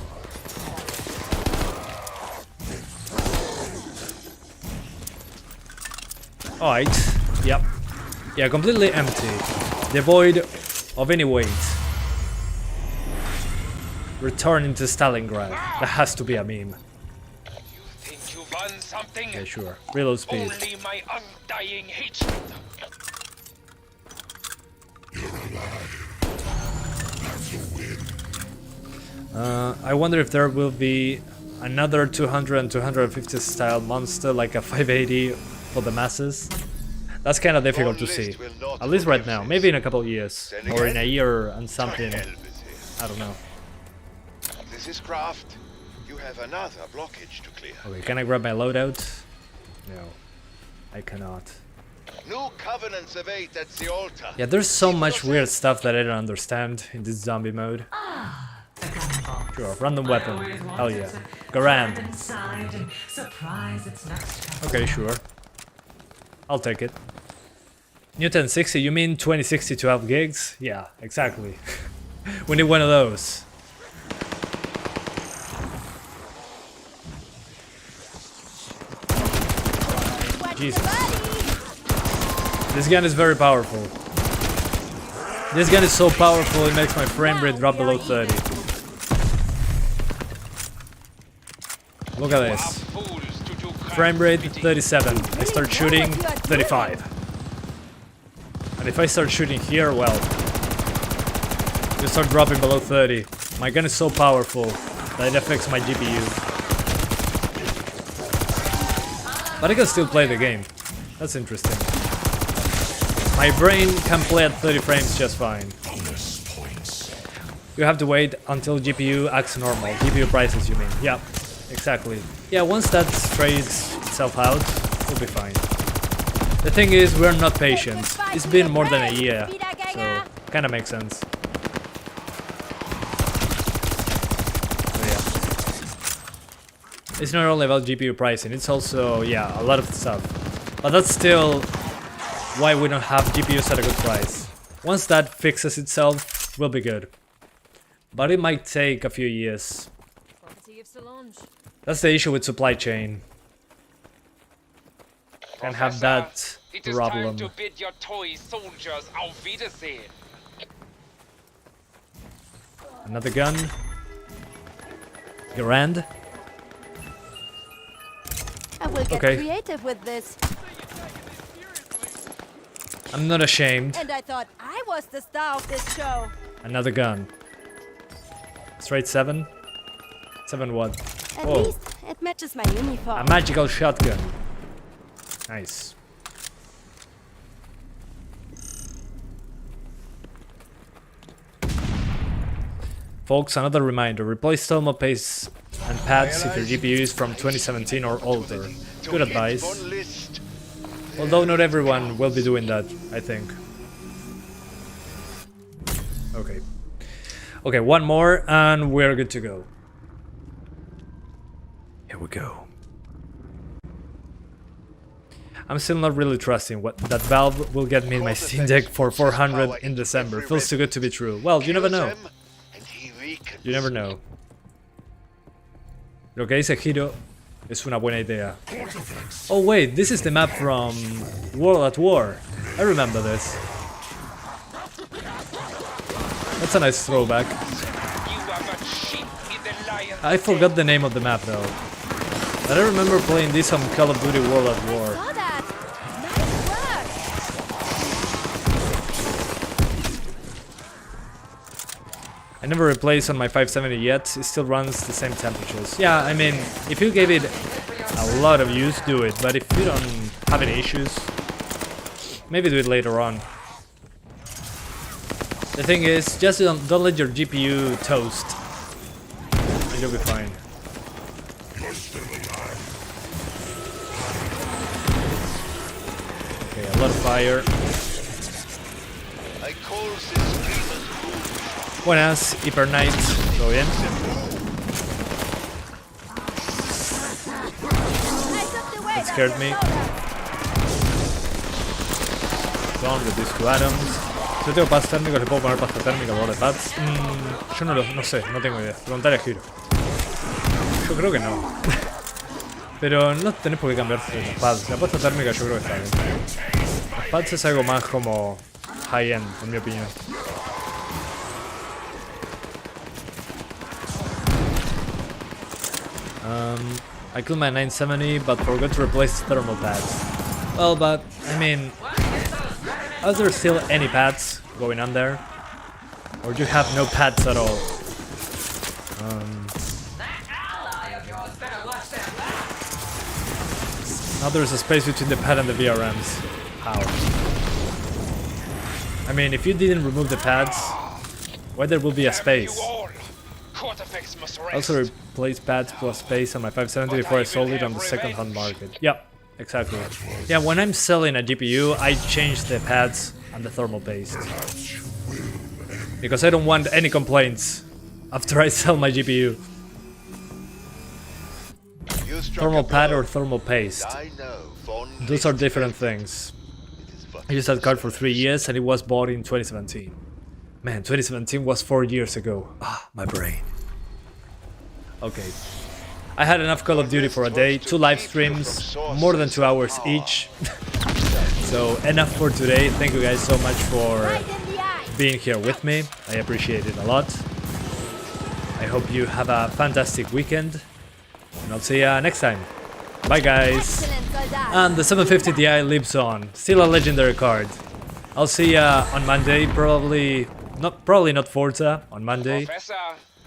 Alright, yep. Yeah, completely empty. Devoid of any weight. Returning to Stalingrad. That has to be a meme. You think you won something? Yeah, sure. Reload speed. Only my undying hatred. I wonder if there will be another 200 and 250 style monster like a 580 for the masses. That's kind of difficult to see. At least right now. Maybe in a couple of years. Or in a year and something. I don't know. This is Craft. You have another blockage to clear. Okay, can I grab my loadout? No. I cannot. New covenants await at the altar. Yeah, there's so much weird stuff that I don't understand in this zombie mode. Sure, random weapon. Hell yeah. Garand. Inside and surprise its next customer. Okay, sure. I'll take it. New 1060, you mean 2060 12 gigs? Yeah, exactly. We need one of those. Jesus. This gun is very powerful. This gun is so powerful it makes my frame rate drop below 30. Look at this. Frame rate 37. I start shooting 35. And if I start shooting here, well, you start dropping below 30. My gun is so powerful that it affects my GPU. But I can still play the game. That's interesting. My brain can play at 30 frames just fine. You have to wait until GPU acts normal. GPU prices, you mean? Yeah, exactly. Yeah, once that straightens itself out, we'll be fine. The thing is, we're not patient. It's been more than a year, so kinda makes sense. So yeah. It's not only about GPU pricing, it's also, yeah, a lot of stuff. But that's still why we don't have GPUs at a good price. Once that fixes itself, we'll be good. But it might take a few years. That's the issue with supply chain. Can have that It is problem. time to bid your toy soldiers auf Wiedersehen. Another gun. Garand. I will get Okay. creative with this. I'm not ashamed. And I thought I was the star of this show. Another gun. Straight 7? 7 what? At Whoa. least it matches my uniform. A magical shotgun. Nice. Folks, another reminder. Replace thermal paste and pads if your GPU is from 2017 or older. Good advice. Although not everyone will be doing that, I think. Okay. Okay, one more and we're good to go. we go. I'm still not really trusting that Valve will get me my Steam Deck for 400 in December. Feels too good to be true. Well, you never know. You never know. Lo que dice Hiro es una buena idea. Oh wait, this is the map from World at War. I remember this. That's a nice throwback. I forgot the name of the map though. But I remember playing this on Call of Duty World at War. I never replaced on my 570 yet, it still runs the same temperatures. Yeah, I mean, if you gave it a lot of use, do it, but if you don't have any issues, maybe do it later on. The thing is, just don't let your GPU toast, and you'll be fine. Okay, a lot of fire. Buenas, Hyper Knight, ¿todo bien? That scared me. Gone with these two atoms. Si yo tengo pads térmicos, ¿le puedo poner pasta térmica por de pads? Yo no sé, no tengo idea. Preguntaré a Hiro. Yo creo que no. Pero no tenés por qué cambiarse los pads. La pasta térmica yo creo que está bien. Los pads es algo más como high-end, en mi opinión. I killed my 970, but forgot to replace thermal pads. Well, but, I mean, are there still any pads going on there? Or do you have no pads at all? Now there's a space between the pad and the VRMs. How? I mean, if you didn't remove the pads, why there will be a space? I also replaced pads plus space on my 570 before I sold it on the second-hand market. Yeah, exactly. Yeah, when I'm selling a GPU, I change the pads and the thermal paste. Because I don't want any complaints after I sell my GPU. Thermal pad or thermal paste. Those are different things. I used that card for 3 years and it was bought in 2017. Man, 2017 was 4 years ago. Ah, my brain. Okay. I had enough Call of Duty for a day, 2 live streams, more than 2 hours each. So enough for today. Thank you guys so much for being here with me. I appreciate it a lot. I hope you have a fantastic weekend. And I'll see ya next time. Bye guys. And the 750 Ti lives on. Still a legendary card. I'll see ya on Monday, probably not Forza on Monday.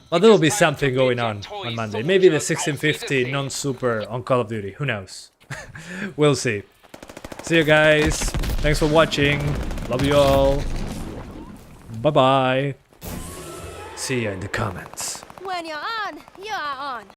But there will be something going on Monday. Maybe the 1650 non-super on Call of Duty. Who knows? We'll see. See you guys. Thanks for watching. Love you all. Bye-bye. See ya in the comments. When you're on, you are on.